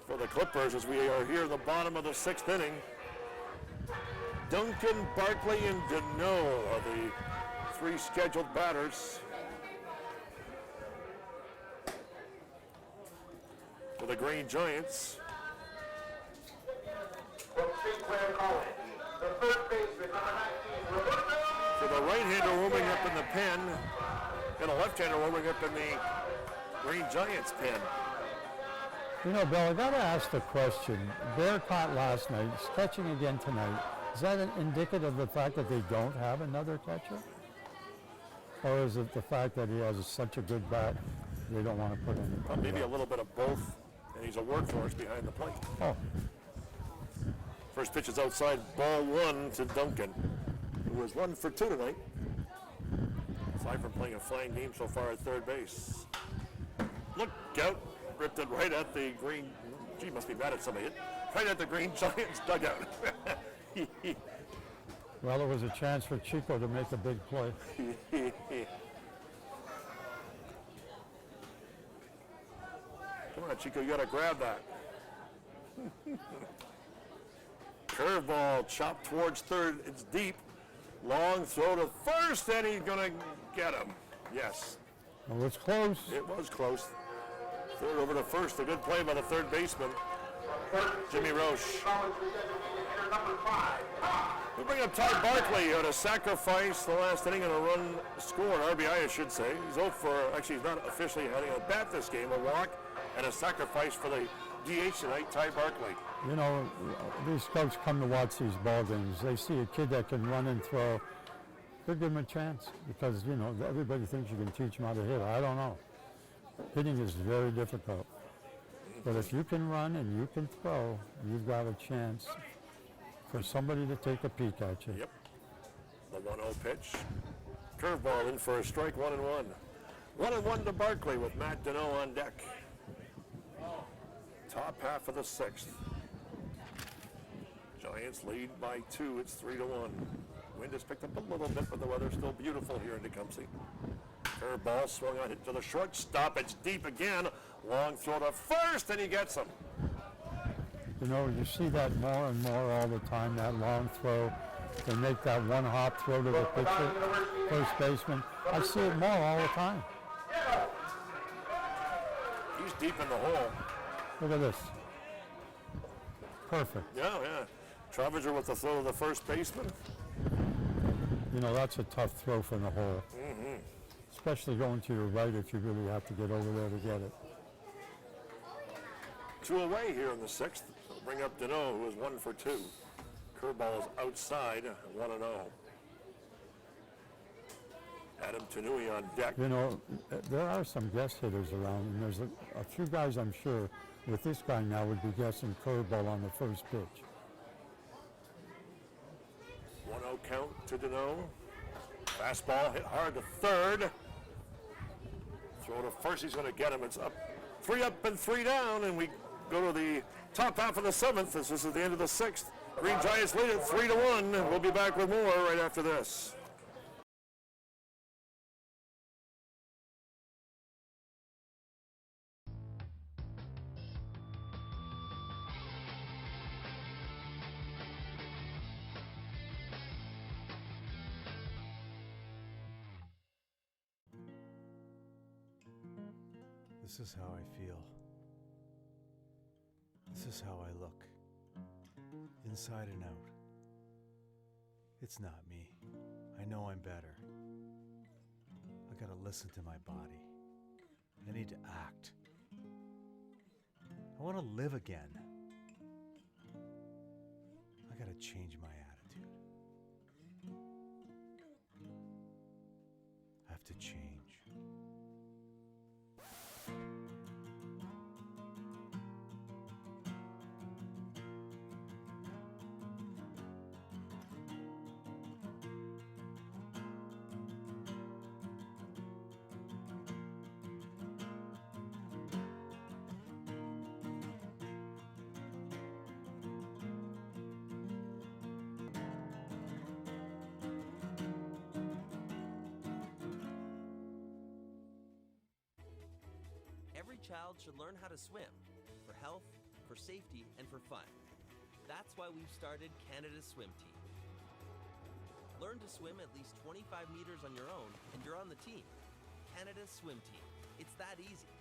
For the Clippers, as we are here in the bottom of the 6th inning, Duncan, Barkley, and Deneau are the 3 scheduled batters. For the Green Giants. For the right-hander warming up in the pen, and a left-hander warming up in the Green Giants pen. You know, Bill, I got to ask the question. Bear caught last night, he's catching again tonight. Is that indicative of the fact that they don't have another catcher? Or is it the fact that he has such a good bat, they don't want to put in? Maybe a little bit of both, and he's a workhorse behind the plate. Oh. First pitch is outside, ball 1 to Duncan, who was 1 for 2 tonight. Aside from playing a fine game so far at third base. Look out, ripped it right at the Green, gee, must be mad at somebody, right at the Green Giants dugout. Well, it was a chance for Chico to make a big play. Come on, Chico, you got to grab that. Curveball chopped towards third. It's deep. Long throw to first, and he's going to get him. Yes. It was close. It was close. Third over to first. A good play by the third baseman, Jimmy Roche. We bring up Ty Barkley, who had a sacrifice the last inning and a run scored, RBI I should say. He's 0 for, actually he's not officially having a bat this game, a walk and a sacrifice for the DH tonight, Ty Barkley. You know, these scouts come to watch these ball games. They see a kid that can run and throw. They give him a chance because, you know, everybody thinks you can teach him how to hit. I don't know. Hitting is very difficult. But if you can run and you can throw, you've got a chance for somebody to take a peek at you. Yep. The 1-0 pitch. Curveball in for a strike, 1-1. 1-1 to Barkley with Matt Deneau on deck. Top half of the 6th. Giants lead by 2. It's 3-1. Wind has picked up a little bit, but the weather's still beautiful here in Tecumseh. Curveball swung on it to the shortstop. It's deep again. Long throw to first, and he gets him. You know, you see that more and more all the time, that long throw. They make that one hop throw to the pitcher, first baseman. I see it more all the time. He's deep in the hole. Look at this. Perfect. Yeah. Travager with the throw to the first baseman. You know, that's a tough throw from the hole. Especially going to your right if you really have to get over there to get it. 2 away here in the 6th. They'll bring up Deneau, who is 1 for 2. Curveball is outside, 1-0. Adam Tanui on deck. You know, there are some guest hitters around, and there's a few guys I'm sure with this guy now would be guessing curveball on the first pitch. 1-0 count to Deneau. Fastball hit hard to third. Throw to first, he's going to get him. It's up, 3 up and 3 down, and we go to the top half of the 7th. This is the end of the 6th. Green Giants lead it 3-1. We'll be back with more right after this. This is how I feel. This is how I look. Inside and out. It's not me. I know I'm better. I gotta listen to my body. I need to act. I want to live again. I gotta change my attitude. I have to change. Every child should learn how to swim for health, for safety, and for fun. That's why we've started Canada's Swim Team. Learn to swim at least 25 meters on your own, and you're on the team. Canada's Swim Team. It's that easy.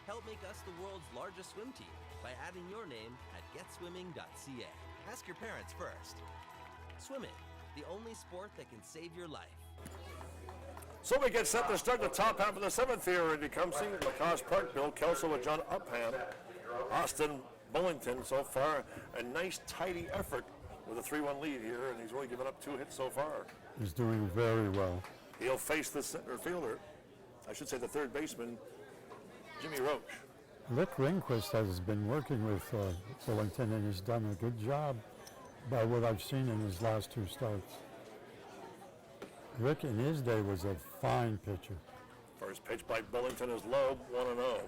Help make us the world's largest swim team by adding your name at getswimming.ca. Ask your parents first. Swimming, the only sport that can save your life. So we get set to start the top half of the seventh here in Tecumseh, Lacoste Park. Bill Kelso with John Upham. Austin Bullington so far. A nice, tidy effort with a 3-1 lead here, and he's only given up 2 hits so far. He's doing very well. He'll face the center fielder, I should say the third baseman, Jimmy Roach. Rick Ringquist has been working with Bullington, and he's done a good job by what I've seen in his last 2 starts. Rick in his day was a fine pitcher. First pitch by Bullington is low, 1-0.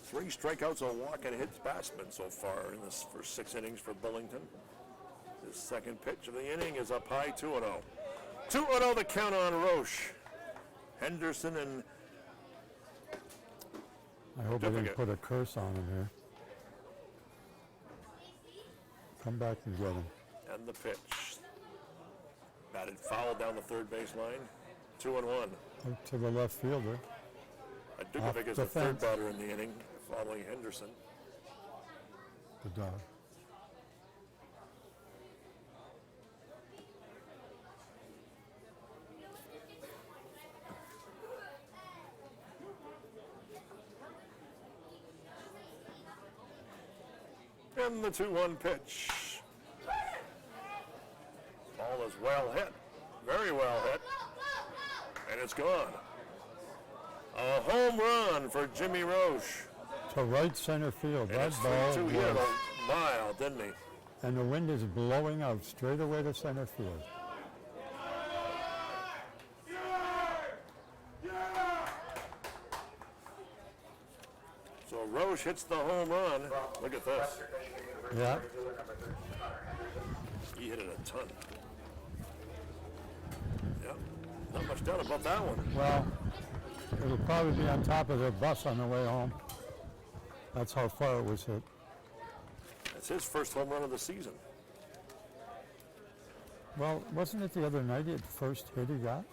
Three strikeouts, a walk, and hits batsman so far in this first 6 innings for Bullington. His second pitch of the inning is up high, 2-0. 2-0 the count on Roche. Henderson and I hope I didn't put a curse on him here. Come back and get him. And the pitch. Batted foul down the third baseline. 2-1. Out to the left fielder. Dukovic is the third batter in the inning, following Henderson. Good dog. And the 2-1 pitch. Ball is well hit. Very well hit. And it's gone. A home run for Jimmy Roche. To right center field. And that it's ball 3-2. He hit a mile, didn't he? And the wind is blowing out straight away to center field. So Roche hits the home run. Look at this. Yeah. He hit it a ton. Yeah. Not much doubt about that one. Well, it'll probably be on top of the bus on the way home. That's how far it was hit. That's his first home run of the season. Well, wasn't it the other night the first hit he got?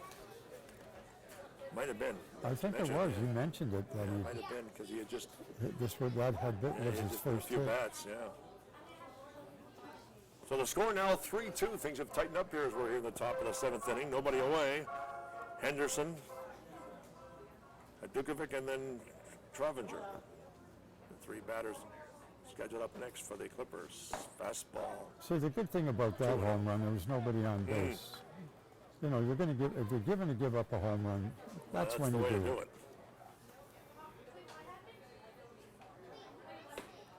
Might have been. I think it was. You mentioned it. That Might have been because he had just was his first a few hit. bats, yeah. So the score now 3-2. Things have tightened up here as we're here in the top of the 7th inning. Nobody away. Henderson, Dukovic, and then Travinger. The 3 batters scheduled up next for the Clippers. Fastball. See, the good thing about that home run, there was nobody on base. You know, if you're going to give up a home run, that's when the you way to do do it.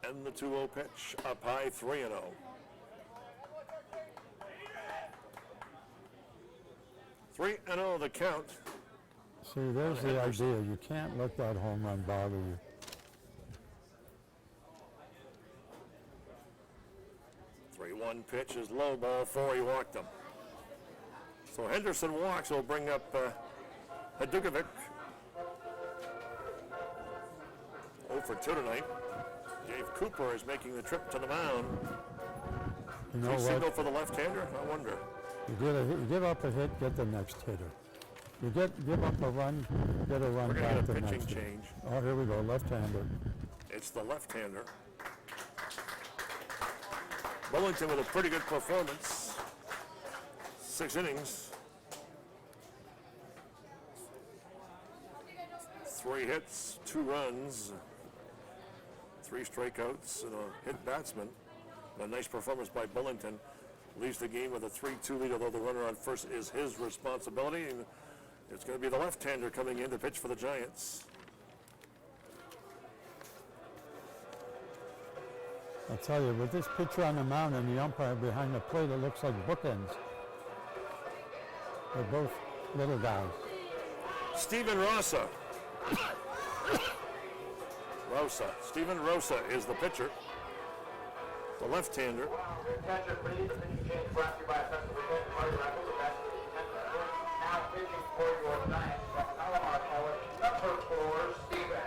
it. And the 2-0 pitch up high, 3-0. Three and 0 the count. See, there's the idea. You can't let that home run bother you. One pitch is low, ball 4. He walked him. So Henderson walks. Will bring up Dukovic. 0 for 2 tonight. Dave Cooper is making the trip to the mound. You know what? Signal for the left-hander? I wonder. You give up a hit, get the next hitter. You give up a run, get a run We're going back to the get a next pitching hitter. change. Oh, here we go, left-hander. It's the left-hander. Bullington with a pretty good performance. 6 innings. 3 hits, 2 runs, 3 strikeouts, and a hit batsman. A nice performance by Bullington. Leads the game with a 3-2 lead, although the runner on first is his responsibility. And it's going to be the left-hander coming in to pitch for the Giants. I'll tell you, with this pitcher on the mound and the umpire behind the plate, it looks like bookends. They're both little guys. Steven Rosa. Steven Rosa is the pitcher. The left-hander. Attention, please. The pitching change brought to you by Festival Weekend. Party Rifle, the best of the now pitching for your Giants from Palomar College, number 4, Steven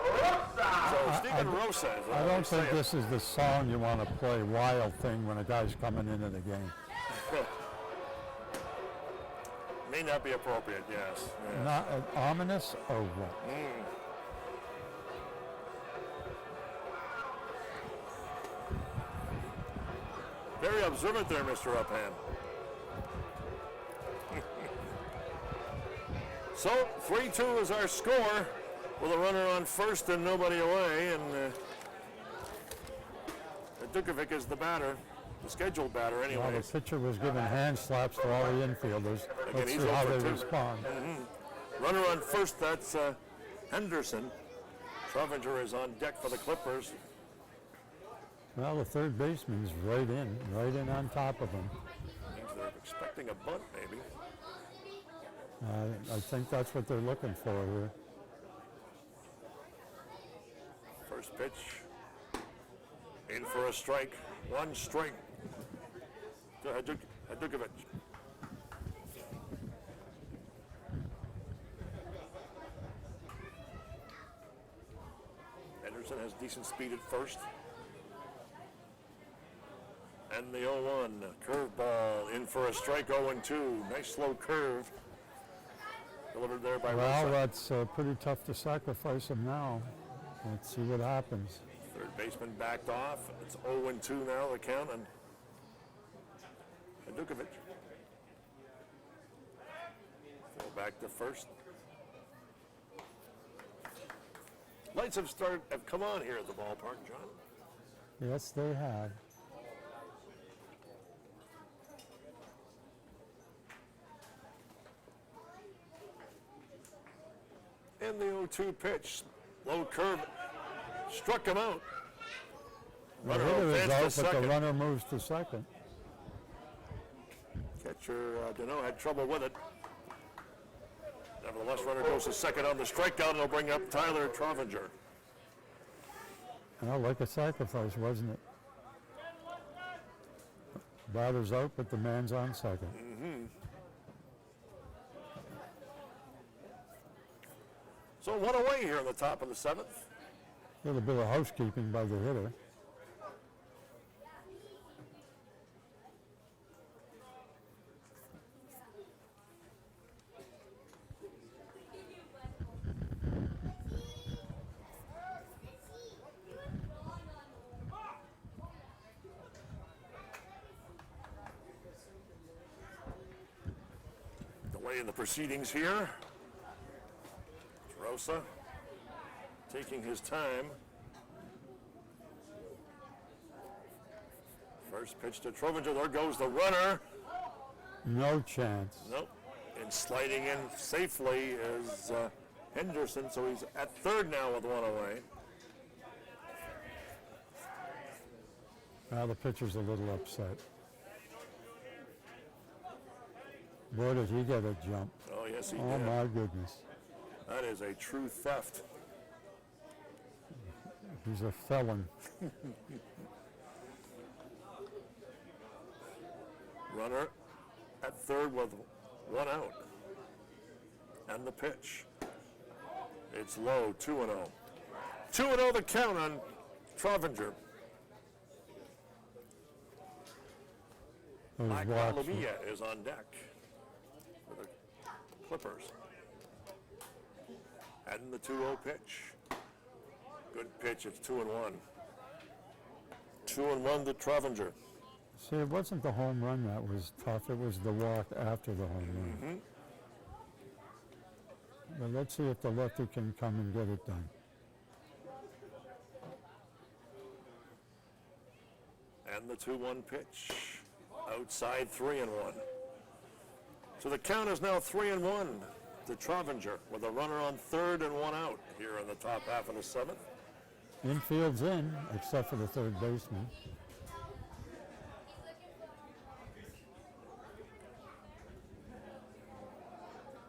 Rosa. So Steven Rosa is I don't think this is the song you want to play, Wild Thing, when a guy's coming into the game. May not be appropriate, yes. Not ominous or what? Very observant there, Mr. Upham. So, 3-2 is our score with a runner on first and nobody away. And Dukovic is the batter, the scheduled batter Well, the anyways. pitcher was giving hand slaps to all the infielders. Let's he's see how over they two. respond. Runner on first, that's Henderson. Trovinger is on deck for the Clippers. Well, the third baseman's right in on top of him. Means they're expecting a bunt, maybe. I think that's what they're looking for here. First pitch. In for a strike. 1 strike. To Dukovic. Henderson has decent speed at first. And the 0-1 curveball in for a strike. 0-2. Nice slow curve. Delivered there by Well, Rosa. that's pretty tough to sacrifice him now. Let's see what happens. Third baseman backed off. It's 0-2 now, the count. And Dukovic. Throw back to first. Lights have come on here at the ballpark, John. Yes, they have. And the 0-2 pitch. Low curve. Struck him out. The Runner hitter is advanced to out, but the second. runner moves to second. Catcher Deneau had trouble with it. Nevertheless, runner goes to second on the strikeout, and he'll bring up Tyler Trovinger. Well, like a sacrifice, wasn't it? Batter's out, but the man's on second. So 1 away here in the top of the 7th. A little bit of housekeeping by the hitter. Delay in the proceedings here. Rosa taking his time. First pitch to Trovinger. There goes the runner. No chance. Nope. And sliding in safely is Henderson, so he's at third now with 1 away. Now the pitcher's a little upset. Boy, did he get a jump. Oh, yes, he Oh, did. my goodness. That is a true theft. He's a felon. Runner at third with 1 out. And the pitch. It's low, 2-0. 2-0 the count on Trovinger. Those Mike walks. Lamia is on deck for the Clippers. And the 2-0 pitch. Good pitch, it's 2-1. 2-1 to Trovinger. See, it wasn't the home run that was tough, it was the walk after the home run. But let's see if the lefty can come and get it done. And the 2-1 pitch. Outside 3-1. So the count is now 3-1 to Trovinger with a runner on third and one out here in the top half of the seventh. Infield's in, except for the third baseman.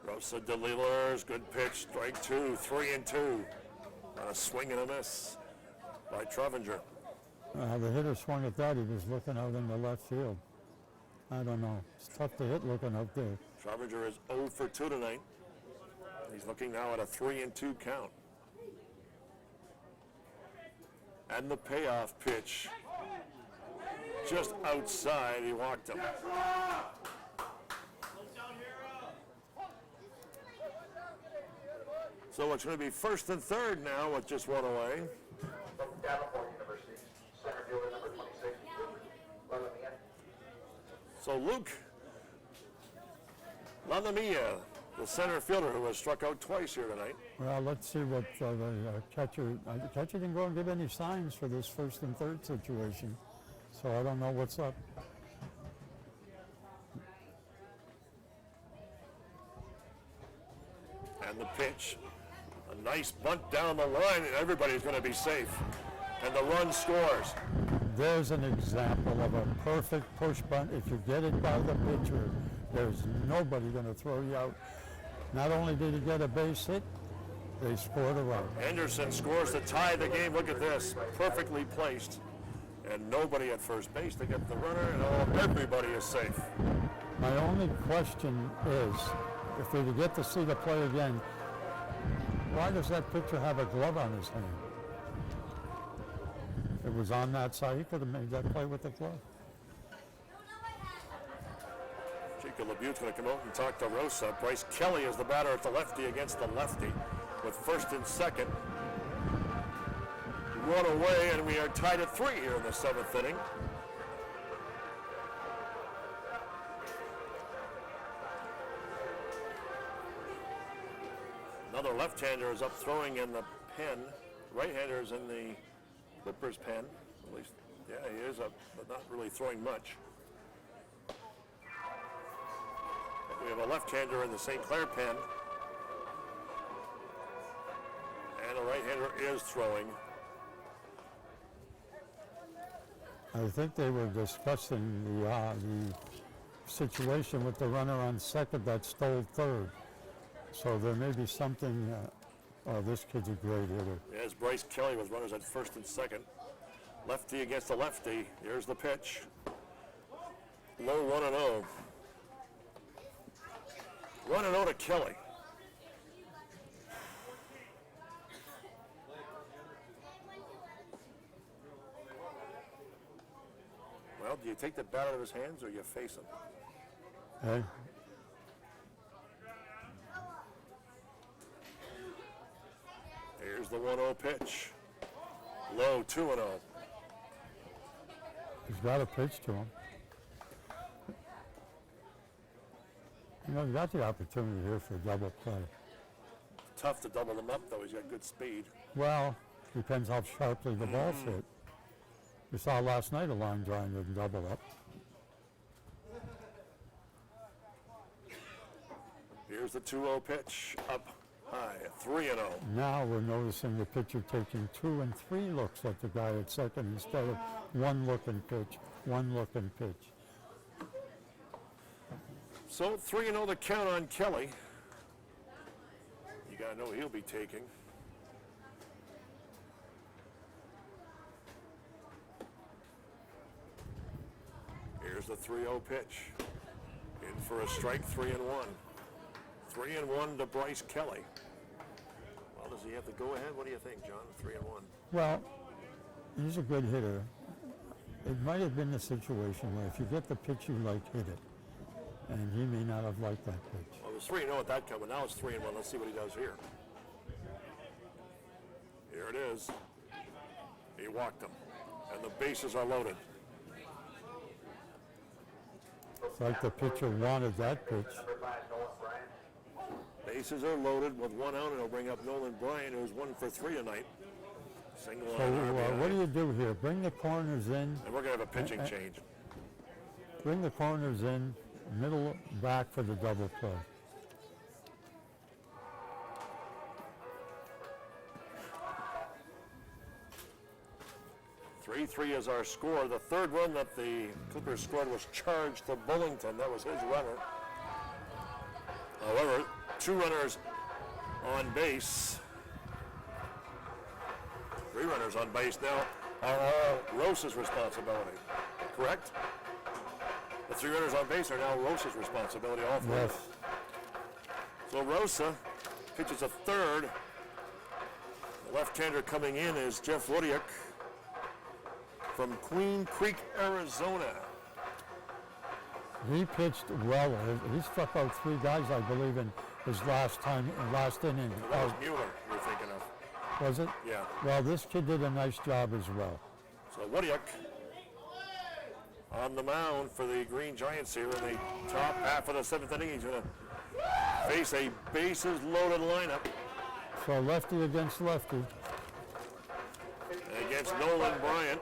Rosa DeLillers, good pitch, strike two, 3-2. On a swing and a miss by Trovinger. The hitter swung at that, he was looking out in the left field. I don't know, it's tough to hit looking out there. Trovinger is 0 for 2 tonight. He's looking now at a 3-2 count. And the payoff pitch, just outside, he walked him. So it's going to be first and third now with just one away. From Davenport University, center fielder number 26, Lalamian. So Luke Lalamiya, the center fielder who has struck out twice here tonight. Well, let's see what the catcher didn't go and give any signs for this first and third situation, so I don't know what's up. And the pitch, a nice bunt down the line, and everybody's going to be safe. And the run scores. There's an example of a perfect push bunt. If you get it by the pitcher, there's nobody going to throw you out. Not only did he get a base hit, they scored a run. Anderson scores to tie the game. Look at this, perfectly placed. And nobody at first base to get the runner, and everybody is safe. My only question is, if we get to see the play again, why does that pitcher have a glove on his hand? It was on that side. He could have made that play with the glove. Chico Labute's going to come out and talk to Rosa. Bryce Kelly is the batter at the lefty against the lefty with first and second. One away, and we are tied at 3 here in the 7th inning. Another left-hander is up throwing in the pen. Right-hander is in the Clippers pen. At least, yeah, he is up, but not really throwing much. We have a left-hander in the St. Clair pen. And a right-hander is throwing. I think they were discussing the situation with the runner on second that stole third. So there may be something, this kid's a great hitter. As Bryce Kelly with runners at first and second. Lefty against the lefty. Here's the pitch. Low 1-0. 1-0 to Kelly. Well, do you take the bat out of his hands or you face him? Hey? Here's the 1-0 pitch. Low 2-0. He's got a pitch to him. You know, you got the opportunity here for a double play. Tough to double him up, though. He's got good speed. Well, depends how sharply the ball's hit. We saw last night a line drive and double up. Here's the 2-0 pitch. Up high, 3-0. Now we're noticing the pitcher taking 2 and 3 looks at the guy at second instead of one look and pitch, one look and pitch. So 3-0 the count on Kelly. You got to know what he'll be taking. Here's the 3-0 pitch. In for a strike, 3-1. 3-1 to Bryce Kelly. Well, does he have to go ahead? What do you think, John? 3-1. Well, he's a good hitter. it might have been a situation where if you get the pitch you like, hit it. And he may not have liked that pitch. Well, it was 3-0 at that time, but now it's 3-1. Let's see what he does here. Here it is. He walked him, and the bases are loaded. It's like the pitcher wanted that pitch. Bases are loaded with 1 out, and it'll bring up Nolan Bryan, who's 1 for 3 tonight. Single So on RBI. what do you do here? Bring the corners in. And we're going to have a pitching change. Bring the corners in, middle back for the double play. Three is our score. The third run that the Clippers scored was charged to Bullington. That was his runner. However, 2 runners on base. 3 runners on base now are all Rosa's responsibility. Correct? The 3 runners on base are now Rosa's responsibility, all 3. Yes. So Rosa pitches a third. The left-hander coming in is Jeff Wodiak from Queen Creek, Arizona. He pitched well. He struck out 3 guys, I believe, in his last inning. That was Mueller you're thinking of. Was it? Yeah. Well, this kid did a nice job as well. So Wodiak on the mound for the Green Giants here in the top half of the 7th inning. He's going to face a bases-loaded lineup So lefty against lefty. against Nolan Bryant.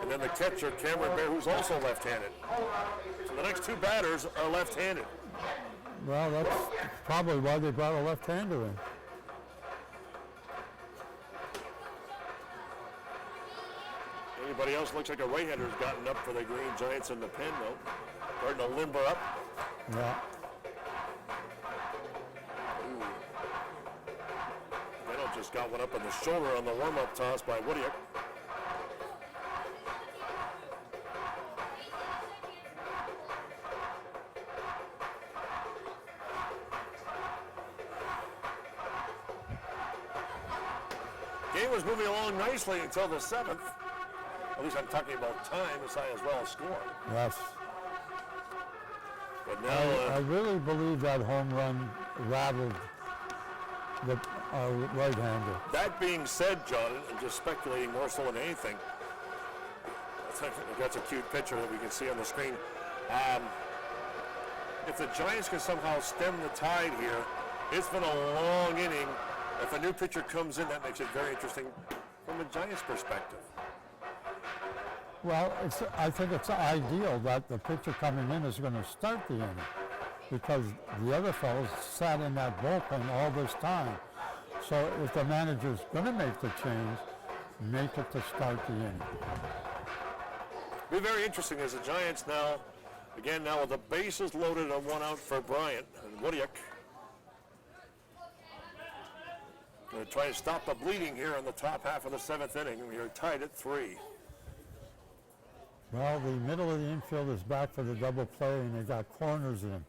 And then the catcher, Cameron Bear, who's also left-handed. So the next 2 batters are left-handed. Well, that's probably why they brought a left-hander in. Anybody else looks like a right-hander has gotten up for the Green Giants in the pen, though. Starting to limber up. Yeah. Bennett just got one up on the shoulder on the warm-up toss by Wodiak. Game was moving along nicely until the 7th. At least I'm talking about time as well as score. Yes. But now, I really believe that home run rattled the right-hander. that being said, John, and just speculating more so than anything, that's a cute picture that we can see on the screen. If the Giants can somehow stem the tide here, it's been a long inning. If a new pitcher comes in, that makes it very interesting from a Giants perspective. Well, I think it's ideal that the pitcher coming in is going to start the inning because the other fellows sat in that bullpen all this time. So if the manager's going to make the change, make it to start the inning. Be very interesting as the Giants now, again now with the bases loaded on 1 out for Bryant and Wodiak. Going to try to stop the bleeding here in the top half of the 7th inning. We are tied at 3. Well, the middle of the infield is back for the double play, and they got corners in.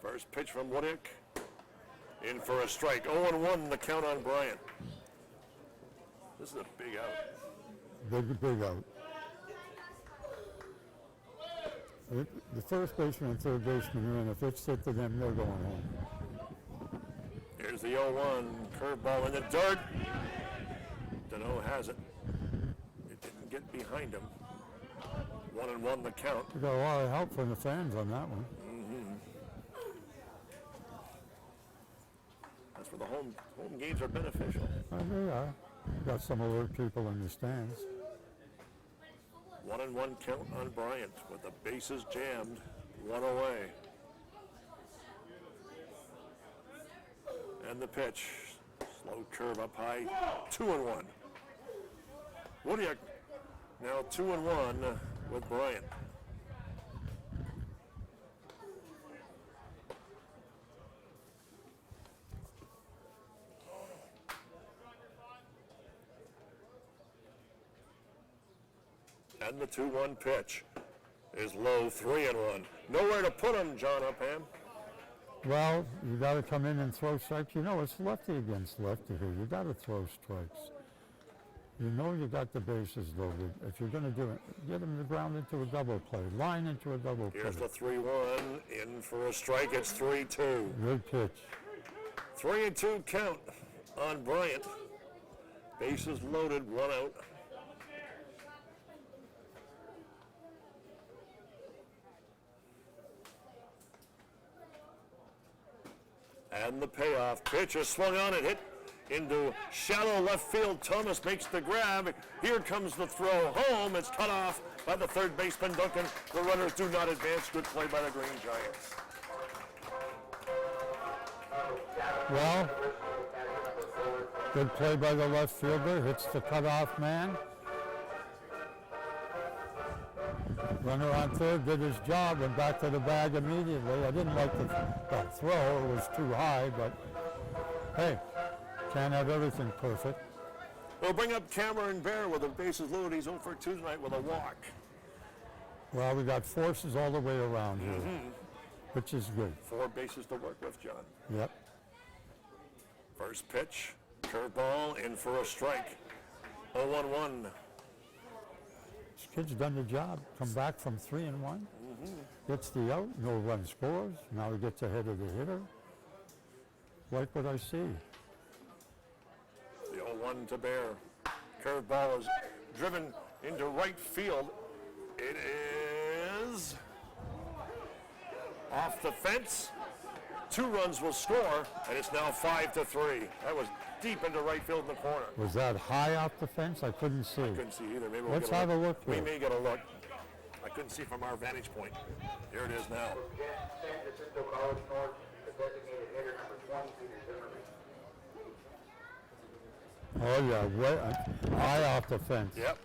First pitch from Wodiak. In for a strike. 0-1 the count on Bryant. This is a big out. Big out. The first baseman and third baseman are in. If it's hit to them, they're going home. Here's the 0-1 curveball in the dirt. Deneau has it. It didn't get behind him. 1-1 the count. We got a lot of help from the fans on that one. That's where the home games are beneficial. They are. Got some alert people in the stands. 1-1 count on Bryant with the bases jammed, 1 away. And the pitch, slow curve up high, 2-1. Wodiak now 2-1 with Bryant. And the 2-1 pitch is low, 3-1. Nowhere to put him, John Upham. Well, you got to come in and throw strikes. You know, it's lefty against lefty here. You got to throw strikes. You know you got the bases loaded. If you're going to do it, get them to ground into a double play, line into a double play. Here's the 3-1 in for a strike. It's 3-2. Good pitch. 3-2 count on Bryant. Bases loaded, 1 out. And the payoff. Pitch is swung on and hit into shallow left field. Thomas makes the grab. Here comes the throw home. It's cut off by the third baseman, Duncan. The runners do not advance. Good play by the Green Giants. Well, good play by the left fielder. Hits the cutoff man. Runner on third did his job, went back to the bag immediately. I didn't like the throw. It was too high, but hey, can't have everything perfect. We'll bring up Cameron Bear with the bases loaded. He's 0 for 2 tonight with a walk. Well, we got forces all the way around here, which is good. 4 bases to work with, John. Yep. First pitch, curveball in for a strike. 0-1-1. This kid's done the job. Come back from 3-1. Gets the out, no run scores. Now he gets ahead of the hitter. Like what I see. The 0-1 to Bear. Curveball is driven into right field. It is off the fence. 2 runs will score, and it's now 5-3. That was deep into right field in the corner. Was that high off the fence? I couldn't see. Couldn't see either. Maybe we'll Let's get have a look We here. may get a look. I couldn't see from our vantage point. Here it is now. San Jacinto College North, the designated hitter number 20, Peter Zimmerman. Oh yeah, way high off the fence. Yep.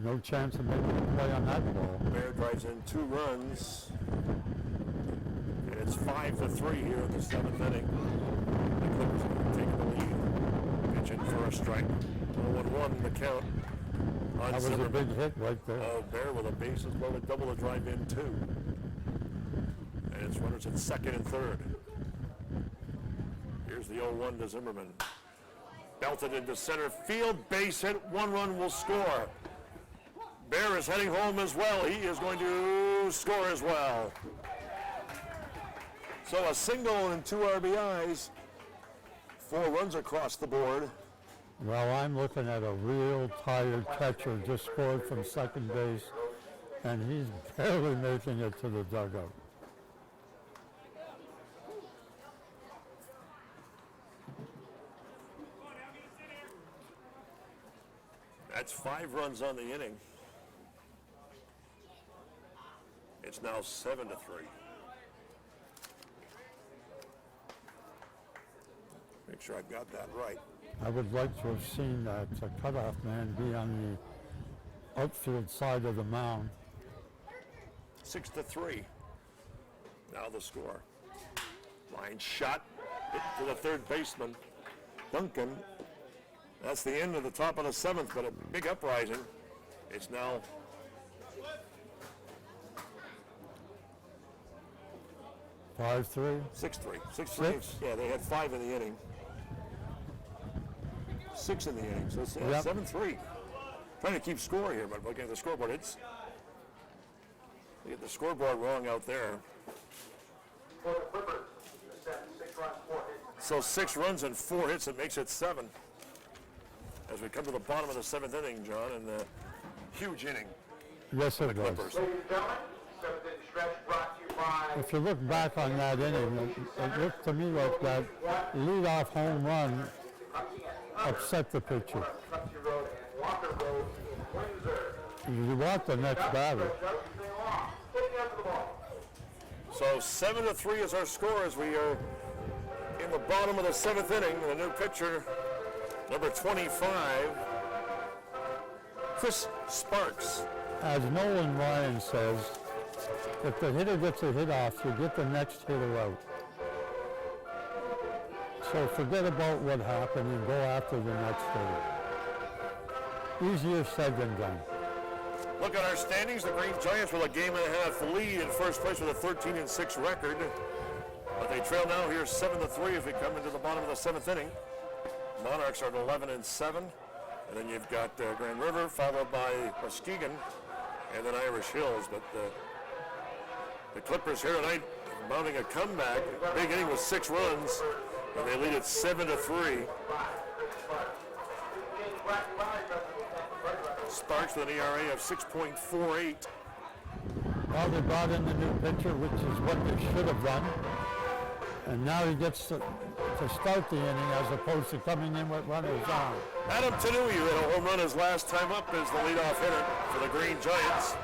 No chance of making a play on that ball. Bear drives in 2 runs. And it's 5-3 here in the 7th inning. The Clippers are taking the lead. Pitching for a strike. 0-1 the count. On That was a Zimmerman. big hit right there. Bear with a bases loaded double to drive in 2. And it's runners at second and third. Here's the 0-1 to Zimmerman. Belted into center field, base hit, 1 run will score. Bear is heading home as well. He is going to score as well. So a single and 2 RBIs, 4 runs across the board. Well, I'm looking at a real tired catcher, just scored from second base, and he's barely making it to the dugout. That's 5 runs on the inning. It's now 7-3. Make sure I've got that right. I would like to have seen that cutoff man be on the outfield side of the mound. 6-3. Now the score. Line shot hit to the third baseman, Duncan. That's the end of the top of the 7th, but a big uprising. It's now 5-3. 6-3. 6-3. Six? Yeah, they had 5 in the inning. 6 in the inning, so it's Yep. 7-3. Trying to keep score here, but looking at the scoreboard, they get the scoreboard wrong out there. For the Clippers, the 6 runs, 4 hits. So 6 runs and 4 hits, it makes it 7. As we come to the bottom of the 7th inning, John, and a huge inning Yes, for the it was. Clippers. Ladies and gentlemen, 7th inning stretch brought to you by If you look back on that inning, it looked to me like that leadoff home run upset the pitcher. Cupsey Road and Walker Road in Windsor. You want the next batter. Taking out to the ball. So 7-3 is our score as we are in the bottom of the 7th inning. The new pitcher, number 25, Chris Sparks. As Nolan Ryan says, if the hitter gets a hit off, you get the next hitter out. So forget about what happened and go after the next hitter. Easier said than done. Look at our standings. The Green Giants with a game and a half lead in first place with a 13-6 record. But they trail now here 7-3 if we come into the bottom of the 7th inning. Monarchs are at 11-7. And then you've got Grand River followed by Muskegon and then Irish Hills. But the Clippers here tonight mounting a comeback. Big inning with 6 runs. And they lead it 7-3. Sparks with an ERA of 6.48. Well, they brought in the new pitcher, which is what they should have done. And now he gets to start the inning as opposed to coming in with runners on. Adam Tanui hit a home run his last time up as the leadoff hitter for the Green Giants.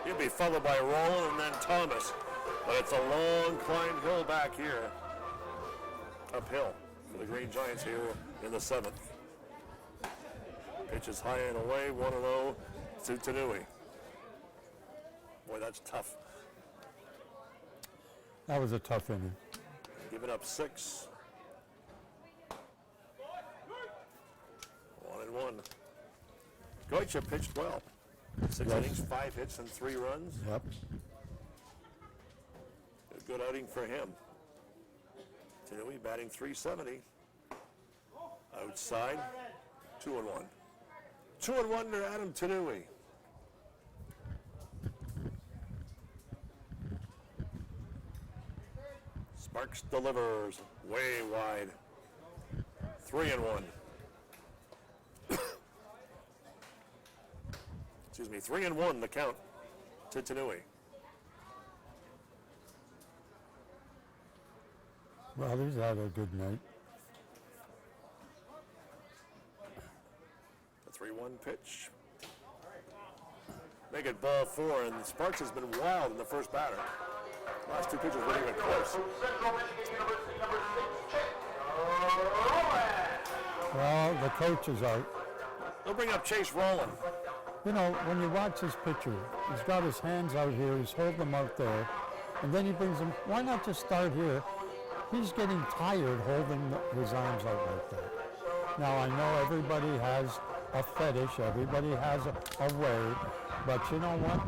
He'll be followed by Roland and then Thomas. But it's a long climb hill back here. Uphill for the Green Giants here in the 7th. Pitch is high and away, 1-0 to Tanui. Boy, that's tough. That was a tough inning. Giving up 6. 1-1. Goitia pitched well. 6 innings, 5 hits, and 3 runs. Yep. A good outing for him. Tanui batting .370. Outside, 2-1. 2-1 to Adam Tanui. Sparks delivers way wide. 3-1. Excuse me, 3-1 the count to Tanui. Well, he's had a good night. The 3-1 pitch. Make it ball 4, and Sparks has been wild in the first batter. Last 2 pitches weren't even close. Well, the coach is out. They'll bring up Chase Rowland. You know, when you watch his pitcher, he's got his hands out here, he's holding them out there, and then he brings them. Why not just start here? He's getting tired holding his arms out like that. Now, I know everybody has a fetish, everybody has a way, but you know what?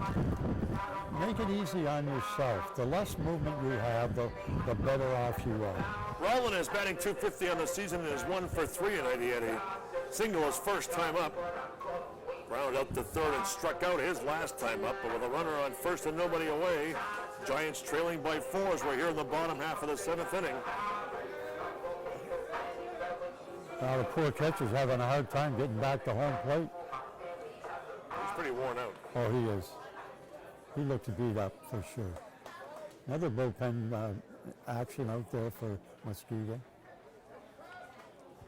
Make it easy on yourself. The less movement you have, the better off you are. Rowland is batting .250 on the season and is 1 for 3 tonight. He had a single his first time up. Grounded out to third and struck out his last time up, but with a runner on first and nobody away, Giants trailing by 4 as we're here in the bottom half of the 7th inning. Now the poor catcher's having a hard time getting back to home plate. He's pretty worn out. Oh, he is. He looked beat up for sure. Another bullpen action out there for Muskegon.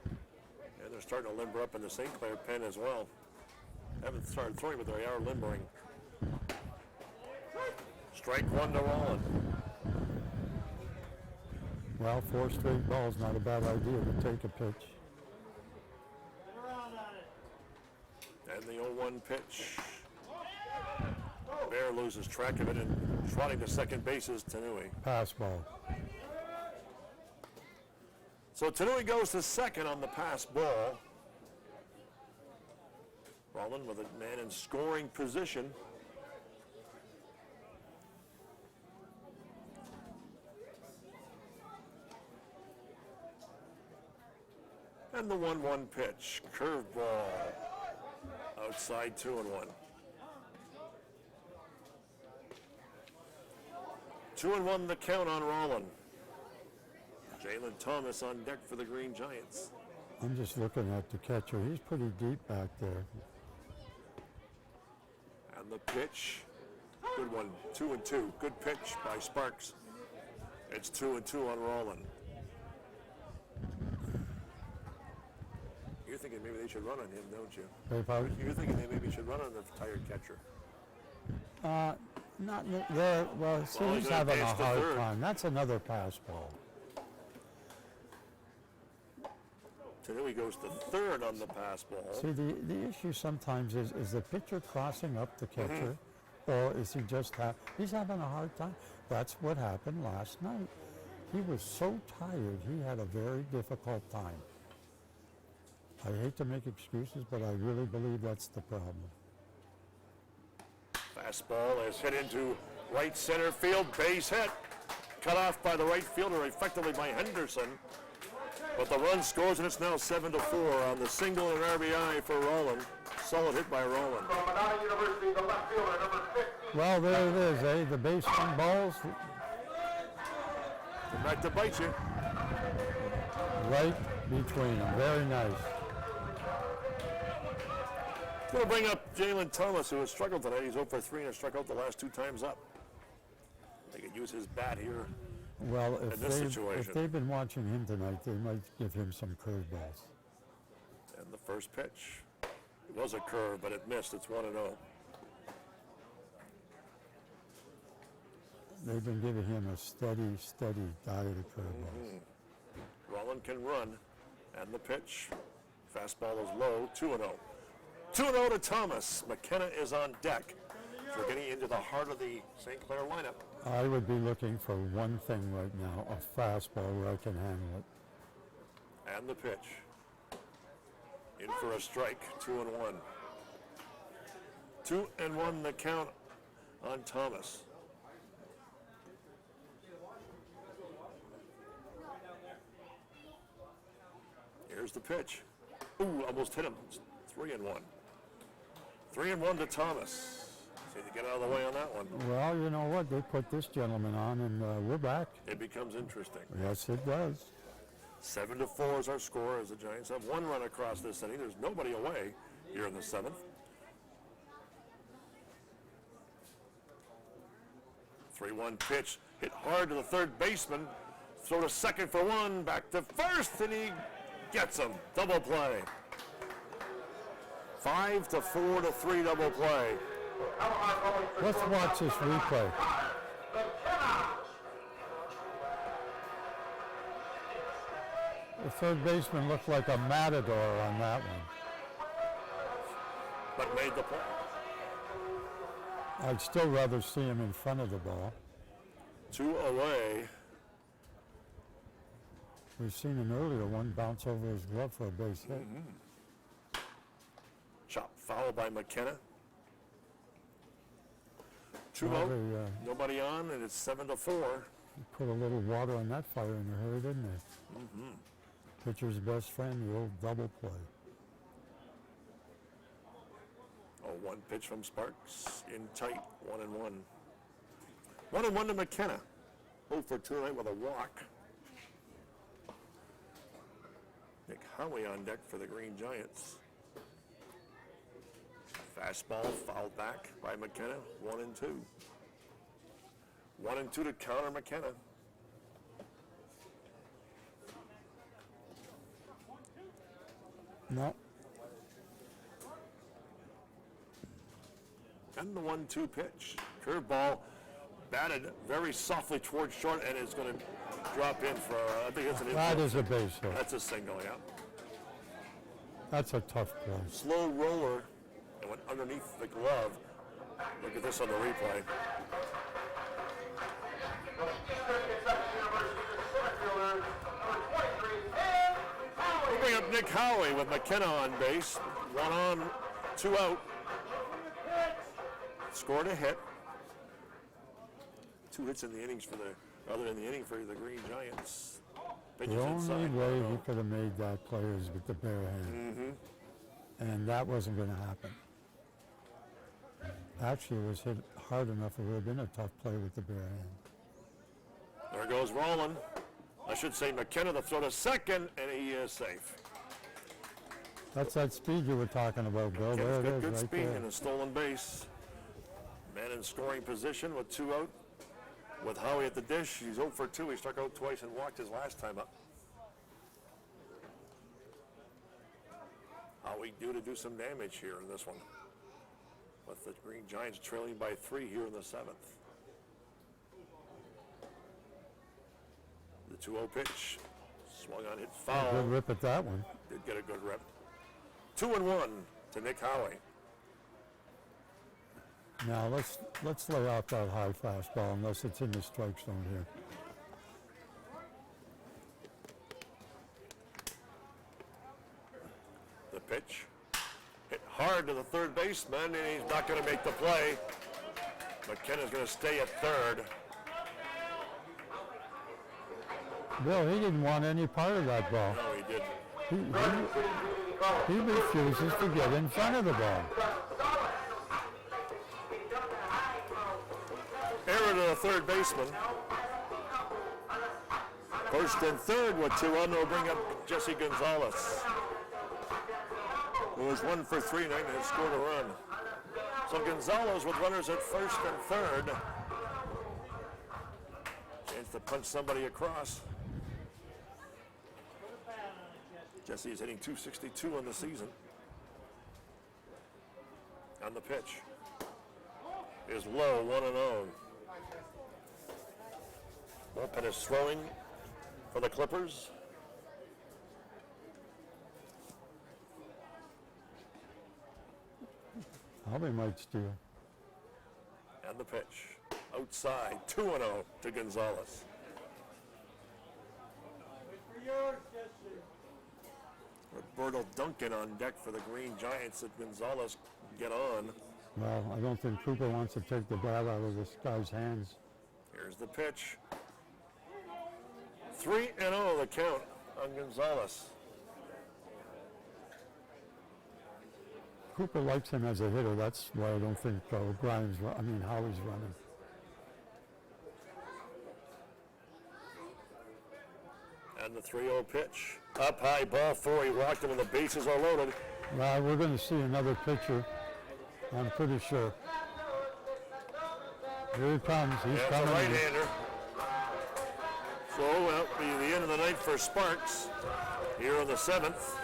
And they're starting to limber up in the St. Clair pen as well. Haven't started throwing, but they are limbering. Strike 1 to Rowland. Well, 4 straight balls, not a bad idea to take a pitch. And the 0-1 pitch. Bear loses track of it and trotting to second base is Tanui. Pass ball. So Tanui goes to second on the pass ball. Rowland with a man in scoring position. And the 1-1 pitch. Curveball. Outside 2-1. 2-1 the count on Rowland. Jalen Thomas on deck for the Green Giants. I'm just looking at the catcher. He's pretty deep back there. And the pitch. Good one. 2-2. Good pitch by Sparks. It's 2-2 on Rowland. You're thinking maybe they should run on him, don't you? You're thinking they maybe should run on the tired catcher. Not there. Well, see, he's having a hard time. That's another pass ball. Tanui goes to third on the pass ball. See, the issue sometimes is the pitcher crossing up the catcher, or is he just he's having a hard time? That's what happened last night. He was so tired, he had a very difficult time. I hate to make excuses, but I really believe that's the problem. Fastball is hit into right center field, base hit. cut off by the right fielder, effectively by Henderson. But the run scores, and it's now 7-4 on the single and RBI for Roland. Solid hit by Roland. From Madonna University, the left fielder, number 15. Well, there it is, eh? The baseline balls Come back to bite you. right between them. Very nice. Going to bring up Jalen Thomas, who has struggled tonight. He's 0 for 3 and has struck out the last 2 times up. They could use his bat here. Well, In this situation. if they've been watching him tonight, they might give him some curveballs. And the first pitch. It was a curve, but it missed. It's 1-0. They've been giving him a steady diet of curveballs. Roland can run. And the pitch. Fastball is low. 2-0. 2-0 to Thomas. McKenna is on deck. So we're getting into the heart of the St. Clair lineup. I would be looking for one thing right now, a fastball where I can handle it. And the pitch. In for a strike. 2-1. 2-1 the count on Thomas. Here's the pitch. Ooh, almost hit him. It's 3-1. 3-1 to Thomas. See to get out of the way on that one. Well, you know what? They put this gentleman on, and we're back. It becomes interesting. Yes, it does. 7-4 is our score as the Giants have 1 run across this inning. There's nobody away here in the 7th. The 3-1 pitch hit hard to the third baseman. Throw to second for 1, back to first, and he gets him. Double play. 5-4 to 3 double play. Let's watch this replay. The third baseman looked like a matador on that one. But made the play. I'd still rather see him in front of the ball. 2 away. We've seen an earlier one bounce over his glove for a base hit. Chop foul by McKenna. 2 Well, out. they, Nobody on, and it's 7-4. put a little water on that fire in a hurry, didn't they? Pitcher's best friend, the old double play. Oh, 1 pitch from Sparks in tight, 1-1. 1-1 to McKenna. 0 for 2 tonight with a walk. Nick Howie on deck for the Green Giants. Fastball fouled back by McKenna, 1-2. 1-2 to counter McKenna. No, And the 1-2 pitch. Curveball batted very softly towards short and is going to drop in for, I think it's an that infield. is a base hit. That's a single, yeah. That's a tough play. Slow roller and went underneath the glove. Look at this on the replay. We'll bring up Nick Howie with McKenna on base. 1 on, 2 out. Scored a hit. 2 hits in the innings for the other in the inning for the Green Giants. Pitches The only inside. way he could have made that play is with the bare hand. And that wasn't going to happen. Actually, it was hit hard enough, it would have been a tough play with the bare hand. There goes Roland. I should say McKenna to throw to second, and he is safe. That's that speed you were talking about, Bill. There it Good, is, good right speed there. and a stolen base. Man in scoring position with 2 out. With Howie at the dish, he's 0 for 2. He struck out twice and walked his last time up. Howie due to do some damage here in this one. With the Green Giants trailing by 3 here in the 7th. The 2-0 pitch. Swung on, hit foul. Good rip at that one. Did get a good rip. 2-1 to Nick Howie. Now let's lay out that high fastball unless it's in the strike zone here. The pitch. Hit hard to the third baseman, and he's not going to make the play. McKenna's going to stay at third. Bill, he didn't want any part of that ball. No, he didn't. He refuses to get in front of the ball. Error to the third baseman. First and third with 2 on. Will bring up Jesse Gonzalez, who was 1 for 3 tonight and has scored a run. So Gonzalez with runners at first and third. Chance to punch somebody across. Jesse is hitting .262 on the season. On the pitch is low, 1-0. Bullpen is throwing for the Clippers. Probably might steal. And the pitch outside, 2-0 to Gonzalez. Roberto Duncan on deck for the Green Giants. If Gonzalez can get on. Well, I don't think Cooper wants to take the bat out of this guy's hands. Here's the pitch. 3-0 the count on Gonzalez. Cooper likes him as a hitter. That's why I don't think Howie's running. And the 3-0 pitch. Up high, ball 4. He walked him and the bases are loaded. Well, we're going to see another pitcher. I'm pretty sure. Here he comes. He's That's coming. a right-hander. So that'll be the end of the night for Sparks here on the 7th.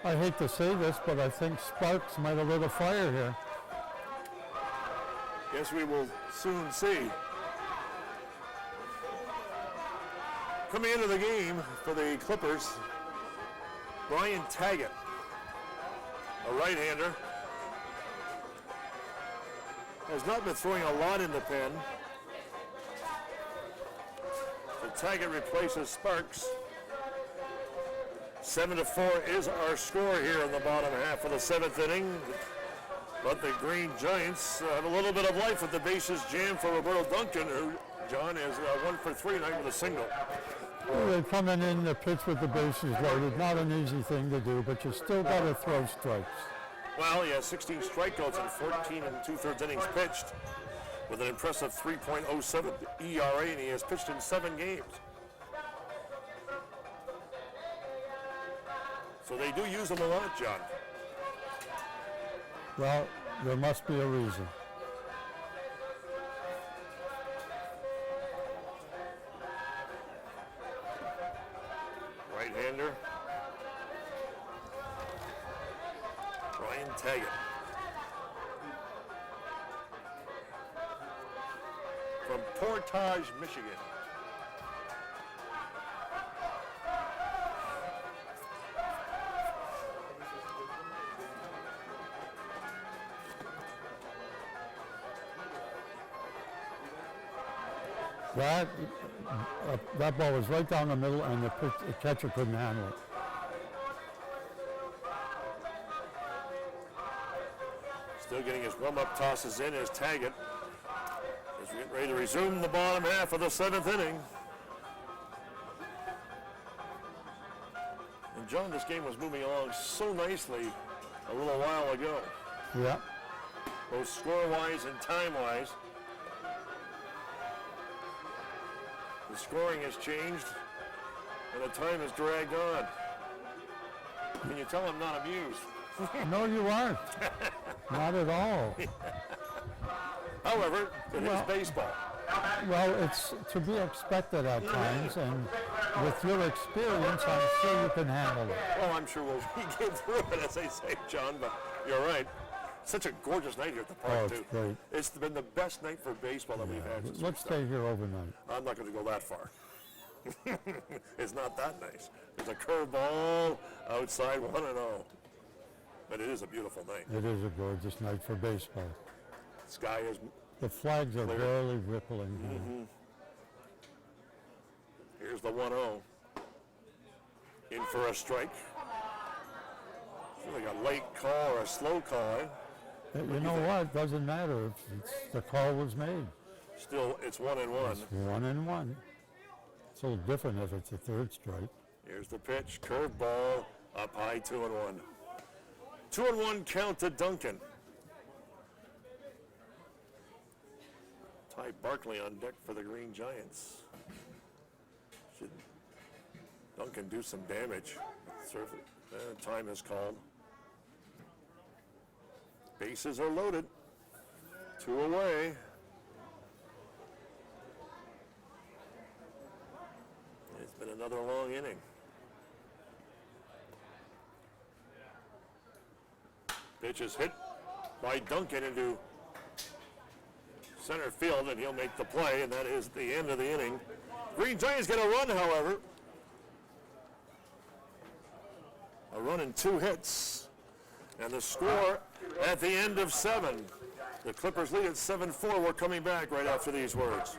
I hate to say this, but I think Sparks might have lit a fire here. Guess we will soon see. Coming into the game for the Clippers, Brian Taggett, a right-hander. Has not been throwing a lot in the pen. So Taggett replaces Sparks. 7-4 is our score here in the bottom half of the 7th inning. But the Green Giants have a little bit of life with the bases jammed for Roberto Duncan, who, John, is 1 for 3 tonight with a single. Well, they're coming in the pitch with the bases loaded. Not an easy thing to do, but you still got to throw strikes. Well, he has 16 strikeouts in 14 and 2/3 innings pitched with an impressive 3.07 ERA, and he has pitched in 7 games. So they do use him a lot, John. Well, there must be a reason. Right-hander. Brian Taggett. From Portage, Michigan. That ball was right down the middle, and the catcher couldn't handle it. Still getting his warm-up tosses in as Taggett is getting ready to resume the bottom half of the 7th inning. And John, this game was moving along so nicely a little while ago, Yeah. both score-wise and time-wise. The scoring has changed, and the time has dragged on. Can you tell I'm not amused? No, you aren't. Not at all. However, it is baseball. Well, it's to be expected at times, and with your experience, I'm sure you can handle it. Well, I'm sure we'll get through it, as they say, John, but you're right. Such a gorgeous night here at the park, Oh, it's too. great. It's been the best night for baseball that we've had since Let's we started. stay here overnight. I'm not going to go that far. It's not that nice. There's a curveball outside, 1-0. But it is a beautiful night. It is a gorgeous night for baseball. Sky is... The flags are Clear. barely rippling now. Here's the 1-0. In for a strike. It's like a late call or a slow call, eh? You know what? Doesn't matter if the call was made. Still, it's 1-1. It's 1-1. It's a little different if it's a third strike. Here's the pitch, curveball, up high, 2-1. 2-1 count to Duncan. Ty Barkley on deck for the Green Giants. Should Duncan do some damage? Time is called. Bases are loaded. 2 away. It's been another long inning. Pitch is hit by Duncan into center field, and he'll make the play, and that is the end of the inning. Green Giants get a run, however. A run and 2 hits. And the score at the end of 7. The Clippers lead at 7-4. We're coming back right after these words.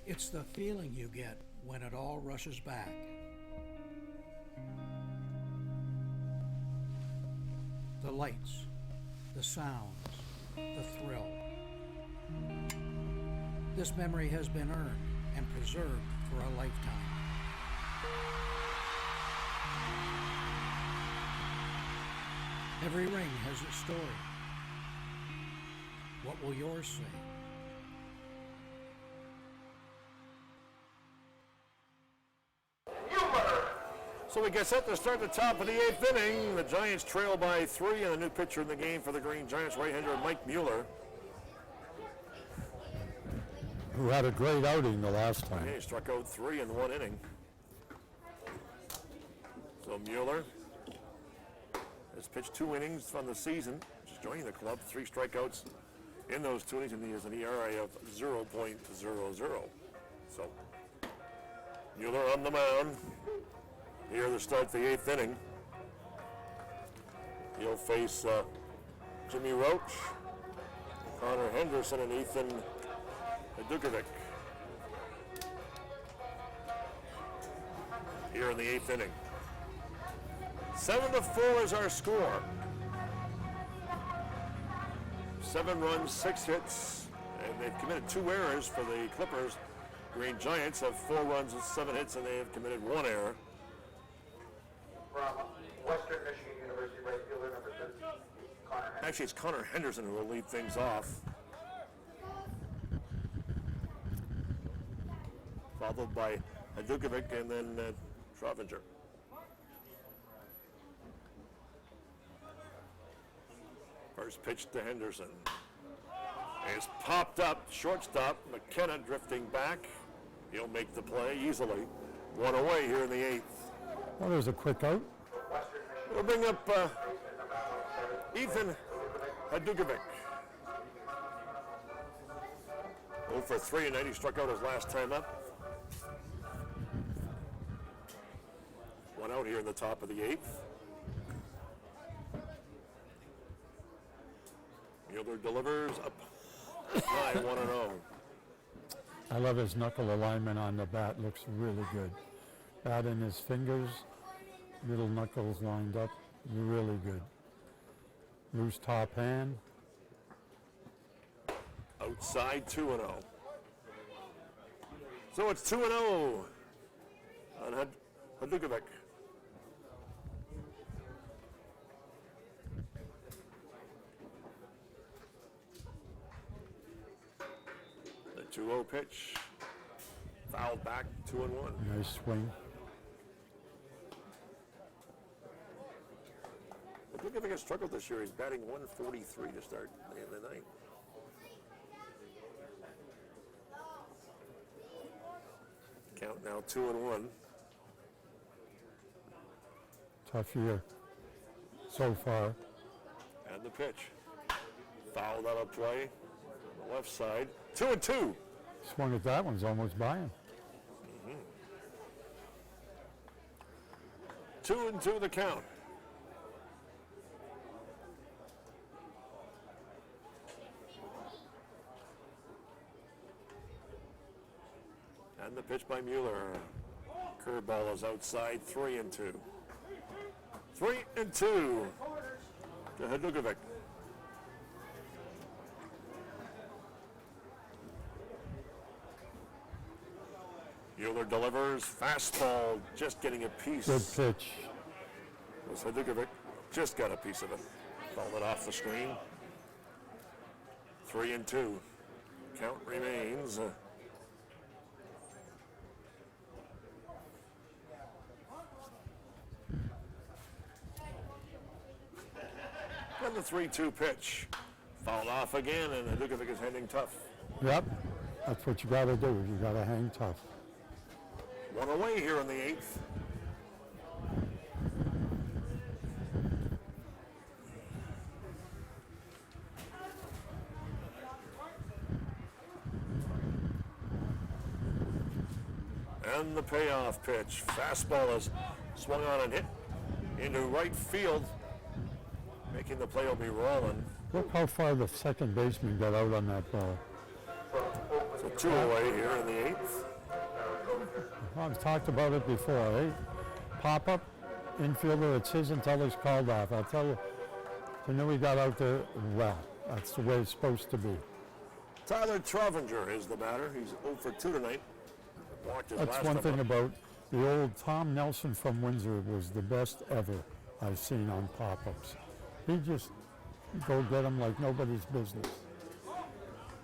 It's the feeling you get when it all rushes back. The lights, the sounds, the thrill. This memory has been earned and preserved for a lifetime. Every ring has its story. What will yours say? So we get set to start the top of the 8th inning. The Giants trail by 3, and the new pitcher in the game for the Green Giants, right-hander Mike Mueller. Who had a great outing the last time. Yeah, he struck out 3 in 1 inning. So Mueller has pitched 2 innings from the season. Just joining the club, 3 strikeouts in those 2 innings, and he has an ERA of 0.00. So Mueller on the mound. Here to start the 8th inning. He'll face Jimmy Roach, Connor Henderson, and Ethan Dukovic. Here in the 8th inning. 7-4 is our score. 7 runs, 6 hits, and they've committed 2 errors for the Clippers. Green Giants have 4 runs and 7 hits, and they have committed 1 error. From Western Michigan University, right fielder number 13, Connor Henderson. Actually, it's Connor Henderson who will lead things off. Followed by Dukovic and then Schrodinger. First pitch to Henderson. Is popped up, shortstop, McKenna drifting back. He'll make the play easily. 1 away here in the 8th. Well, there's a quick out. We'll bring up Ethan Dukovic. 0 for 3 and 90, struck out his last time up. 1 out here in the top of the 8th. Mueller delivers up high, 1-0. I love his knuckle alignment on the bat. Looks really good. Bat in his fingers, little knuckles lined up, really good. Loose top hand. Outside, 2-0. So it's 2-0 on Dukovic. The 2-0 pitch. Fouled back, 2-1. Nice swing. Dukovic has struggled this year. He's batting 143 to start the 9th. Count now 2-1. Tough year so far. And the pitch. Fouled out of play on the left side. 2-2. Swung at that one's almost by him. 2-2 the count. And the pitch by Mueller. Curveball is outside. 3-2. 3-2 to Hadukovic. Mueller delivers. Fastball just getting a piece. Good pitch. Was Hadukovic just got a piece of it. Fouled it off the screen. 3-2. Count remains. And the 3-2 pitch. Fouled off again, and Hadukovic is hanging tough. Yep, that's what you got to do. You got to hang tough. One away here in the 8th. And the payoff pitch. Fastball is swung on and hit into right field, making the play will be rolling. Look how far the second baseman got out on that ball. So 2 away here in the 8th. I've talked about it before, eh? Pop-up, infielder, it's his until he's called off. I'll tell you, I knew he got out there well. That's the way it's supposed to be. Tyler Trovinger is the batter. He's 0 for 2 tonight. Walked his That's last one time thing up. about the old Tom Nelson from Windsor was the best ever I've seen on pop-ups. He just go get him like nobody's business.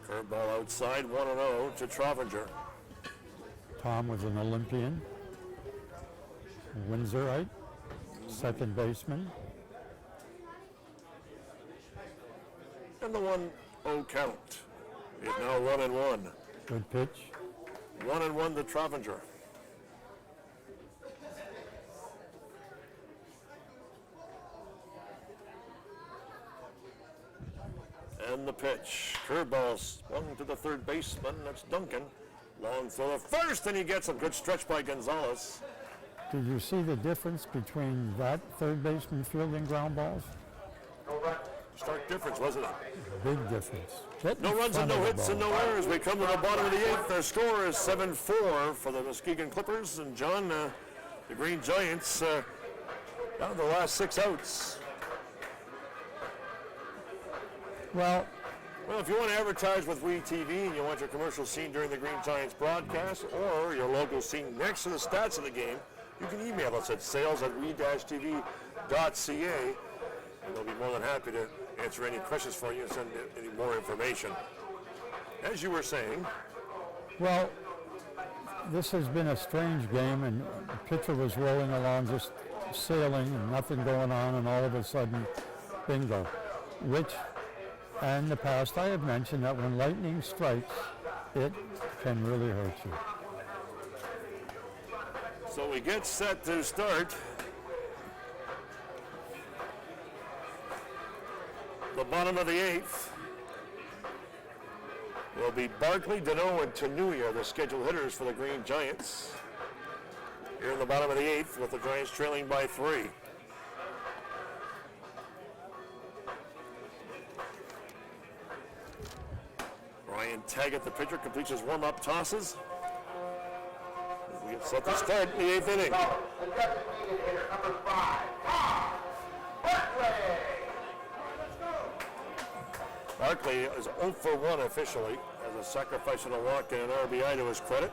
Curveball outside, 1-0 to Trovinger. Tom was an Olympian, Windsorite, second baseman. And the 1-0 count is now 1-1. Good pitch. 1-1 to Trovinger. And the pitch. Curveball swung to the third baseman. That's Duncan. Long throw to first, and he gets a good stretch by Gonzalez. Did you see the difference between that third baseman fielding ground balls? Stark difference, wasn't it? Big difference. No runs and no hits and no errors. We come to the bottom of the 8th. Their score is 7-4 for the Muskegon Clippers. And John, the Green Giants, down to the last 6 outs. Well, if you want to advertise with WeTV and you want your commercial seen during the Green Giants broadcast or your logo seen next to the stats of the game, you can email us at sales@we-tv.ca, and we'll be more than happy to answer any questions for you and send any more information. As you were saying. well, this has been a strange game, and the pitcher was rolling along, just sailing, and nothing going on, and all of a sudden, bingo. Which, in the past, I have mentioned that when lightning strikes, it can really hurt you. So we get set to start. The bottom of the 8th will be Barkley, Deneau, and Tanuya, the scheduled hitters for the Green Giants. Here in the bottom of the 8th with the Giants trailing by 3. Ryan Taggett, the pitcher, completes his warm-up tosses. We get set to start the 8th inning. The designated hitter, number 5, Barkley. Barkley is 0 for 1 officially as a sacrifice and a walk and an RBI to his credit.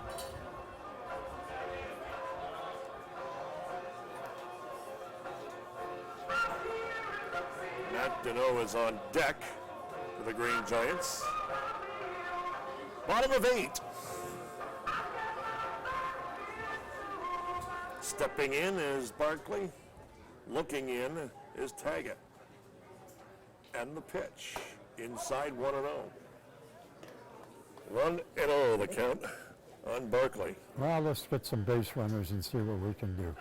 Matt Deneau is on deck for the Green Giants. Bottom of 8. Stepping in is Barkley. Looking in is Taggett. And the pitch. Inside 1-0. 1-0 the count. on Barkley. Well, let's get some base runners and see what we can do.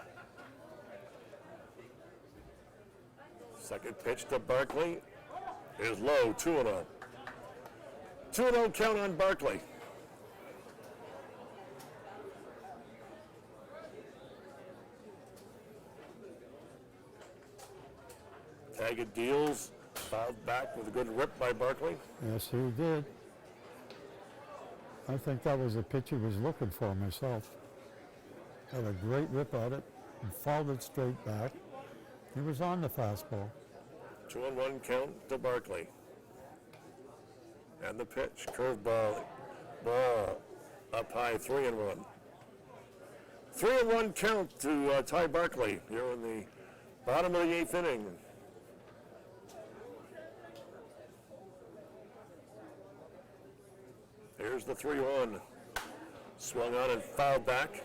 Second pitch to Barkley is low, 2-0. 2-0 count on Barkley. Taggett deals, fouled back with a good rip by Barkley. Yes, he did. I think that was the pitch he was looking for myself. Had a great rip at it and fouled it straight back. He was on the fastball. 2-1 count to Barkley. And the pitch, curveball, ball up high, 3-1. 3-1 count to Ty Barkley here in the bottom of the 8th inning. Here's the 3-1. Swung on and fouled back.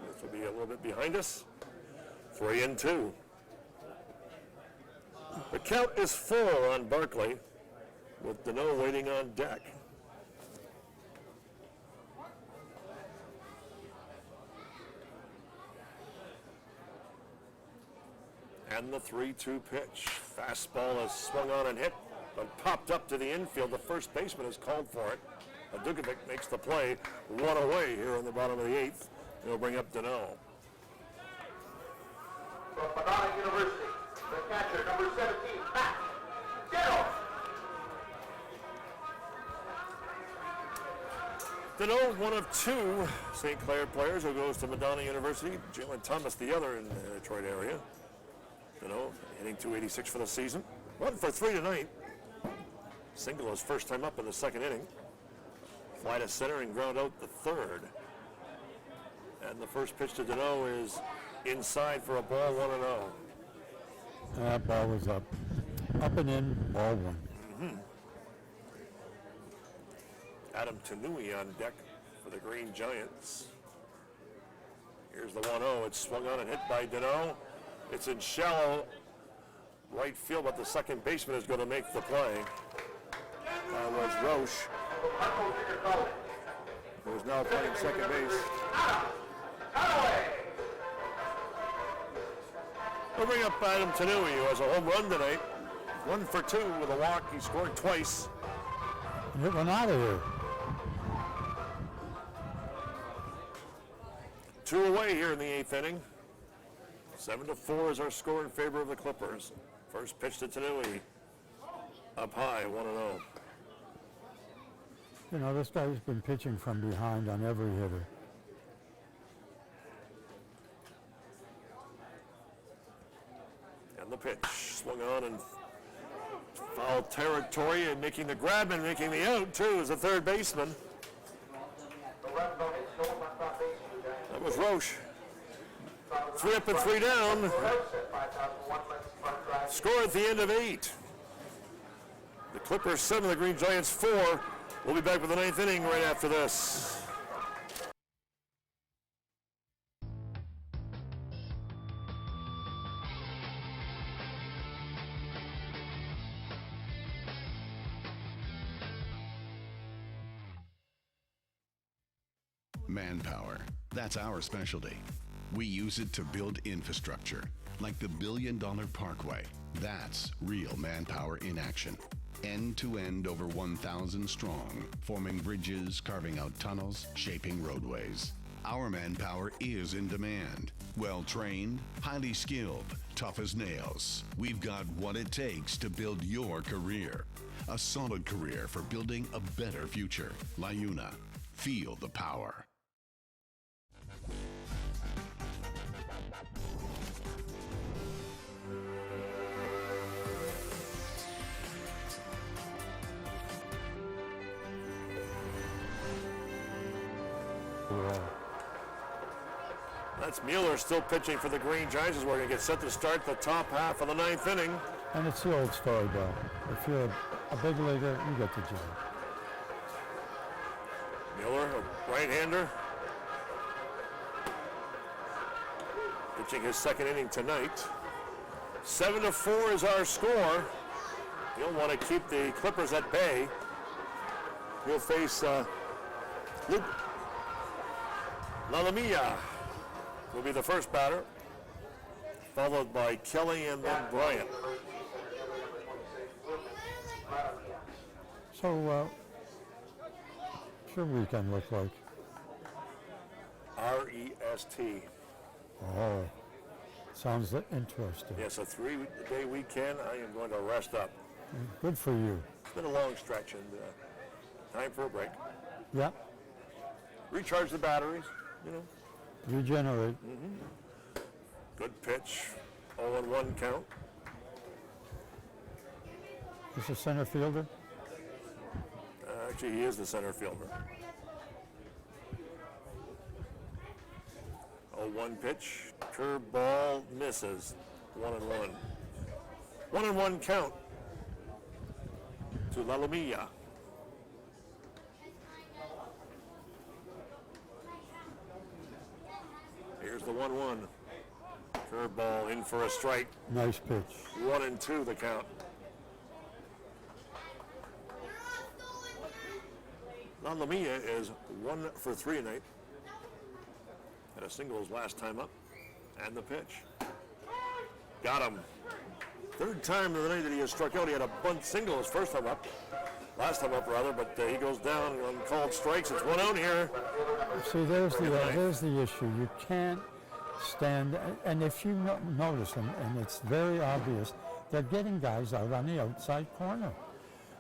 This will be a little bit behind us. 3-2. The count is 4 on Barkley, with Deneau waiting on deck. And the 3-2 pitch. Fastball is swung on and hit, but popped up to the infield. The first baseman has called for it. Dukovic makes the play, one away here in the bottom of the 8th. He'll bring up Deneau. From Madonna University, the catcher, number 17, Matt Deneau. Deneau, one of 2 St. Clair players who goes to Madonna University. Jalen Thomas, the other in the Detroit area. Deneau hitting .286 for the season. 1 for 3 tonight. Single his first time up in the 2nd inning. Fly to center and ground out the 3rd. And the first pitch to Deneau is inside for a ball, 1-0. That ball was up. Up and in, ball 1. Mm-hmm. Adam Tanui on deck for the Green Giants. Here's the 1-0. It's swung on and hit by Deneau. It's in shallow right field, but the second baseman is going to make the play. That was Roche, who's now playing second base. We'll bring up Adam Tanui, who has a home run tonight. 1 for 2 with a walk. He scored twice. Get one out of here. 2 away here in the 8th inning. 7-4 is our score in favor of the Clippers. First pitch to Tanui. Up high, 1-0. You know, this guy's been pitching from behind on every hitter. And the pitch, swung on and foul territory, and making the grab and making the out too is the third baseman. That was Roche. 3 up and 3 down. Score at the end of 8. The Clippers 7, the Green Giants 4. We'll be back with the 9th inning right after this. Manpower. That's our specialty. We use it to build infrastructure, like the $1 billion Parkway. That's real manpower in action. End to end, over 1,000 strong, forming bridges, carving out tunnels, shaping roadways. Our manpower is in demand. Well-trained, highly skilled, tough as nails. We've got what it takes to build your career. A solid career for building a better future. LiUNA. Feel the power. That's Mueller still pitching for the Green Giants as we're going to get set to start the top half of the 9th inning. And it's the old story, Bill. If you're a big leaguer, you get the job. Mueller, a right-hander. Pitching his 2nd inning tonight. 7-4 is our score. He'll want to keep the Clippers at bay. He'll face Luke Lalamia will be the first batter, followed by Kelly and then Bryant. So, what's your weekend look like? R-E-S-T. Oh, sounds interesting. Yes, a 3-day weekend. I am going to rest up. Good for you. It's been a long stretch and time for a break. Yeah, Recharge the batteries, you know. regenerate. Good pitch. 0-1 count. Is a center fielder? Actually, he is the center fielder. 0-1 pitch. Curveball misses. 1-1. 1-1 count to Lalamia. Here's the 1-1. Curveball in for a strike. Nice pitch. 1-2 the count. Lalamia is 1 for 3 tonight. Had a single his last time up. And the pitch. Got him. Third time of the night that he has struck out. He had a bunt single his first time up. Last time up, rather, but he goes down on called strikes. It's 1 out here. See, there's the issue. You can't stand, and if you notice them, and it's very obvious, they're getting guys out on the outside corner.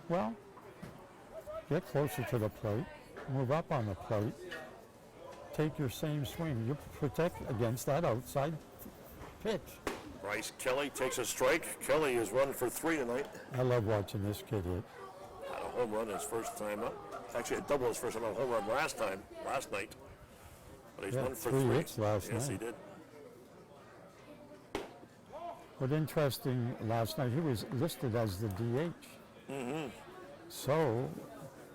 Well, get closer to the plate, move up on the plate, take your same swing. You protect against that outside pitch. Bryce Kelly takes a strike. Kelly is 1 for 3 tonight. I love watching this kid hit. Had a home run his first time up. Actually, a double his first time on a home run last night. But he's 1 for 3. Hits last night. Yes, he did. What interesting, last night he was listed as the DH. So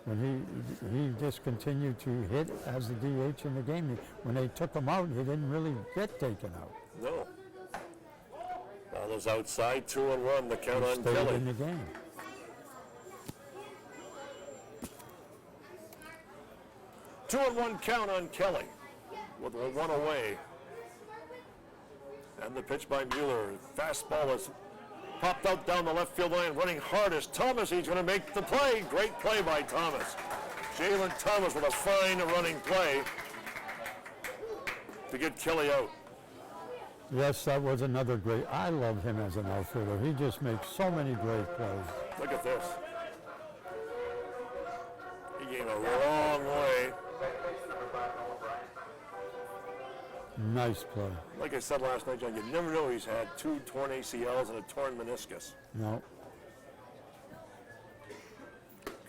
when he just continued to hit as the DH in the game. When they took him out, he didn't really get taken out. No. Ball is outside, 2-1. The count He on stayed Kelly. in the game. 2-1 count on Kelly with a 1 away. And the pitch by Mueller. Fastball is popped out down the left field line, running hard as Thomas. He's going to make the play. Great play by Thomas. Jalen Thomas with a fine running play to get Kelly out. Yes, that was another great. I love him as an outfielder. He just makes so many great plays. Look at this. He came a long way. Nice play. Like I said last night, John, you never know he's had 2 torn ACLs and a torn meniscus. No.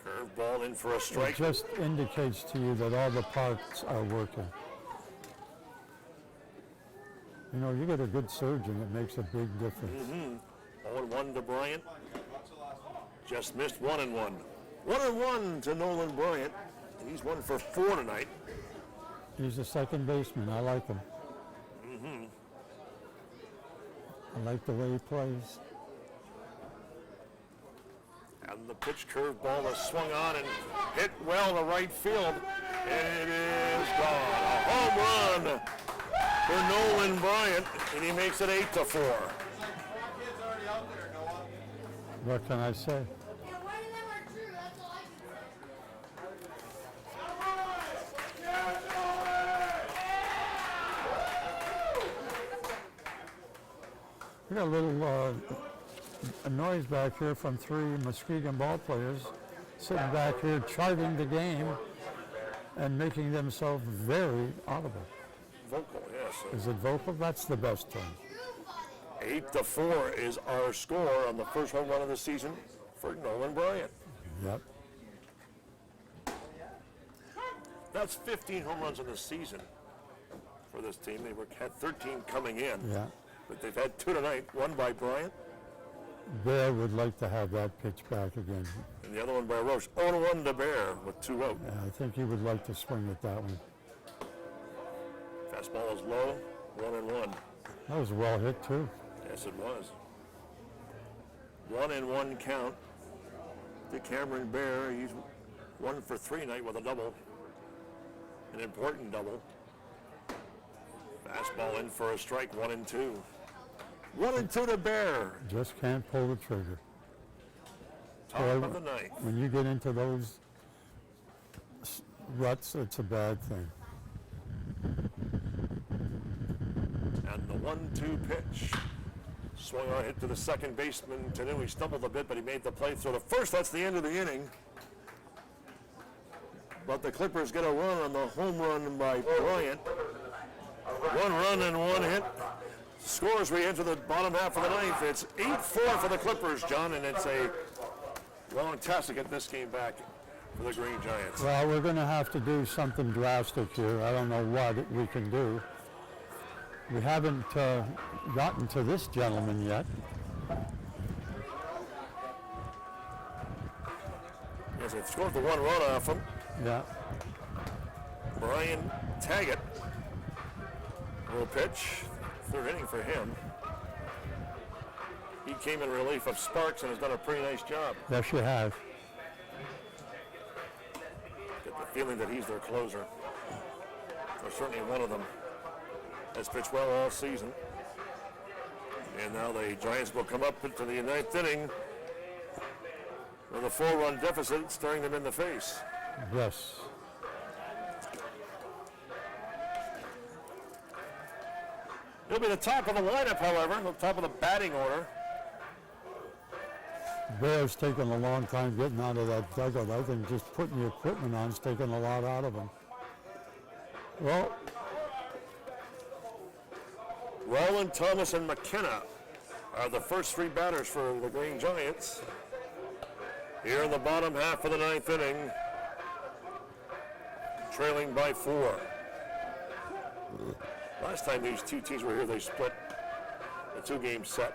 Curveball in for a It strike. just indicates to you that all the parts are working. You know, you get a good surgeon, it makes a big difference. 0-1 to Bryant. Just missed 1-1. 1-1 to Nolan Bryant. He's 1 for 4 tonight. He's a second baseman. I like him. I like the way he plays. And the pitch curveball is swung on and hit well to right field. And it is gone. A home run for Nolan Bryant, and he makes it 8-4. What can I say? We got a little a noise back here from 3 Muskegon ball players sitting back here charting the game and making themselves very audible. Vocal, yes. Is it vocal? That's the best term. 8-4 is our score on the first home run of the season for Nolan Bryant. Yep. That's 15 home runs in the season for this team. They had 13 coming in. Yeah. But they've had 2 tonight, one by Bryant, Bear would like to have that pitch back again. and the other one by Roche. 0-1 to Bear with 2 out. Yeah, I think he would like to swing at that one. Fastball is low, 1-1. That was well hit too. Yes, it was. 1-1 count to Cameron Bear. He's 1 for 3 tonight with a double. An important double. Fastball in for a strike, 1-2. 1-2 to Bear. Just can't pull the trigger. Top of the ninth. When you get into those ruts, it's a bad thing. And the 1-2 pitch. Swung on, hit to the second baseman. Tanu, he stumbled a bit, but he made the play throw to first. That's the end of the inning. But the Clippers get a run on the home run by Bryant. 1 run and 1 hit. Scores we enter the bottom half of the ninth. It's 8-4 for the Clippers, John, and it's a long task to get this game back for the Green Giants. Well, we're going to have to do something drastic here. I don't know what we can do. We haven't gotten to this gentleman yet. Yes, they scored the 1 run off him. Yeah. Brian Taggett. Little pitch. Third inning for him. He came in relief of Sparks and has done a pretty nice job. Yes, you have. Get the feeling that he's their closer. Or certainly one of them. Has pitched well all season. And now the Giants will come up into the ninth inning with a 4-run deficit staring them in the face. Yes. He'll be the top of the lineup, however, the top of the batting order. Bear's taking a long time getting out of that dugout. I think just putting the equipment on is taking a lot out of him. Well, Rowland, Thomas, and McKenna are the first 3 batters for the Green Giants. Here in the bottom half of the ninth inning, trailing by 4. Last time these two teams were here, they split the 2-game set.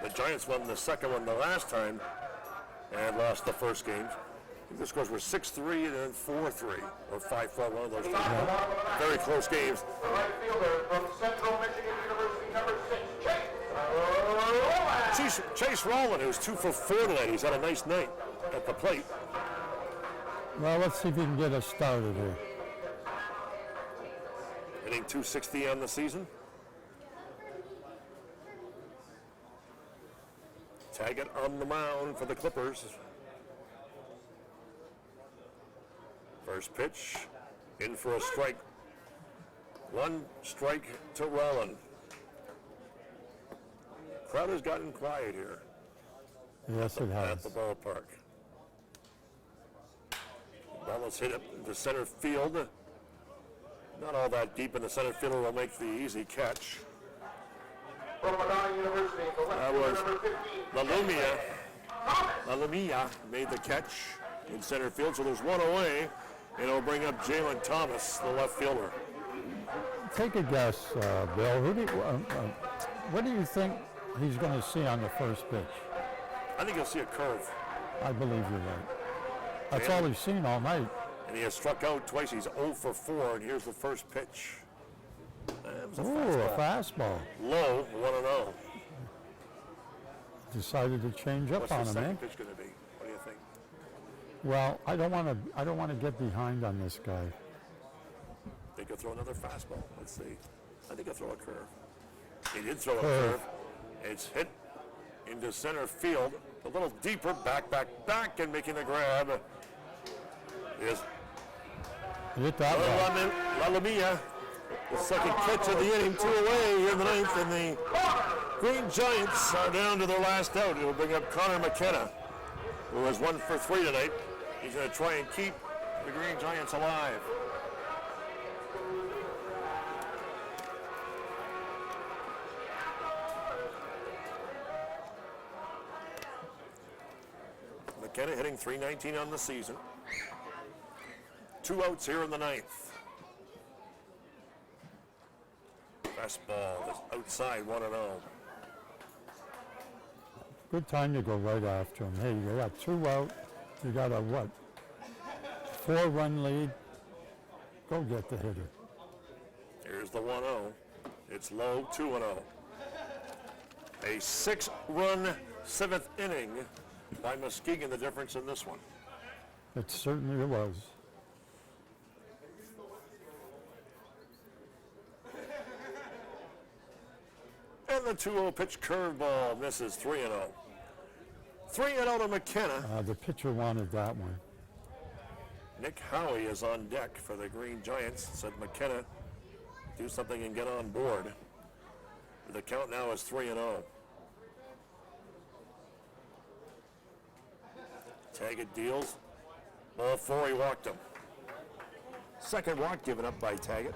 The Giants won the second one the last time and lost the first game. I think the scores were 6-3 and then 4-3, or 5-4, one of those two. Very close games. The right fielder from Central Michigan University, number 6, Chase Rowland, who's 2 for 4 tonight. He's had a nice night at the plate. well, let's see if we can get us started here. Hitting .260 on the season. Taggett on the mound for the Clippers. First pitch, in for a strike. 1 strike to Rowland. Crowd has gotten quiet here. Yes, it has. At the ballpark. Ball is hit up into center field. Not all that deep, and the center fielder will make the easy catch. from Muskegon University, the left That fielder, was number 15. Lalumia made the catch in center field, so there's 1 away, and it'll bring up Jalen Thomas, the left fielder. Take a guess, Bill. What do you think he's going to see on the first pitch? I think you'll see a curve. I believe you're right. That's all he's seen all night. And he has struck out twice. He's 0 for 4, and here's the first pitch. That was a Ooh, a fastball. Low, 1-0. Decided to change up What's on the him, second eh? pitch going to be? What do you think? Well, I don't want to get behind on this guy. Think he'll throw another fastball. Let's see. I think he'll throw a curve. He did throw a curve. It's hit into center field. A little deeper, back, and making the grab is Hit that ball. Lalumia. The second catch of the inning, 2 away here in the ninth, and the Green Giants are down to their last out. It will bring up Connor McKenna, who has 1 for 3 tonight. He's going to try and keep the Green Giants alive. McKenna hitting .319 on the season. 2 outs here in the ninth. Fastball is outside, 1-0. Good time to go right after him. Hey, you got 2 out. You got a what? 4-run lead. Go get the hitter. Here's the 1-0. It's low, 2-0. A 6-run 7th inning by Muskegon, the difference in this one. It certainly was. And the 2-0 pitch curveball misses 3-0. 3-0 to McKenna. The pitcher wanted that one. Nick Howie is on deck for the Green Giants. Said McKenna, do something and get on board. The count now is 3-0. Taggett deals. Ball 4, he walked him. Second walk given up by Taggett.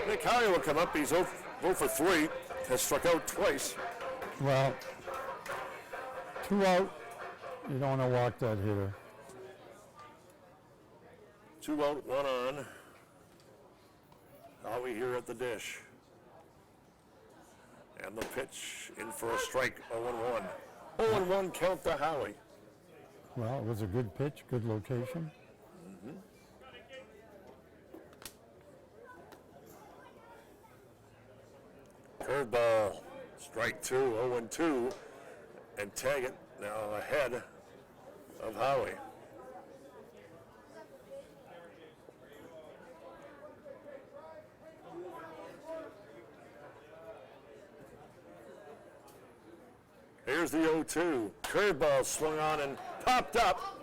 Nick Howie will come up. He's 0 for 3. Has struck out twice. Well, 2 out. You don't want to walk that hitter. 2 out, 1 on. Howie here at the dish. And the pitch in for a strike, 0-1. 0-1 count to Howie. Well, it was a good pitch, good location. Curveball, strike 2, 0-2. And Taggett now ahead of Howie. Here's the 0-2. Curveball swung on and popped up.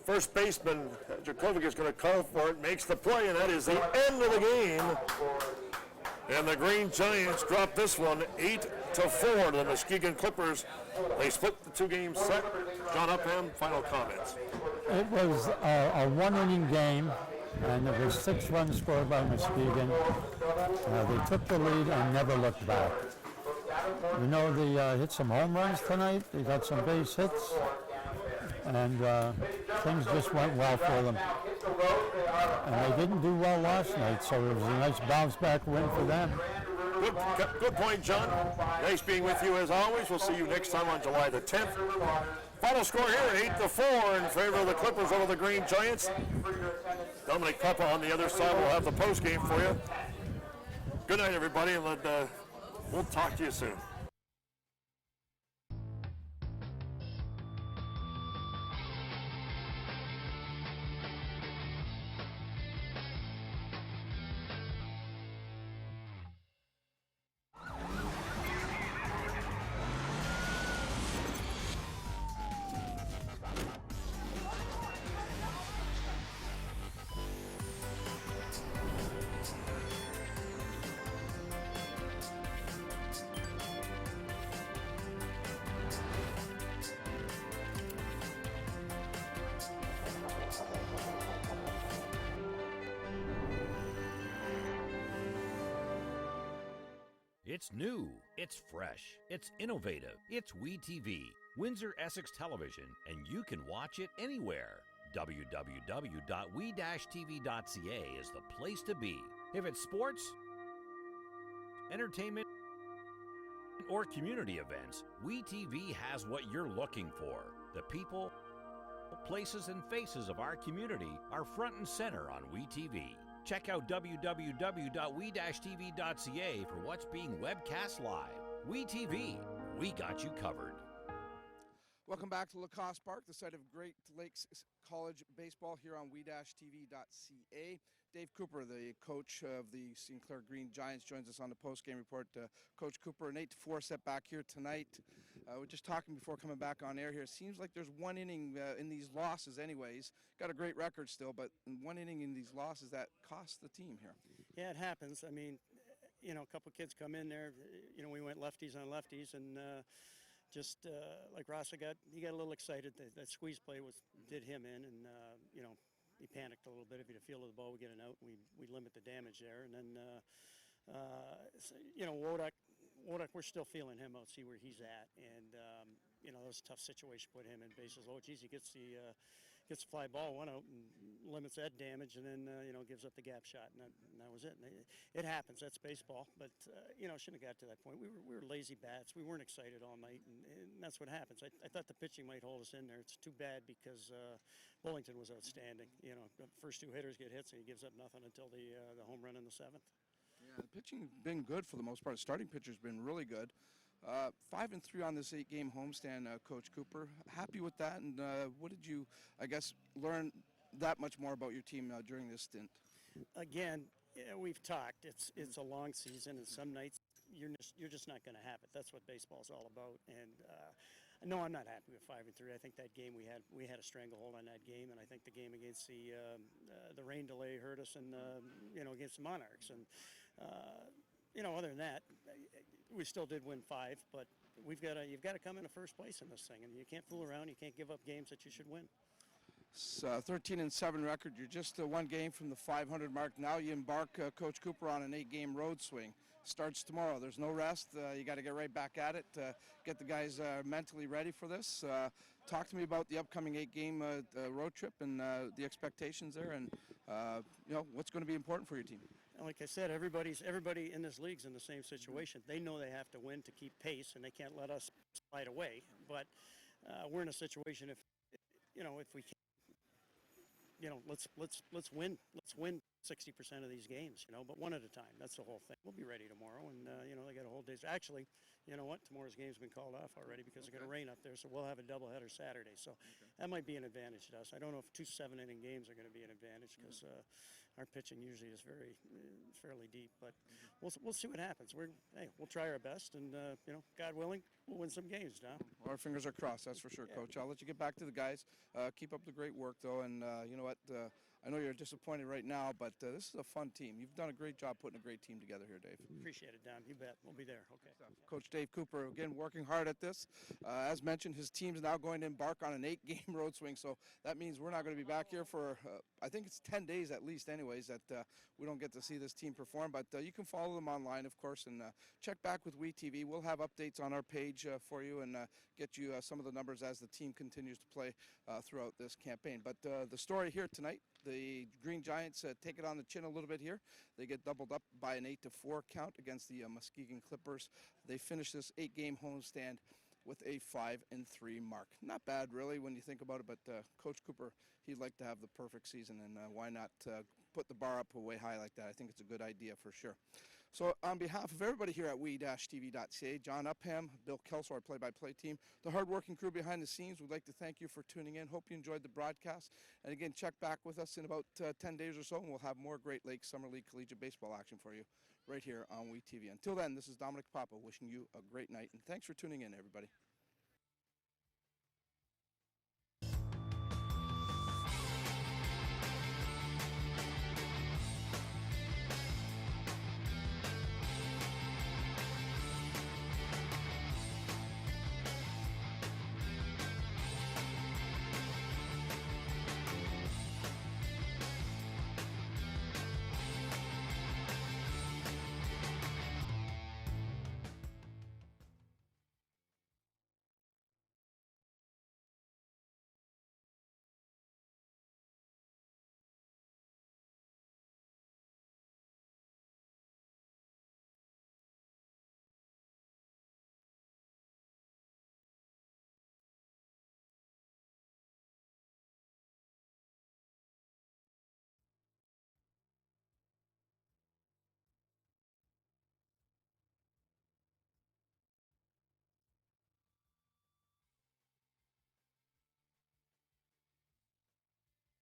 First baseman Jakovic is going to call for it, makes the play, and that is the end of the game. And the Green Giants drop this one 8-4 to the Muskegon Clippers. They split the 2-game set. John Upham, final comments. It was a one-inning game, and there was 6 runs scored by Muskegon. They took the lead and never looked back. You know, they hit some home runs tonight. They got some base hits, and things just went well for them. And they didn't do well last night, so it was a nice bounce-back win for them. Good point, John. Nice being with you as always. We'll see you next time on July the 10th. Final score here, 8-4 in favor of the Clippers over the Green Giants. Dominic Papa on the other side will have the postgame for you. Good night, everybody, and we'll talk to you soon. It's new, it's fresh, it's innovative, it's WeTV, Windsor Essex Television, and you can watch it anywhere. www.we-tv.ca is the place to be. If it's sports, entertainment, or community events, WeTV has what you're looking for. The people, places, and faces of our community are front and center on WeTV. Check out www.we-tv.ca for what's being webcast live. WeTV, we got you covered. Welcome back to Lacoste Park, the site of Great Lakes College baseball here on we-tv.ca. Dave Cooper, the coach of the St. Clair Green Giants, joins us on the post-game report. Coach Cooper, an 8-4 setback here tonight. We're just talking before coming back on air here. It seems like there's one inning in these losses anyways. Got a great record still, but one inning in these losses that cost the team here. Yeah, it happens. I mean, you know, a couple kids come in there. You know, we went lefties on lefties, and just like Rasa he got a little excited. That squeeze play did him in, and you know, he panicked a little bit. If he'd have fielded the ball, we get an out, and we limit the damage there. And then, so, you know, Wodak, we're still feeling him out, see where he's at. And you know, that was a tough situation to put him in bases low. Geez, he gets the fly ball, one out, and limits that damage, and then you know, gives up the gap shot, and that was it. And it happens. That's baseball. But you know, shouldn't have got to that point. We were lazy bats. We weren't excited all night, and that's what happens. I thought the pitching might hold us in there. It's too bad because Bullington was outstanding. You know, the first 2 hitters get hits, and he gives up nothing until the home run in the 7th. Yeah, the pitching's been good for the most part. The starting pitcher's been really good. 5-3 on this 8-game homestand, Coach Cooper. Happy with that, and what did you, I guess, learn that much more about your team during this stint? Again, we've talked. It's a long season, and some nights you're just not going to have it. That's what baseball's all about. And no, I'm not happy with 5-3. I think that game we had a stranglehold on that game, and I think the game against the rain delay hurt us, and against the Monarchs. And other than that, we still did win 5, but you've got to come into first place in this thing, and you can't fool around. You can't give up games that you should win. It's 13-7 record. You're just one game from the 500 mark. Now you embark, Coach Cooper, on an 8-game road swing. Starts tomorrow. There's no rest. You got to get right back at it. Get the guys mentally ready for this. Talk to me about the upcoming 8-game road trip and the expectations there, and what's going to be important for your team. Like I said, everybody in this league's in the same situation. They know they have to win to keep pace, and they can't let us slide away. But we're in a situation if we can. Let's win 60% of these games, but one at a time. That's the whole thing. We'll be ready tomorrow, and they got a whole day. Actually, you know what? Tomorrow's game's been called off already because it's going to rain up there, so we'll have a doubleheader Saturday. So that might be an advantage to us. I don't know if 2 7-inning games are going to be an advantage because our pitching usually is fairly deep, but we'll see what happens. We'll try our best, and God willing, we'll win some games, Dom. Well, our fingers are crossed, that's for sure, Coach. I'll let you get back to the guys. Keep up the great work, though, and you know what? I know you're disappointed right now, but this is a fun team. You've done a great job putting a great team together here, Dave. Appreciate it, Dom. You bet. We'll be there. Okay. Coach Dave Cooper, again, working hard at this. As mentioned, his team's now going to embark on an 8-game road swing, so that means we're not going to be back here for, I think it's 10 days at least anyways, that we don't get to see this team perform. But you can follow them online, of course, and check back with WeTV. We'll have updates on our page for you and get you some of the numbers as the team continues to play throughout this campaign. But the story here tonight, the Green Giants take it on the chin a little bit here. They get doubled up by an 8-4 count against the Muskegon Clippers. They finish this 8-game homestand with a 5-3 mark. Not bad, really, when you think about it, but Coach Cooper, he'd like to have the perfect season, and why not put the bar up way high like that? I think it's a good idea for sure. So on behalf of everybody here at we-tv.ca, John Upham, Bill Kelso, our play-by-play team, the hard-working crew behind the scenes, we'd like to thank you for tuning in. Hope you enjoyed the broadcast. And again, check back with us in about 10 days or so, and we'll have more Great Lakes Summer League Collegiate Baseball action for you right here on WeTV. Until then, this is Dominic Papa wishing you a great night, and thanks for tuning in, everybody.